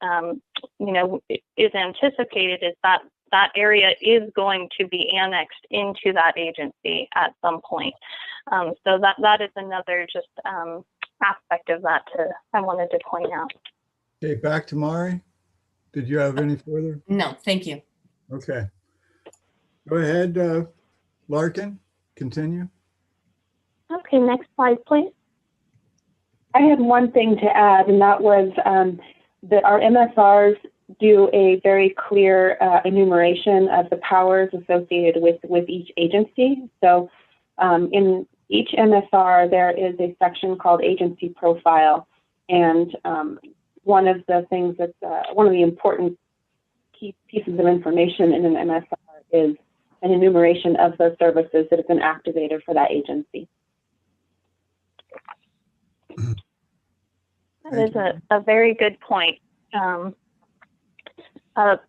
is anticipated is that that area is going to be annexed into that agency at some point. So that is another just aspect of that I wanted to point out. Okay, back to Mari. Did you have any further? No, thank you. Okay. Go ahead, Larkin, continue. Okay, next slide, please. I had one thing to add, and that was that our MSRs do a very clear enumeration of the powers associated with each agency. So in each MSR, there is a section called Agency Profile, and one of the things that's one of the important key pieces of information in an MSR is an enumeration of the services that have been activated for that agency. That is a very good point. The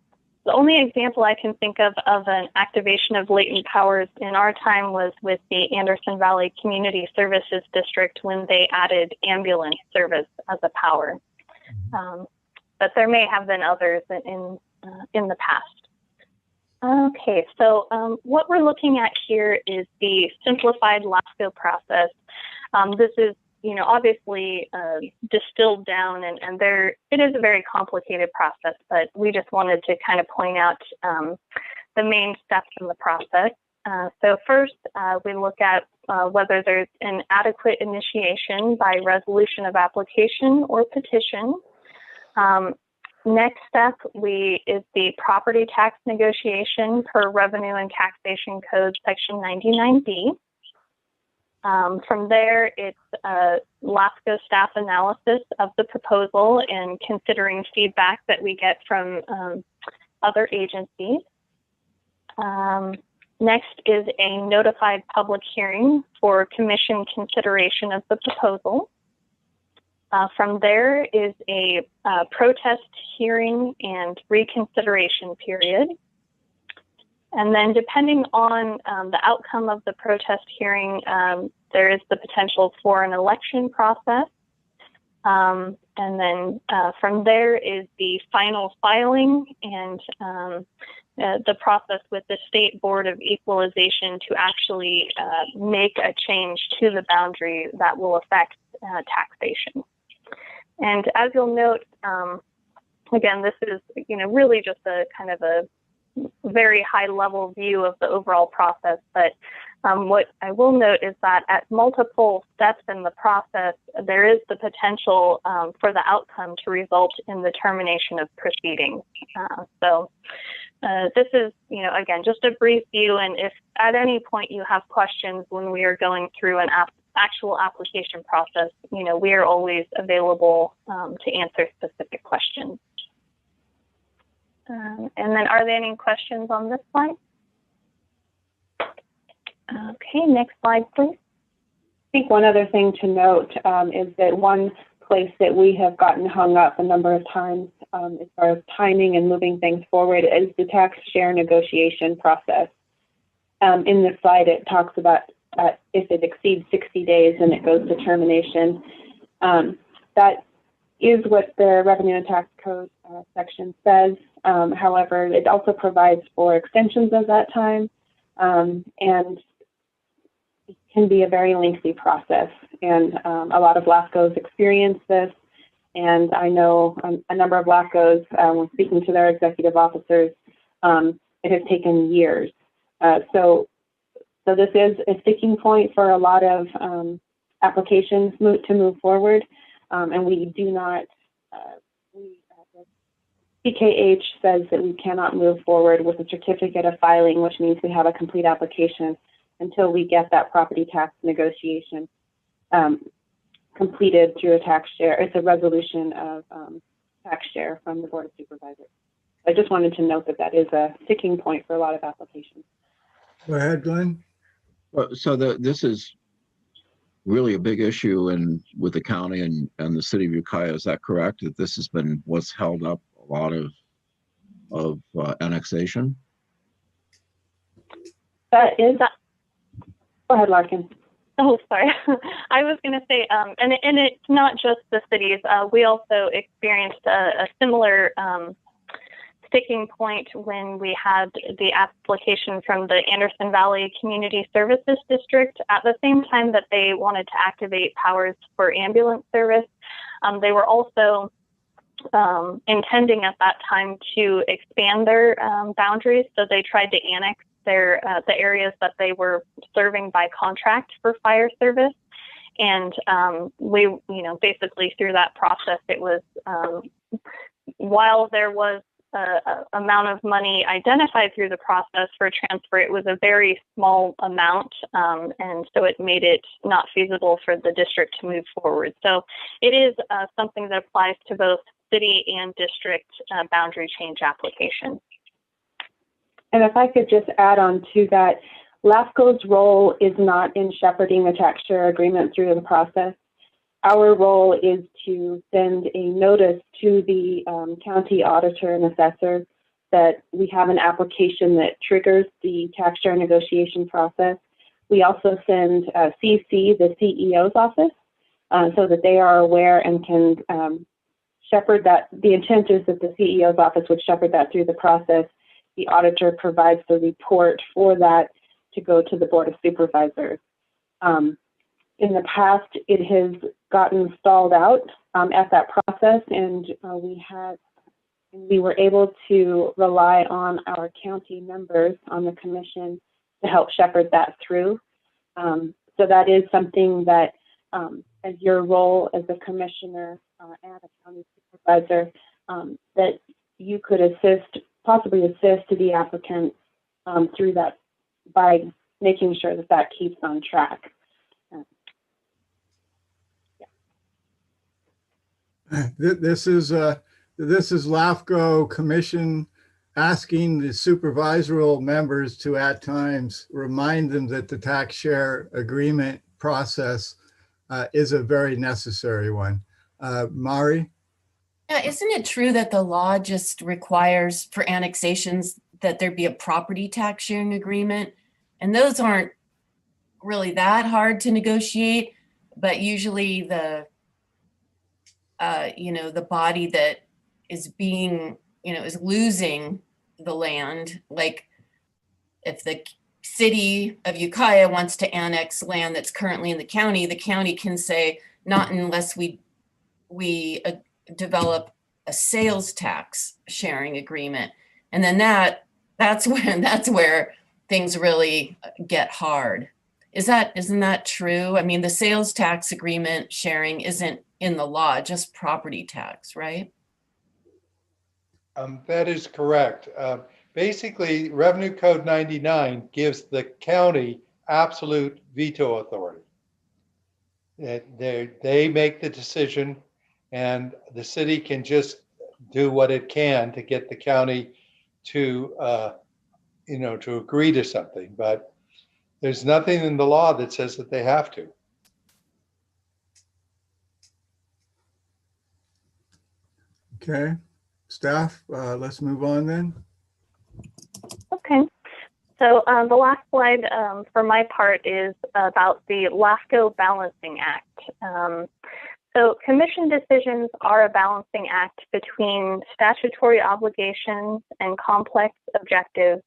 only example I can think of an activation of latent powers in our time was with the Anderson Valley Community Services District when they added ambulance service as a power. But there may have been others in the past. Okay, so what we're looking at here is the simplified LAFCO process. This is, obviously distilled down, and it is a very complicated process, but we just wanted to kind of point out the main steps in the process. So first, we look at whether there's an adequate initiation by resolution of application or petition. Next step is the property tax negotiation per Revenue and Taxation Code Section 99B. From there, it's LAFCO staff analysis of the proposal and considering feedback that we get from other agencies. Next is a notified public hearing for commission consideration of the proposal. From there is a protest hearing and reconsideration period. And then depending on the outcome of the protest hearing, there is the potential for an election process. And then from there is the final filing. And the process with the State Board of Equalization to actually make a change to the boundary that will affect taxation. And as you'll note, again, this is really just a kind of a very high level view of the overall process, but what I will note is that at multiple steps in the process, there is the potential for the outcome to result in the termination of proceedings. This is, again, just a brief view, and if at any point you have questions when we are going through an actual application process, we are always available to answer specific questions. And then are there any questions on this slide? Okay, next slide, please. I think one other thing to note is that one place that we have gotten hung up a number of times as far as timing and moving things forward is the tax share negotiation process. In this slide, it talks about if it exceeds 60 days and it goes to termination. That is what the Revenue and Tax Code section says. However, it also provides for extensions of that time, and it can be a very lengthy process. And a lot of LAFCOs experience this, and I know a number of LAFCOs, when speaking to their executive officers, it has taken years. So this is a sticking point for a lot of applications to move forward, and we do not. CKH says that we cannot move forward with a certificate of filing, which means we have a complete application, until we get that property tax negotiation completed through a tax share. It's a resolution of tax share from the Board of Supervisors. I just wanted to note that that is a sticking point for a lot of applications. Go ahead, Glenn. So this is really a big issue with the county and the city of Ukiah. Is that correct? That this has been what's held up a lot of annexation? That is. Go ahead, Larkin. Oh, sorry. I was going to say, and it's not just the cities. We also experienced a similar sticking point when we had the application from the Anderson Valley Community Services District. At the same time that they wanted to activate powers for ambulance service, they were also intending at that time to expand their boundaries. So they tried to annex the areas that they were serving by contract for fire service. And we, basically through that process, it was, while there was amount of money identified through the process for transfer, it was a very small amount, and so it made it not feasible for the district to move forward. So it is something that applies to both city and district boundary change applications. And if I could just add on to that, LAFCO's role is not in shepherding the tax share agreement through the process. Our role is to send a notice to the county auditor and assessor that we have an application that triggers the tax share negotiation process. We also send CC, the CEO's office, so that they are aware and can shepherd that. The intent is that the CEO's office would shepherd that through the process. The auditor provides the report for that to go to the Board of Supervisors. In the past, it has gotten stalled out at that process, and we were able to rely on our county members on the commission to help shepherd that through. So that is something that, as your role as a commissioner and a county supervisor, that you could possibly assist the applicant through that by making sure that that keeps on track. This is LAFCO Commission asking the supervisory members to at times remind them that the tax share agreement process is a very necessary one. Mari? Yeah, isn't it true that the law just requires for annexations that there be a property tax sharing agreement? And those aren't really that hard to negotiate, but usually the body that is being, is losing the land. Like if the city of Ukiah wants to annex land that's currently in the county can say, not unless we develop a sales tax sharing agreement. And then that's where things really get hard. Isn't that true? I mean, the sales tax agreement sharing isn't in the law, just property tax, right? That is correct. Basically, Revenue Code 99 gives the county absolute veto authority. They make the decision, and the city can just do what it can to get the county to, to agree to something. But there's nothing in the law that says that they have to. Okay, staff, let's move on then. Okay. So the last slide for my part is about the LAFCO Balancing Act. So commission decisions are a balancing act between statutory obligations and complex objectives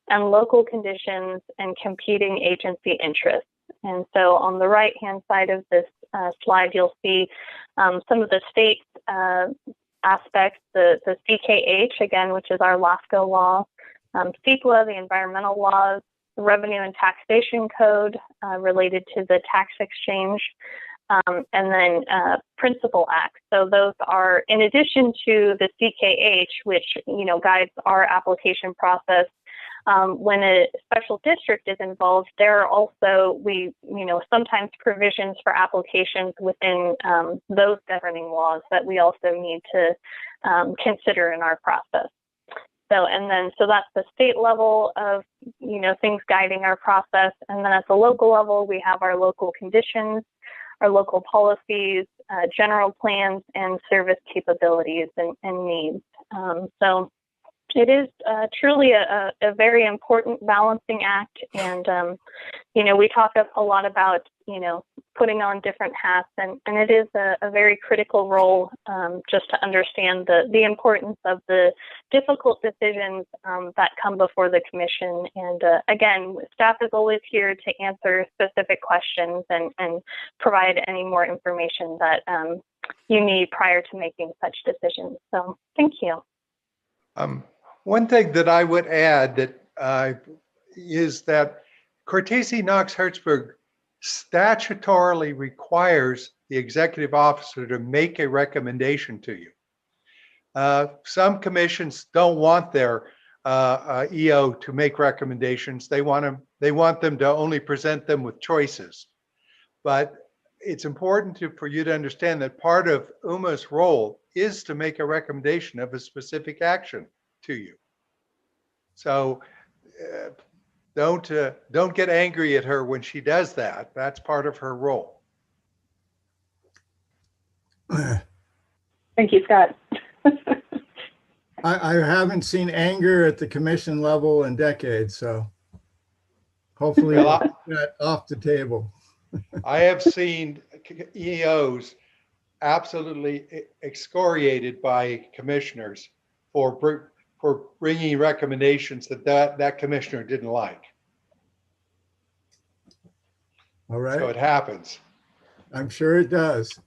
and local conditions and competing agency interests. And so on the right-hand side of this slide, you'll see some of the state aspects, the CKH, again, which is our LAFCO law, CEQA, the environmental laws, the Revenue and Taxation Code related to the tax exchange, and then principal acts. So those are, in addition to the CKH, which guides our application process. When a special district is involved, there are also sometimes provisions for applications within those governing laws that we also need to consider in our process. So that's the state level of things guiding our process, and then at the local level we have our local conditions, our local policies, general plans, and service capabilities and needs. So it is truly a very important balancing act, and we talk a lot about putting on different hats, and it is a very critical role just to understand the importance of the difficult decisions that come before the commission. And again, staff is always here to answer specific questions and provide any more information that you need prior to making such decisions. So thank you. One thing that I would add that is that Cortese Knox Hertzberg statutorily requires the executive officer to make a recommendation to you. Some commissions don't want their EO to make recommendations. They want them to only present them with choices. But it's important for you to understand that part of UMA's role is to make a recommendation of a specific action to you. So don't get angry at her when she does that. That's part of her role. Thank you, Scott. I haven't seen anger at the commission level in decades, so hopefully we'll get that off the table. I have seen EOs absolutely excoriated by commissioners for bringing recommendations that commissioner didn't like. All right. So it happens. I'm sure it does.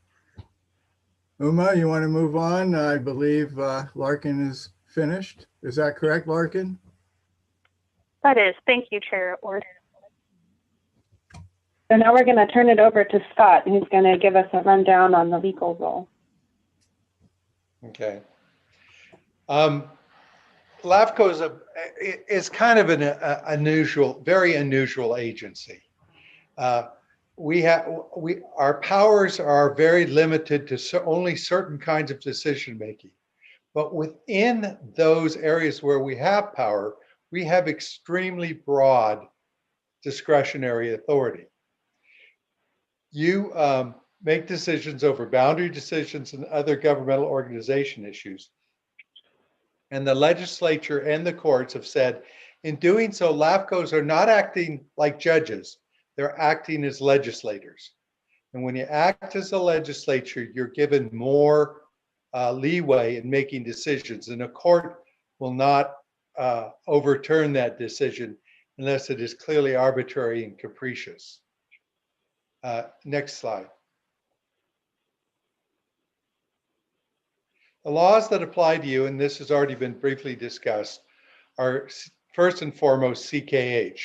Uma, you want to move on? I believe Larkin is finished. Is that correct, Larkin? That is. Thank you, Chair Orr. So now we're going to turn it over to Scott, who's going to give us a rundown on the legal role. Okay. LAFCO is kind of an very unusual agency. Our powers are very limited to only certain kinds of decision making, but within those areas where we have power, we have extremely broad discretionary authority. You make decisions over boundary decisions and other governmental organization issues. And the legislature and the courts have said, in doing so, LAFCOs are not acting like judges, they're acting as legislators. And when you act as a legislature, you're given more leeway in making decisions, and a court will not overturn that decision unless it is clearly arbitrary and capricious. Next slide. The laws that apply to you, and this has already been briefly discussed, are first and foremost CKH.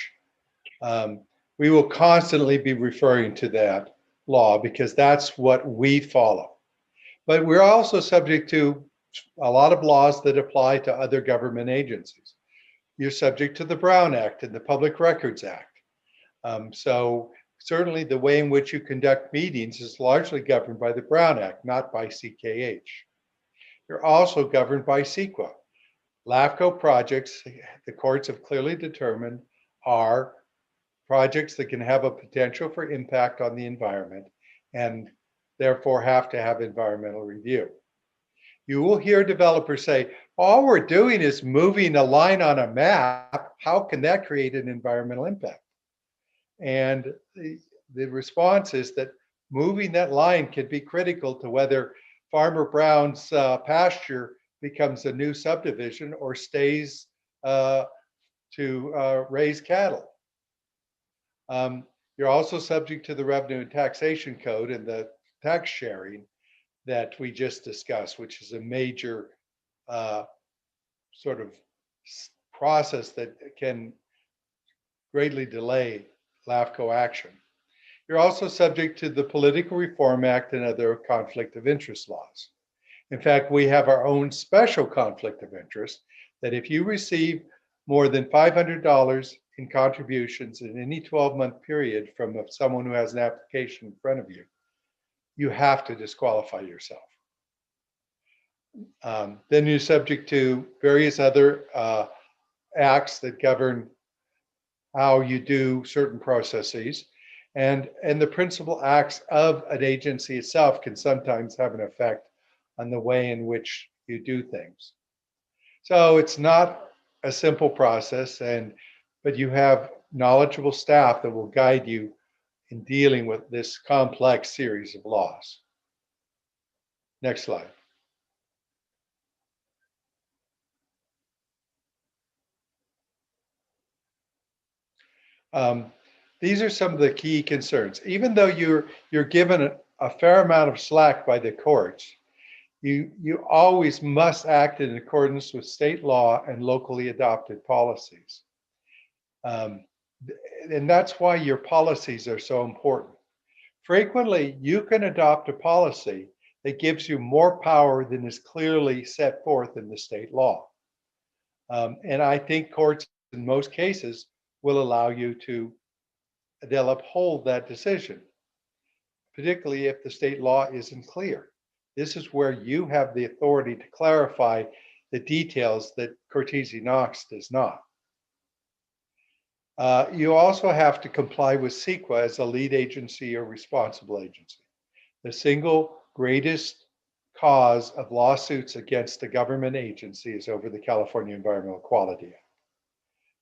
We will constantly be referring to that law because that's what we follow. But we're also subject to a lot of laws that apply to other government agencies. You're subject to the Brown Act and the Public Records Act. So certainly the way in which you conduct meetings is largely governed by the Brown Act, not by CKH. You're also governed by CEQA. LAFCO projects, the courts have clearly determined, are projects that can have a potential for impact on the environment and therefore have to have environmental review. You will hear developers say, all we're doing is moving a line on a map. How can that create an environmental impact? And the response is that moving that line can be critical to whether Farmer Brown's pasture becomes a new subdivision or stays to raise cattle. You're also subject to the Revenue and Taxation Code and the tax sharing that we just discussed, which is a major sort of process that can greatly delay LAFCO action. You're also subject to the Political Reform Act and other conflict of interest laws. In fact, we have our own special conflict of interest that if you receive more than $500 in contributions in any 12-month period from someone who has an application in front of you, you have to disqualify yourself. Then you're subject to various other acts that govern how you do certain processes. And the principal acts of an agency itself can sometimes have an effect on the way in which you do things. So it's not a simple process, but you have knowledgeable staff that will guide you in dealing with this complex series of laws. Next slide. These are some of the key concerns. Even though you're given a fair amount of slack by the courts, you always must act in accordance with state law and locally adopted policies. And that's why your policies are so important. Frequently, you can adopt a policy that gives you more power than is clearly set forth in the state law. And I think courts in most cases will allow you to, they'll uphold that decision, particularly if the state law isn't clear. This is where you have the authority to clarify the details that Cortese Knox does not. You also have to comply with CEQA as a lead agency or responsible agency. The single greatest cause of lawsuits against a government agency is over the California Environmental Quality Act.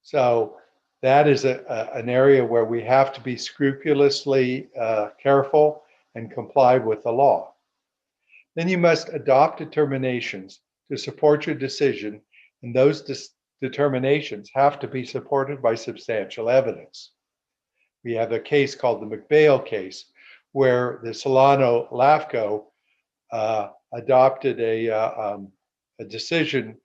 So that is an area where we have to be scrupulously careful and comply with the law. Then you must adopt determinations to support your decision, and those determinations have to be supported by substantial evidence. We have a case called the McBail case, where the Solano LAFCO adopted a decision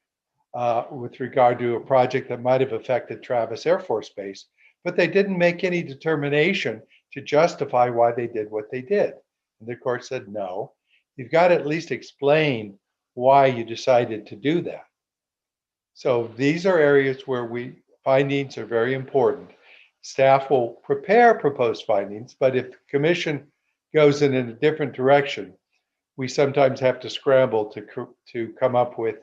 with regard to a project that might have affected Travis Air Force Base, but they didn't make any determination to justify why they did what they did. And the court said, no, you've got to at least explain why you decided to do that. So these are areas where findings are very important. Staff will prepare proposed findings, but if the commission goes in a different direction, we sometimes have to scramble to come up with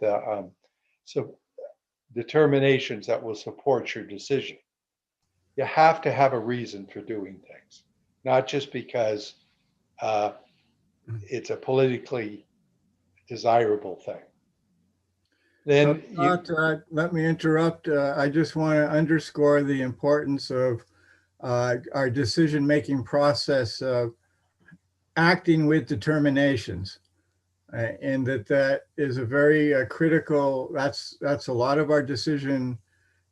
determinations that will support your decision. You have to have a reason for doing things, not just because it's a politically desirable thing. Then let me interrupt. I just want to underscore the importance of our decision-making process of acting with determinations. and that is a very critical, that's a lot of our decision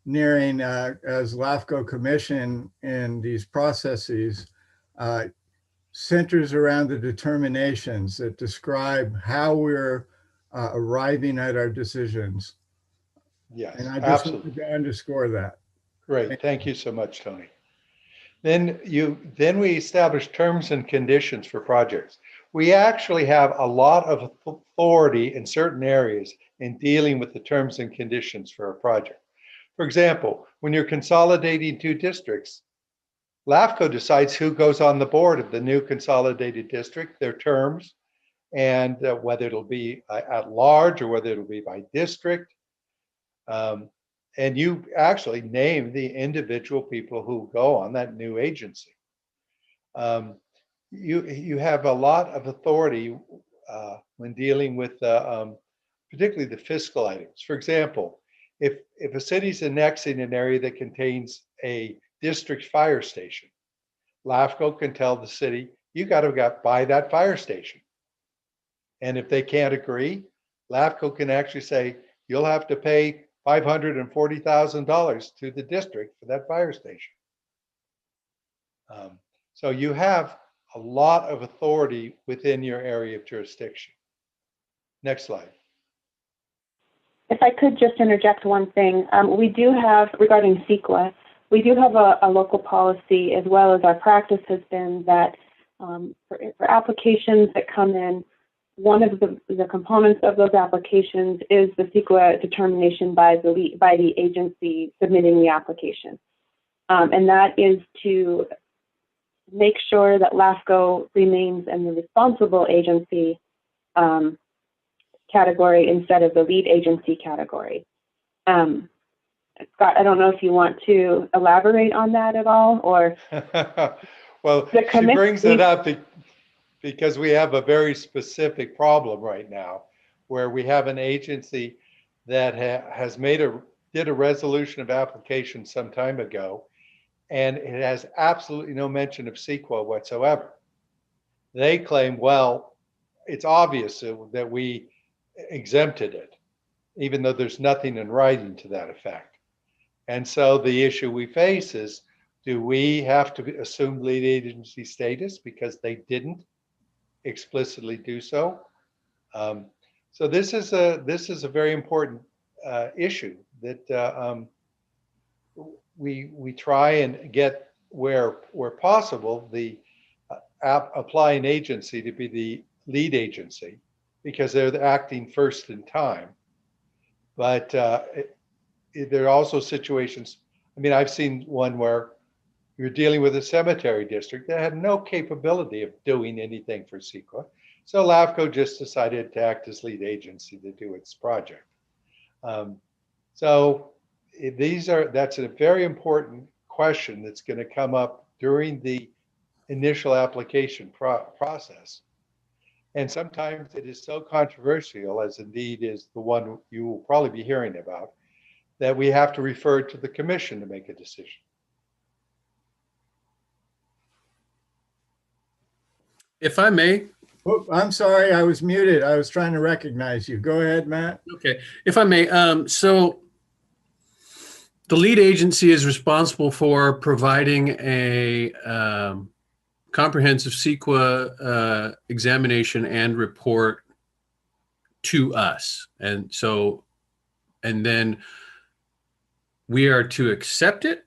nearing as LAFCO Commission in these processes centers around the determinations that describe how we're arriving at our decisions. Yes, And I just absolutely. wanted to underscore that. Great. Thank you so much, Tony. Then we establish terms and conditions for projects. We actually have a lot of authority in certain areas in dealing with the terms and conditions for a project. For example, when you're consolidating two districts, LAFCO decides who goes on the board of the new consolidated district, their terms, and whether it'll be at large or whether it'll be by district. And you actually name the individual people who go on that new agency. You have a lot of authority when dealing with particularly the fiscal items. For example, if a city's annexing an area that contains a district fire station, LAFCO can tell the city, you got to buy that fire station. And if they can't agree, LAFCO can actually say, you'll have to pay $540,000 to the district for that fire station. So you have a lot of authority within your area of jurisdiction. Next slide. If I could just interject one thing, we do have, regarding CEQA, we do have a local policy, as well as our practice has been that for applications that come in, one of the components of those applications is the CEQA determination by the agency submitting the application. And that is to make sure that LAFCO remains in the responsible agency category instead of the lead agency category. Scott, I don't know if you want to elaborate on that at all, or. Well, she brings it up because we have a very specific problem right now where we have an agency that did a resolution of application some time ago, and it has absolutely no mention of CEQA whatsoever. They claim, well, it's obvious that we exempted it, even though there's nothing in writing to that effect. And so the issue we face is, do we have to assume lead agency status because they didn't explicitly do so? So this is a very important issue that we try and get where possible the applying agency to be the lead agency because they're acting first in time. But there are also situations. I mean, I've seen one where you're dealing with a cemetery district that had no capability of doing anything for CEQA. So LAFCO just decided to act as lead agency to do its project. So that's a very important question that's going to come up during the initial application process. And sometimes it is so controversial, as indeed is the one you will probably be hearing about, that we have to refer to the commission to make a decision. If I may. Oh, I'm sorry, I was muted. I was trying to recognize you. Go ahead, Matt. Okay, if I may. So the lead agency is responsible for providing a comprehensive CEQA examination and report to us. And then we are to accept it.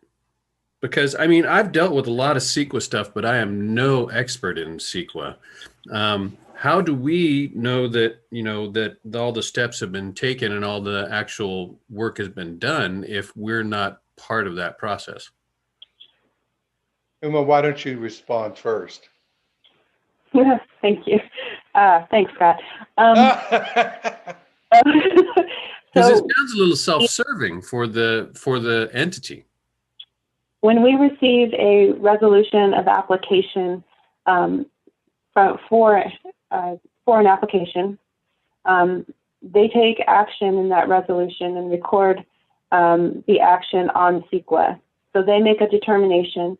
Because, I mean, I've dealt with a lot of CEQA stuff, but I am no expert in CEQA. How do we know that, that all the steps have been taken and all the actual work has been done if we're not part of that process? Uma, why don't you respond first? Thank you. Thanks, Scott. Because it sounds a little self-serving for the entity. When we receive a resolution of application for an application, they take action in that resolution and record the action on CEQA. So they make a determination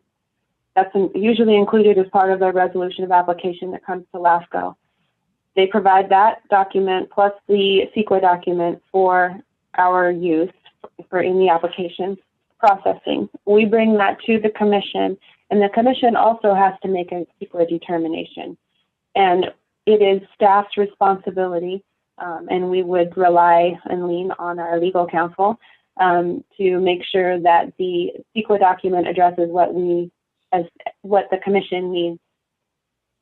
that's usually included as part of their resolution of application that comes to LAFCO. They provide that document plus the CEQA document for our use for in the application processing. We bring that to the commission, and the commission also has to make a CEQA determination. And it is staff's responsibility, and we would rely and lean on our legal counsel to make sure that the CEQA document addresses what the commission needs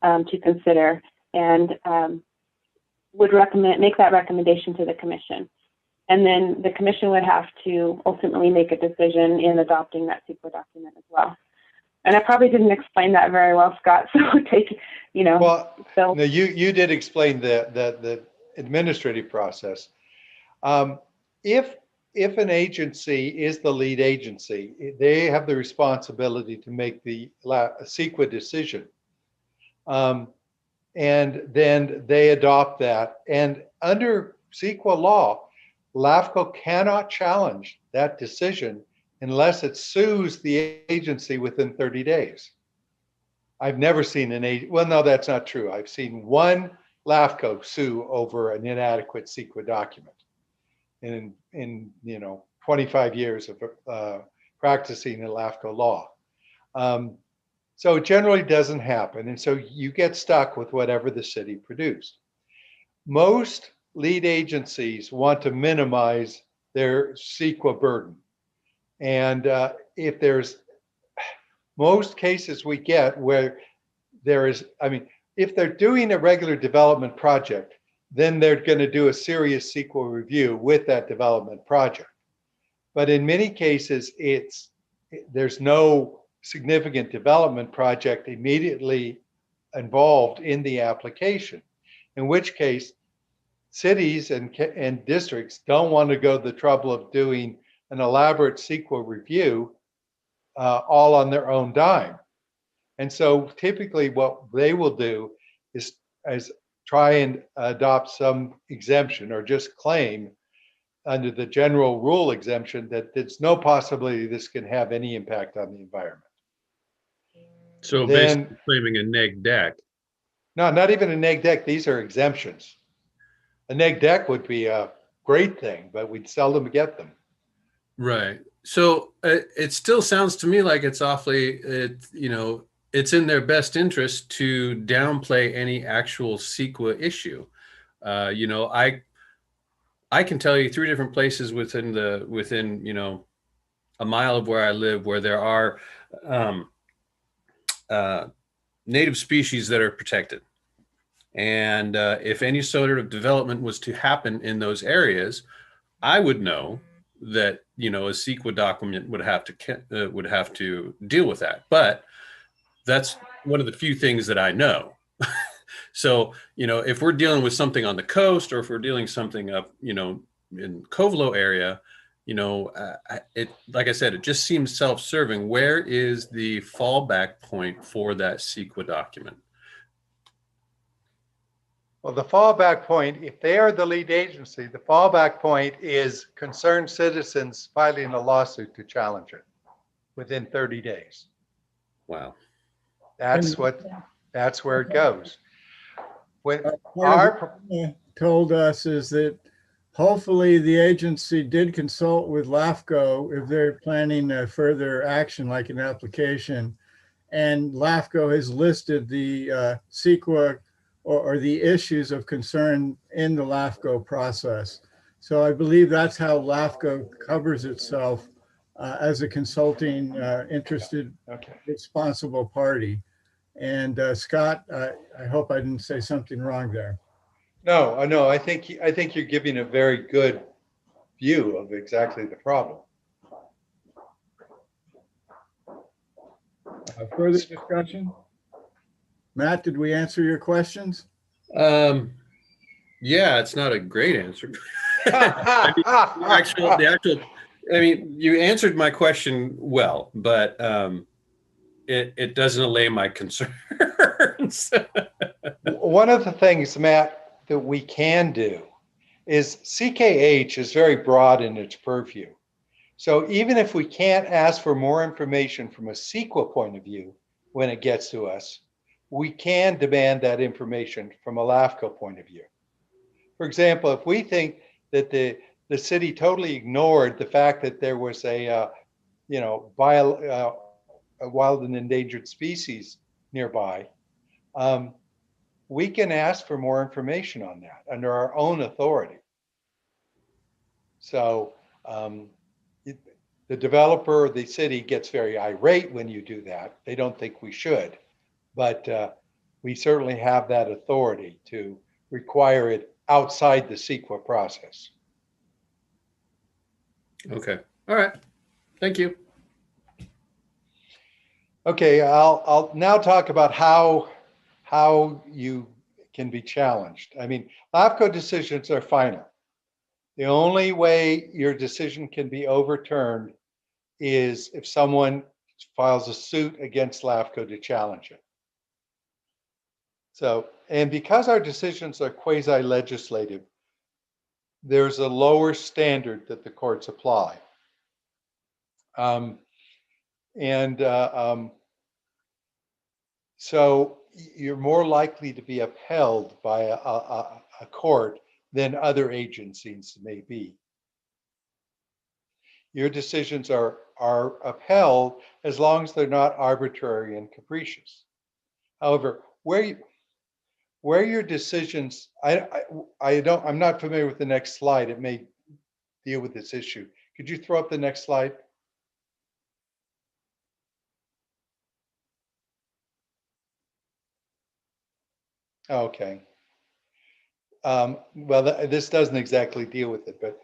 to consider, and would make that recommendation to the commission. And then the commission would have to ultimately make a decision in adopting that CEQA document as well. And I probably didn't explain that very well, Scott, so take, Well, so. no, you did explain the administrative process. If an agency is the lead agency, they have the responsibility to make the CEQA decision. And then they adopt that. And under CEQA law, LAFCO cannot challenge that decision unless it sues the agency within 30 days. I've never seen well, no, that's not true. I've seen one LAFCO sue over an inadequate CEQA document in 25 years of practicing in LAFCO law. So it generally doesn't happen. And so you get stuck with whatever the city produced. Most lead agencies want to minimize their CEQA burden. And if there's most cases we get where there is, if they're doing a regular development project, then they're going to do a serious CEQA review with that development project. But in many cases, there's no significant development project immediately involved in the application, in which case cities and districts don't want to go the trouble of doing an elaborate CEQA review all on their own dime. And so typically what they will do is try and adopt some exemption or just claim under the general rule exemption that there's no possibility this can have any impact on the environment. So basically claiming a neg deck. No, not even a neg deck. These are exemptions. A neg deck would be a great thing, but we'd seldom get them. Right. So it still sounds to me like it's awfully, it's in their best interest to downplay any actual CEQA issue. I can tell you 3 different places within a mile of where I live where there are native species that are protected. And if any sort of development was to happen in those areas, I would know that, a CEQA document would have to deal with that. But that's one of the few things that I know. So, if we're dealing with something on the coast, or if we're dealing something up, in Covelo area, like I said, it just seems self-serving. Where is the fallback point for that CEQA document? Well, the fallback point, if they are the lead agency, the fallback point is concerned citizens filing a lawsuit to challenge it within 30 days. Wow. That's where it goes. When told us is that hopefully the agency did consult with LAFCO if they're planning a further action like an application, and LAFCO has listed the CEQA or the issues of concern in the LAFCO process. So I believe that's how LAFCO covers itself as a consulting interested responsible party. And Scott, I hope I didn't say something wrong there. No, I think you're giving a very good view of exactly the problem. Further discussion? Matt, did we answer your questions? Yeah, it's not a great answer. You answered my question well, but it doesn't allay my concerns. One of the things, Matt, that we can do is CKH is very broad in its purview. So even if we can't ask for more information from a CEQA point of view when it gets to us, we can demand that information from a LAFCO point of view. For example, if we think that the city totally ignored the fact that there was a wild and endangered species nearby, we can ask for more information on that under our own authority. So the developer or the city gets very irate when you do that. They don't think we should, but we certainly have that authority to require it outside the CEQA process. Okay. All right. Thank you. Okay, I'll now talk about how you can be challenged. I mean, LAFCO decisions are final. The only way your decision can be overturned is if someone files a suit against LAFCO to challenge it. So, and because our decisions are quasi-legislative, there's a lower standard that the courts apply. So you're more likely to be upheld by a court than other agencies may be. Your decisions are upheld as long as they're not arbitrary and capricious. However, where your decisions, I'm not familiar with the next slide. It may deal with this issue. Could you throw up the next slide? Okay. Well, this doesn't exactly deal with it, but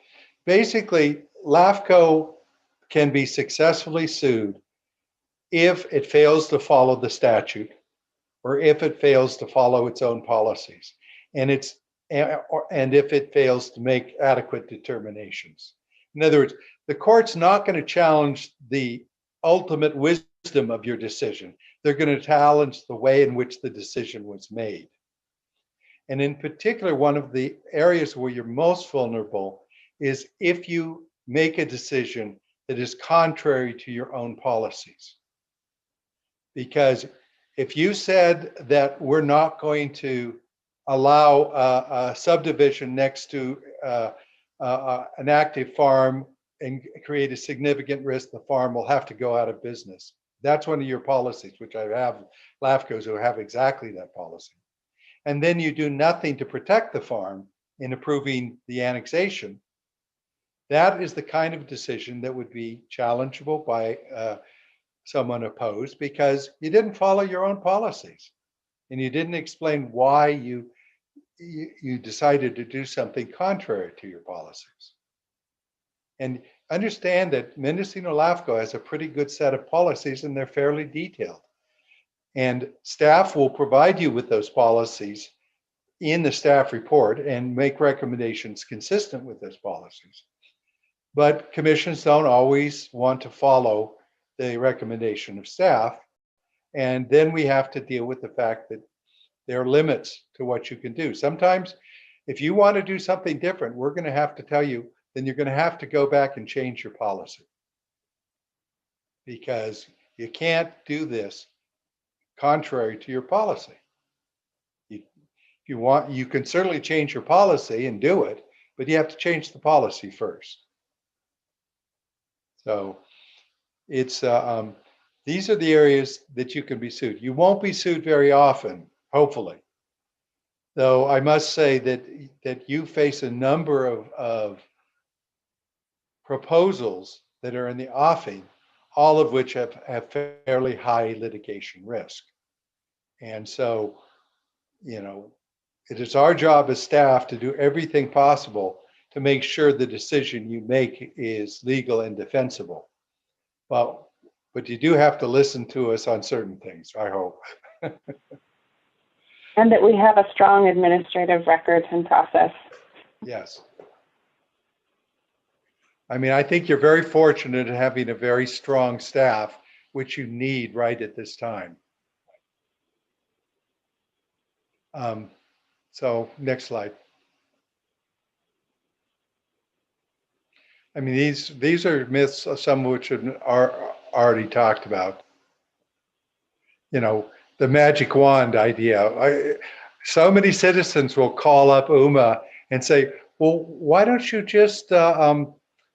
basically, LAFCO can be successfully sued if it fails to follow the statute or if it fails to follow its own policies, and if it fails to make adequate determinations. In other words, the court's not going to challenge the ultimate wisdom of your decision. They're going to challenge the way in which the decision was made. And in particular, one of the areas where you're most vulnerable is if you make a decision that is contrary to your own policies. Because if you said that we're not going to allow a subdivision next to an active farm and create a significant risk, the farm will have to go out of business. That's one of your policies, which I have LAFCOs who have exactly that policy. And then you do nothing to protect the farm in approving the annexation. That is the kind of decision that would be challengeable by someone opposed because you didn't follow your own policies and you didn't explain why you decided to do something contrary to your policies. And understand that Mendocino LAFCO has a pretty good set of policies and they're fairly detailed. And staff will provide you with those policies in the staff report and make recommendations consistent with those policies. But commissions don't always want to follow the recommendation of staff. And then we have to deal with the fact that there are limits to what you can do. Sometimes if you want to do something different, we're going to have to tell you, then you're going to have to go back and change your policy. Because you can't do this contrary to your policy. If you want, you can certainly change your policy and do it, but you have to change the policy first. So it's these are the areas that you can be sued. You won't be sued very often, hopefully. Though I must say that you face a number of proposals that are in the offing, all of which have fairly high litigation risk. And so, you know, it is our job as staff to do everything possible to make sure the decision you make is legal and defensible. But you do have to listen to us on certain things, I hope. And that we have a strong administrative record and process. Yes. I mean, I think you're very fortunate in having a very strong staff, which you need right at this time. So next slide. I mean, these are myths, some of which are already talked about. You know, the magic wand idea. So many citizens will call up UMA and say, well, why don't you just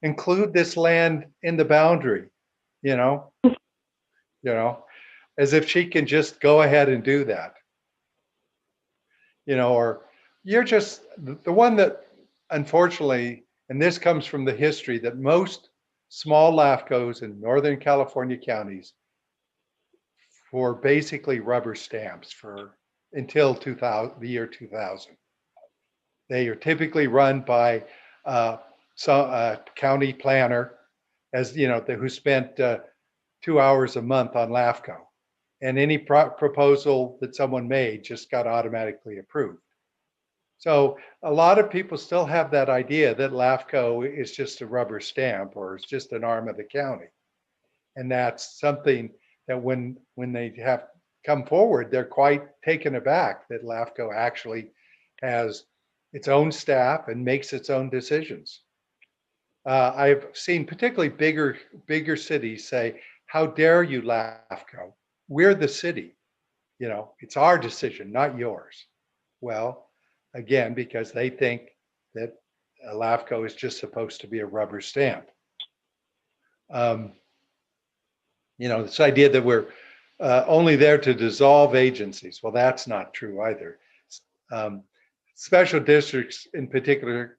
include this land in the boundary, you know, as if she can just go ahead and do that, or you're just the one that, unfortunately, and this comes from the history, that most small LAFCOs in Northern California counties for basically rubber stamps until the year 2000. They are typically run by some county planner, who spent 2 hours a month on LAFCO, and any proposal that someone made just got automatically approved. So a lot of people still have that idea that LAFCO is just a rubber stamp or it's just an arm of the county, and that's something that when they have come forward, they're quite taken aback that LAFCO actually has its own staff and makes its own decisions. I've seen particularly bigger cities say, how dare you, LAFCO? We're the city. It's our decision, not yours. Well, again, because they think that LAFCO is just supposed to be a rubber stamp. This idea that we're only there to dissolve agencies. Well, that's not true either. Special districts in particular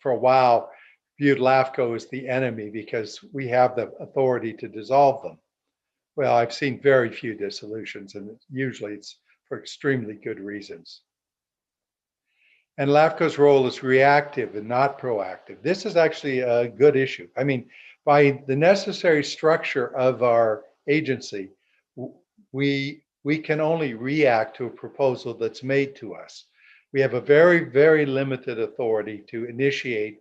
for a while viewed LAFCO as the enemy because we have the authority to dissolve them. Well, I've seen very few dissolutions, and usually it's for extremely good reasons. And LAFCO's role is reactive and not proactive. This is actually a good issue. I mean, by the necessary structure of our agency, we can only react to a proposal that's made to us. We have a very, very limited authority to initiate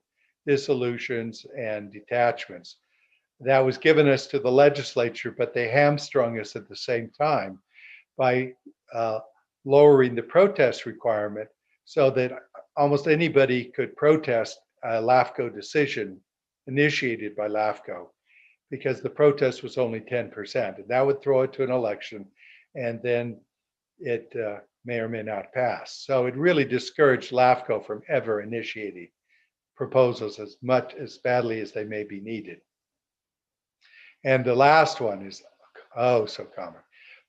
dissolutions and detachments. That was given us to the legislature, but they hamstrung us at the same time by lowering the protest requirement so that almost anybody could protest a LAFCO decision initiated by LAFCO, because the protest was only 10%, and that would throw it to an election, and then it may or may not pass. So it really discouraged LAFCO from ever initiating proposals as badly as they may be needed. And the last one is, so common.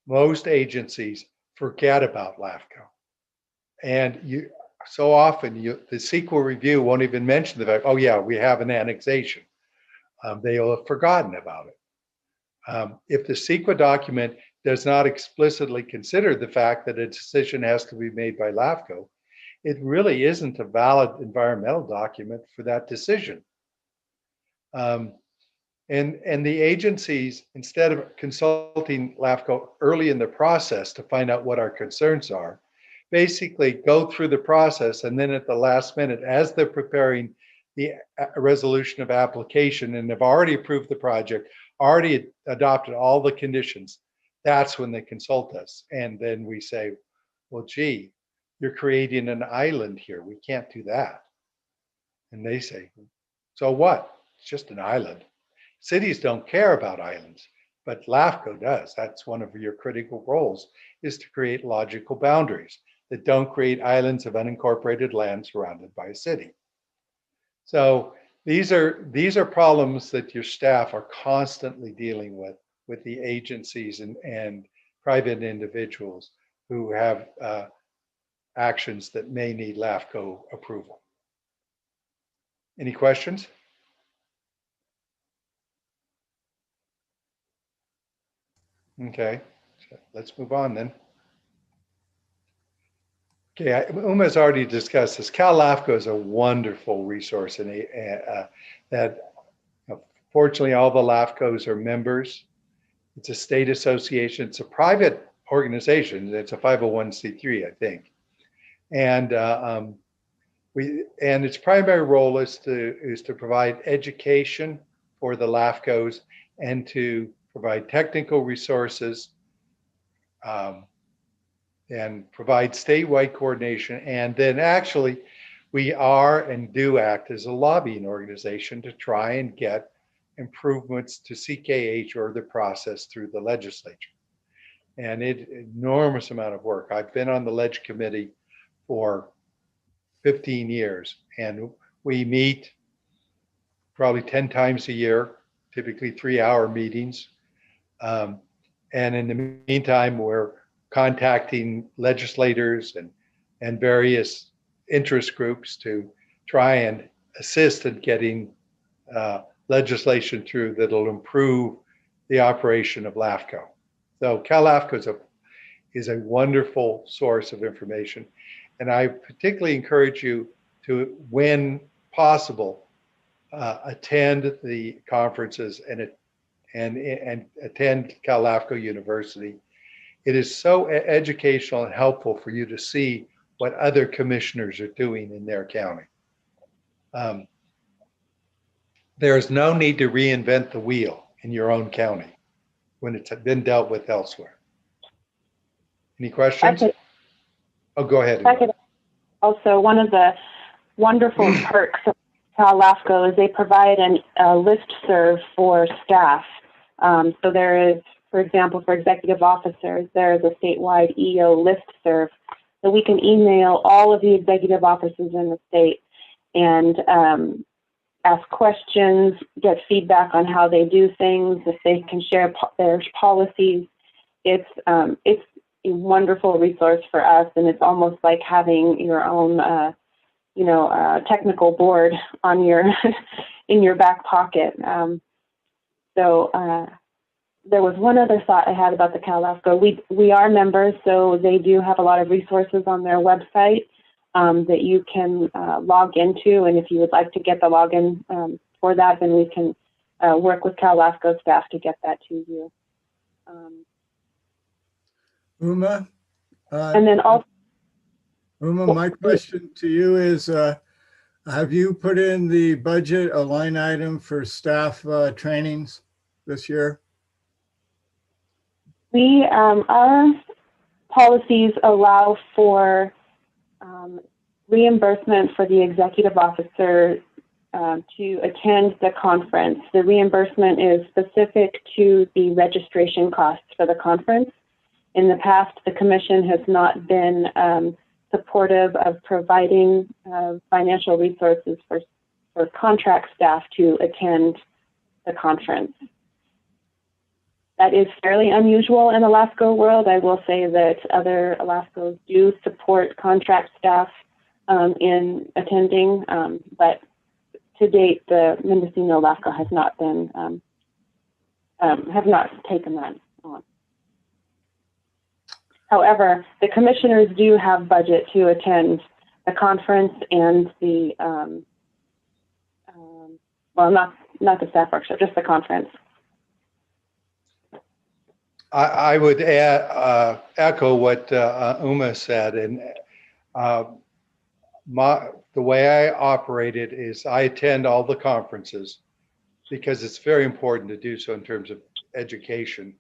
Most agencies forget about LAFCO. And so often the CEQA review won't even mention the fact, oh yeah, we have an annexation. They will have forgotten about it. If the CEQA document does not explicitly consider the fact that a decision has to be made by LAFCO, it really isn't a valid environmental document for that decision. And the agencies, instead of consulting LAFCO early in the process to find out what our concerns are, basically go through the process, and then at the last minute, as they're preparing the resolution of application and have already approved the project, already adopted all the conditions, that's when they consult us. And then we say, well, gee, you're creating an island here. We can't do that. And they say, so what? It's just an island. Cities don't care about islands, but LAFCO does. That's one of your critical roles, is to create logical boundaries that don't create islands of unincorporated land surrounded by a city. So these are problems that your staff are constantly dealing with the agencies and private individuals who have actions that may need LAFCO approval. Any questions? Okay, so let's move on then. Okay, Uma's already discussed this. CalAFCO is a wonderful resource, and that fortunately all the LAFCOs are members. It's a state association. It's a private organization. It's a 501c3, I think, and its primary role is to provide education for the LAFCOs and to provide technical resources. And provide statewide coordination. And then actually, we are and do act as a lobbying organization to try and get improvements to CKH or the process through the legislature. and enormous amount of work. I've been on the Ledge Committee for 15 years, and we meet probably 10 times a year, typically 3-hour meetings. And in the meantime, we're contacting legislators and various interest groups to try and assist in getting legislation through that'll improve the operation of LAFCO. So CalAFCO is a wonderful source of information. And I particularly encourage you to, when possible, attend the conferences and attend CalAFCO University. It is so educational and helpful for you to see what other commissioners are doing in their county. There is no need to reinvent the wheel in your own county when it's been dealt with elsewhere. Any questions? Oh, go ahead. Also, one of the wonderful perks of CalAFCO is they provide a listserv for staff. So there is, for example, for executive officers, there is a statewide EO listserv. So we can email all of the executive officers in the state and ask questions, get feedback on how they do things, if they can share their policies. It's a wonderful resource for us, and it's almost like having your own technical board on your in your back pocket. There was one other thought I had about the CalAFCO. We are members, so they do have a lot of resources on their website that you can log into, and if you would like to get the login for that, then we can work with CalAFCO staff to get that to you. Uma, and then also, Uma, my question to you is, have you put in the budget a line item for staff trainings this year? Our policies allow for reimbursement for the executive officer to attend the conference. The reimbursement is specific to the registration costs for the conference. In the past, the commission has not been supportive of providing financial resources for contract staff to attend the conference. That is fairly unusual in the LAFCO world. I will say that other LAFCOs do support contract staff in attending, but to date, the Mendocino LAFCO has not been, have not taken that on. However, the commissioners do have budget to attend the conference and the, well, not the staff workshop, just the conference. I would add, echo what Uma said, and the way I operate it is I attend all the conferences because it's very important to do so in terms of education.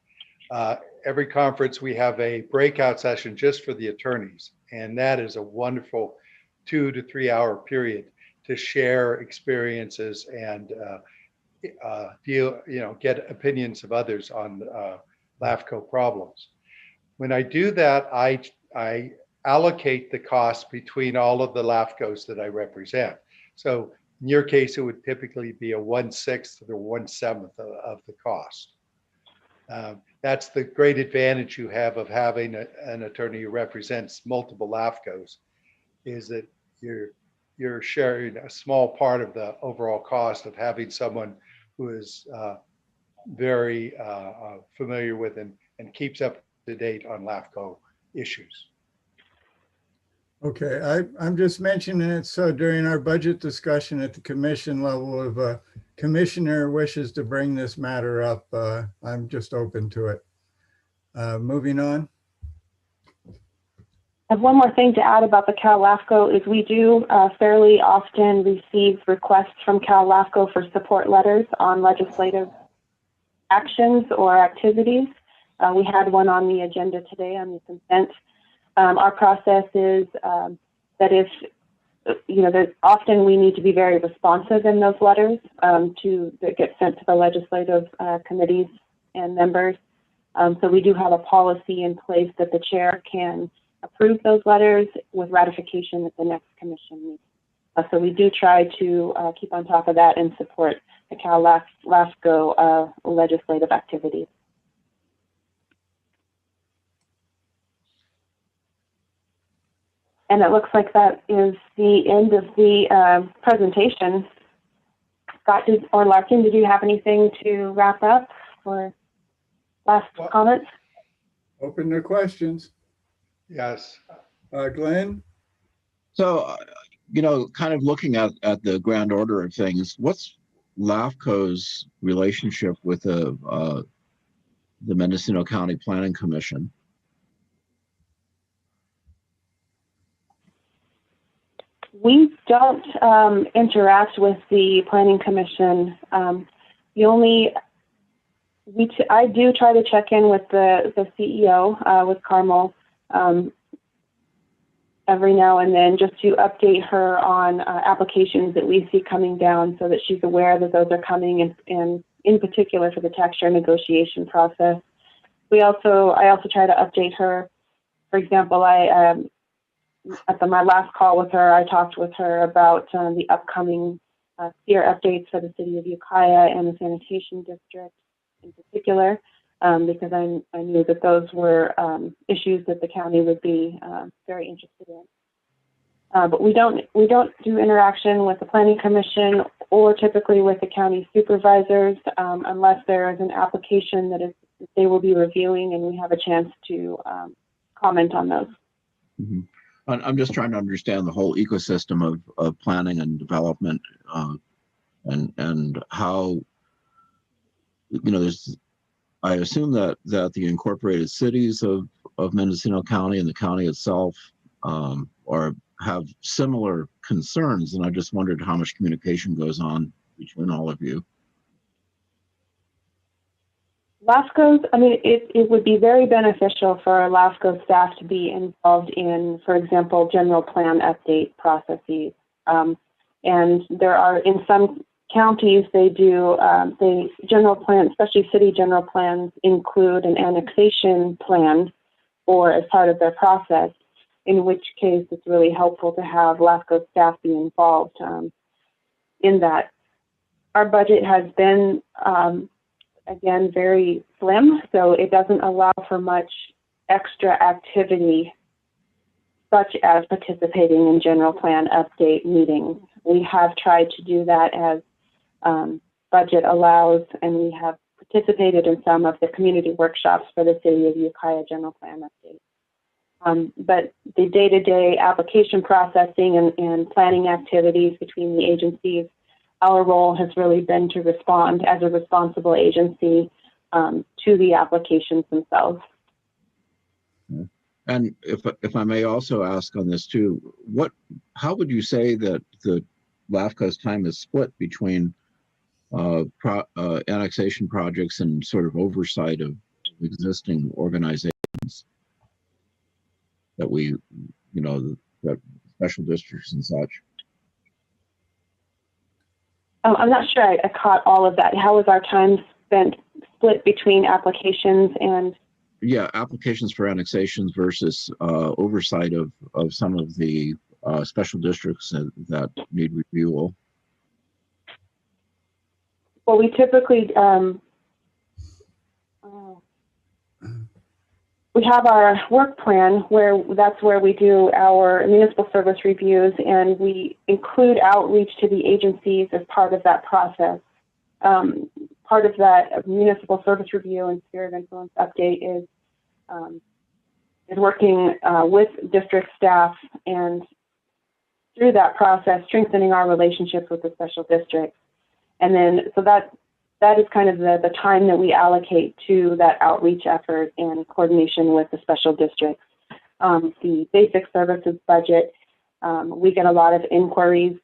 Every conference we have a breakout session just for the attorneys, and that is a wonderful 2 to 3 hour period to share experiences and get opinions of others on LAFCO problems. When I do that, I allocate the cost between all of the LAFCOs that I represent. So in your case, it would typically be a 1/6 or 1/7 of the cost. That's the great advantage you have of having an attorney who represents multiple LAFCOs, is that you're sharing a small part of the overall cost of having someone who is very familiar with and keeps up to date on LAFCO issues. Okay, I'm just mentioning it so during our budget discussion at the commission level, if a commissioner wishes to bring this matter up, I'm just open to it. Moving on. I have one more thing to add about the CalAFCO is we do fairly often receive requests from CalAFCO for support letters on legislative actions or activities. We had one on the agenda today on the consent. Our process is that if, that often we need to be very responsive in those letters that get sent to the legislative committees and members. So we do have a policy in place that the chair can approve those letters with ratification at the next commission meeting. So we do try to keep on top of that and support the CALAFCO legislative activities. And it looks like that is the end of the presentation. Scott or Larkin, did you have anything to wrap up or last comments? Open to questions. Yes. Glenn? So, kind of looking at the grand order of things, what's LAFCO's relationship with the Mendocino County Planning Commission? We don't interact with the Planning Commission. I do try to check in with the CEO, with Carmel, every now and then, just to update her on applications that we see coming down, so that she's aware that those are coming, and in particular for the tax share negotiation process. I also try to update her. For example, at my last call with her, I talked with her about the upcoming SEER updates for the city of Ukiah and the sanitation district in particular, because I knew that those were issues that the county would be very interested in. But we don't do interaction with the Planning Commission or typically with the county supervisors unless there is an application that they will be reviewing and we have a chance to comment on those. Mm-hmm. I'm just trying to understand the whole ecosystem of planning and development, and how, I assume that the incorporated cities of Mendocino County and the county itself have similar concerns, and I just wondered how much communication goes on between all of you. LAFCO's, it would be very beneficial for our LAFCO staff to be involved in, for example, general plan update processes. And there are, in some counties, they do, general plan, especially city general plans, include an annexation plan or as part of their process, in which case it's really helpful to have LAFCO staff be involved in that. Our budget has been, again, very slim, so it doesn't allow for much extra activity, such as participating in general plan update meetings. We have tried to do that as budget allows, and we have participated in some of the community workshops for the city of Ukiah general plan update. But the day-to-day application processing and planning activities between the agencies, our role has really been to respond as a responsible agency to the applications themselves. And if I may also ask on this too, how would you say that the LAFCO's time is split between annexation projects and sort of oversight of existing organizations that that special districts and such? I'm not sure I caught all of that. How was our time split between applications and? Yeah, applications for annexations versus oversight of some of the special districts that need review. Well, we typically, we have our work plan that's where we do our municipal service reviews, and we include outreach to the agencies as part of that process. Part of that municipal service review and sphere of influence update is working with district staff, and through that process, strengthening our relationships with the special districts. And then, so that is kind of the time that we allocate to that outreach effort in coordination with the special districts. The basic services budget, we get a lot of inquiries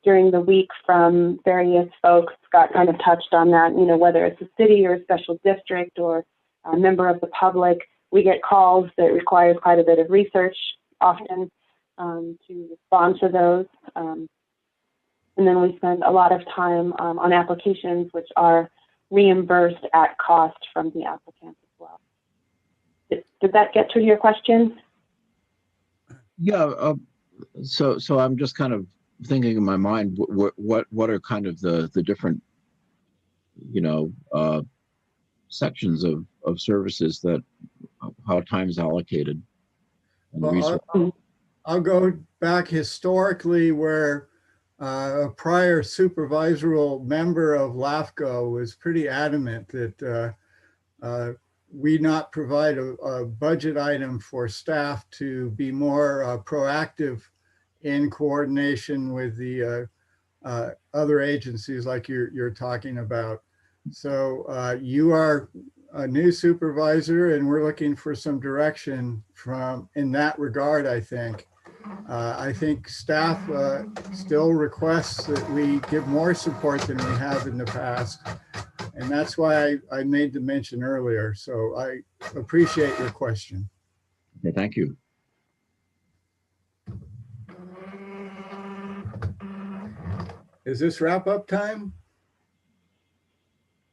during the week from various folks. Scott kind of touched on that, whether it's a city or a special district or a member of the public. We get calls that require quite a bit of research often to respond to those. And then we spend a lot of time on applications which are reimbursed at cost from the applicant. Did that get to your question? Yeah. So I'm just kind of thinking in my mind, what are kind of the different, sections of services that how time is allocated and Well, resources. I'll go back historically where a prior supervisory member of LAFCO was pretty adamant that we not provide a budget item for staff to be more proactive in coordination with the other agencies like you're talking about. So you are a new supervisor and we're looking for some direction in that regard, I think. I think staff still requests that we give more support than we have in the past. And that's why I made the mention earlier. So I appreciate your question. Okay, thank you. Is this wrap up time?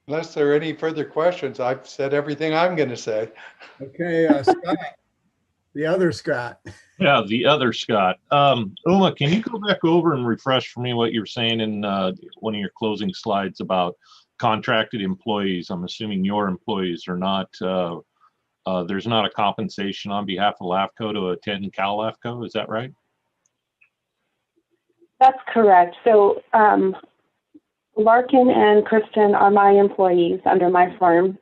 Unless there are any further questions, I've said everything I'm going to say. Okay, Scott, the other Scott. Yeah, the other Scott. Uma, can you go back over and refresh for me what you're saying in one of your closing slides about contracted employees? I'm assuming your employees are not, there's not a compensation on behalf of LAFCO to attend CALAFCO, is that right? That's correct. So Larkin and Kristen are my employees under my firm.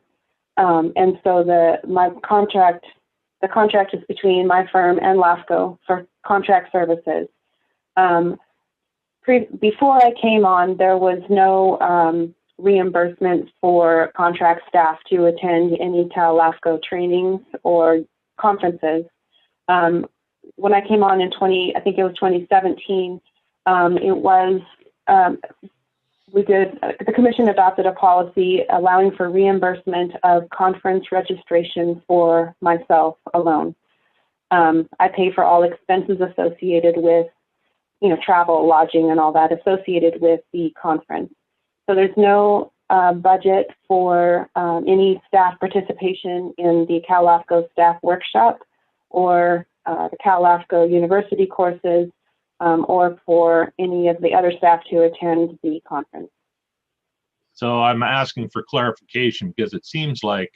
And so the contract is between my firm and LAFCO for contract services. Before I came on, there was no reimbursement for contract staff to attend any CALAFCO trainings or conferences. When I came on in I think it was 2017, the commission adopted a policy allowing for reimbursement of conference registration for myself alone. I pay for all expenses associated with, travel, lodging, and all that associated with the conference. So there's no budget for any staff participation in the CALAFCO staff workshop or the CALAFCO university courses, or for any of the other staff to attend the conference. So I'm asking for clarification because it seems like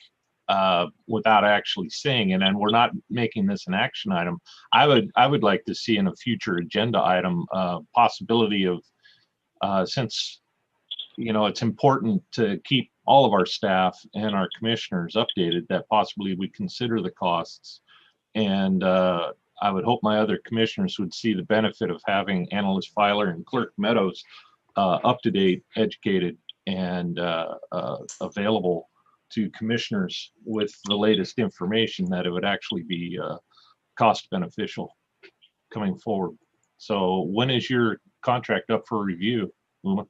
without actually saying it, and we're not making this an action item, I would like to see in a future agenda item possibility of, since it's important to keep all of our staff and our commissioners updated, that possibly we consider the costs. And I would hope my other commissioners would see the benefit of having Analyst Filer and Clerk Meadows up to date, educated, and available to commissioners with the latest information, that it would actually be cost beneficial coming forward. So when is your contract up for review, Uma?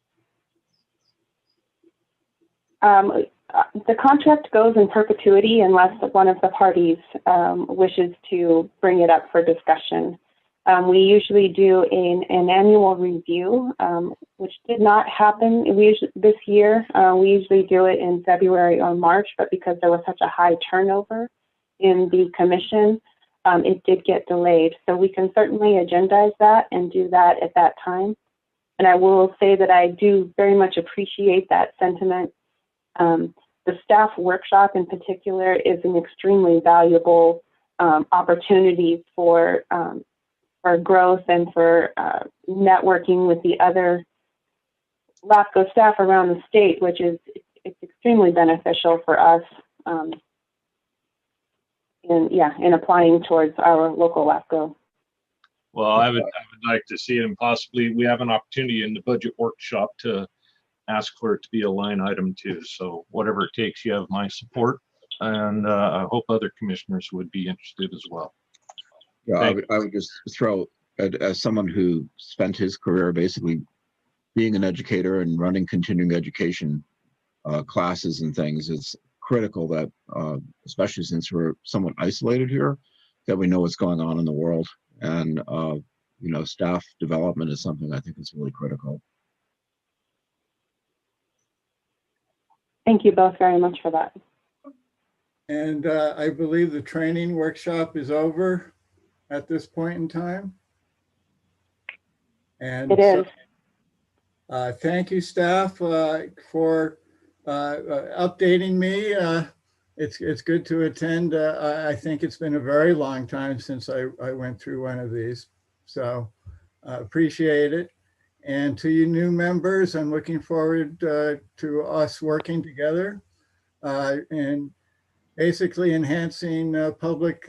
The contract goes in perpetuity unless one of the parties wishes to bring it up for discussion. We usually do an annual review, which did not happen this year. We usually do it in February or March, but because there was such a high turnover in the commission, it did get delayed. So we can certainly agendize that and do that at that time. And I will say that I do very much appreciate that sentiment. The staff workshop in particular is an extremely valuable opportunity for growth and for networking with the other LAFCO staff around the state, which is it's extremely beneficial for us in applying towards our local LAFCO. Well, I would like to see it, and possibly we have an opportunity in the budget workshop to ask for it to be a line item too. So whatever it takes, you have my support, and I hope other commissioners would be interested as well. Yeah, I would just throw, as someone who spent his career basically being an educator and running continuing education classes and things, it's critical that, especially since we're somewhat isolated here, that we know what's going on in the world. And, staff development is something I think is really critical. Thank you both very much for that. And I believe the training workshop is over at this point in time. And It is. thank you, staff, for updating me. It's good to attend. I think it's been a very long time since I went through one of these. So appreciate it. And to you new members, I'm looking forward to us working together and basically enhancing public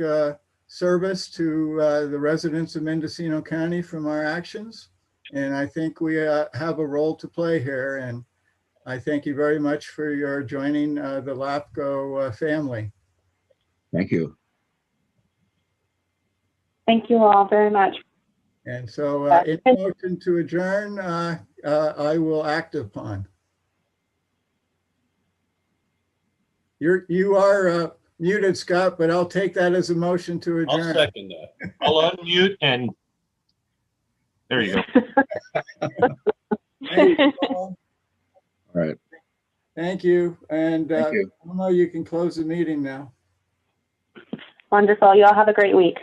service to the residents of Mendocino County from our actions. And I think we have a role to play here. And I thank you very much for your joining the LAFCO family. Thank you. Thank you all very much. And so in motion to adjourn, I will act upon. You are muted, Scott, but I'll take that as a motion to adjourn. I'll second that. I'll unmute and there you go. Thank you all. All right. Thank you. And Thank you. Emma, you can close the meeting now. Wonderful. You all have a great week.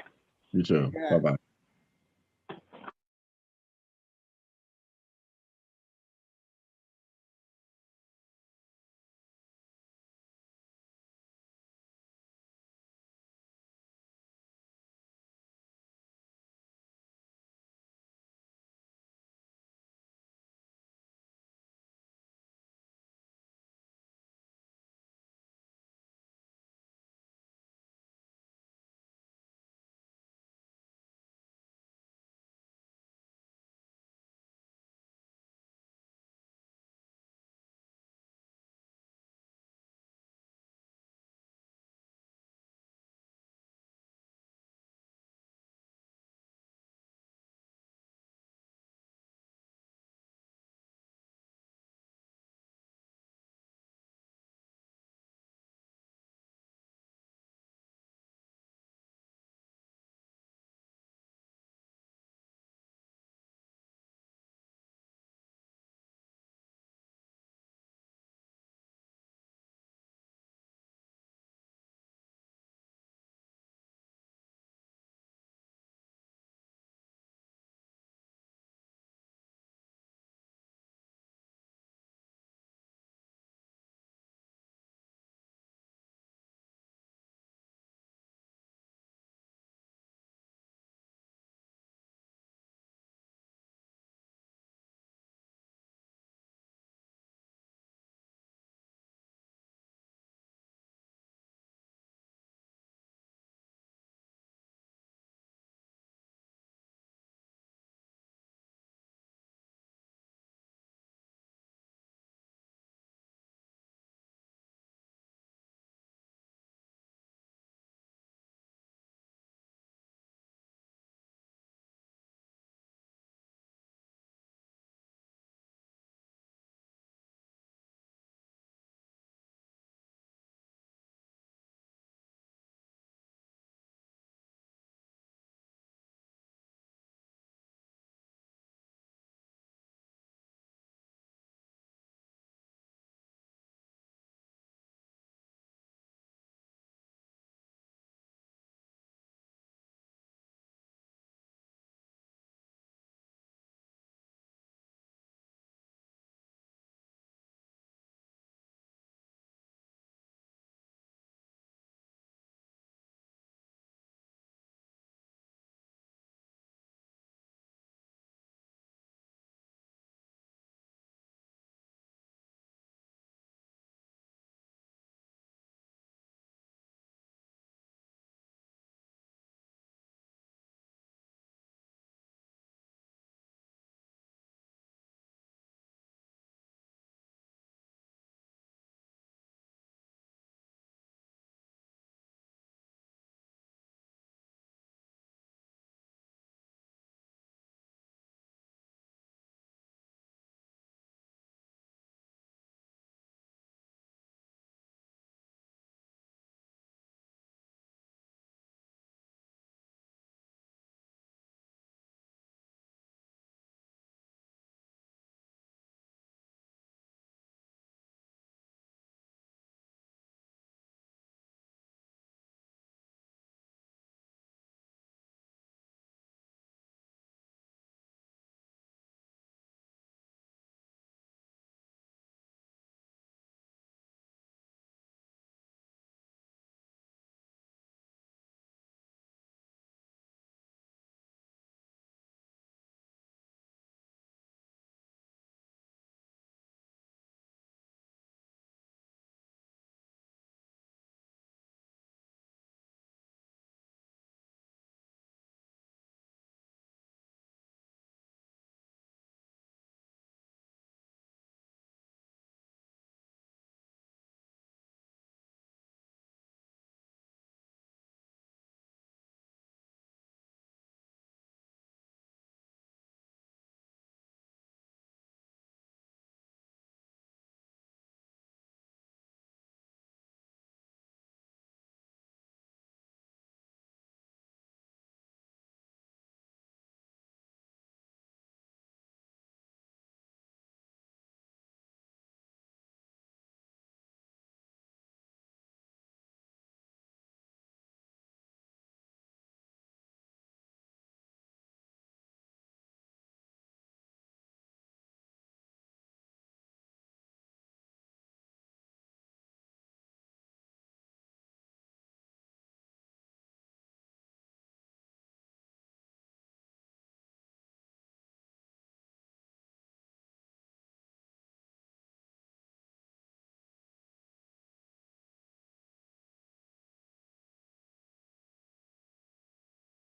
You too. Yeah. Bye-bye.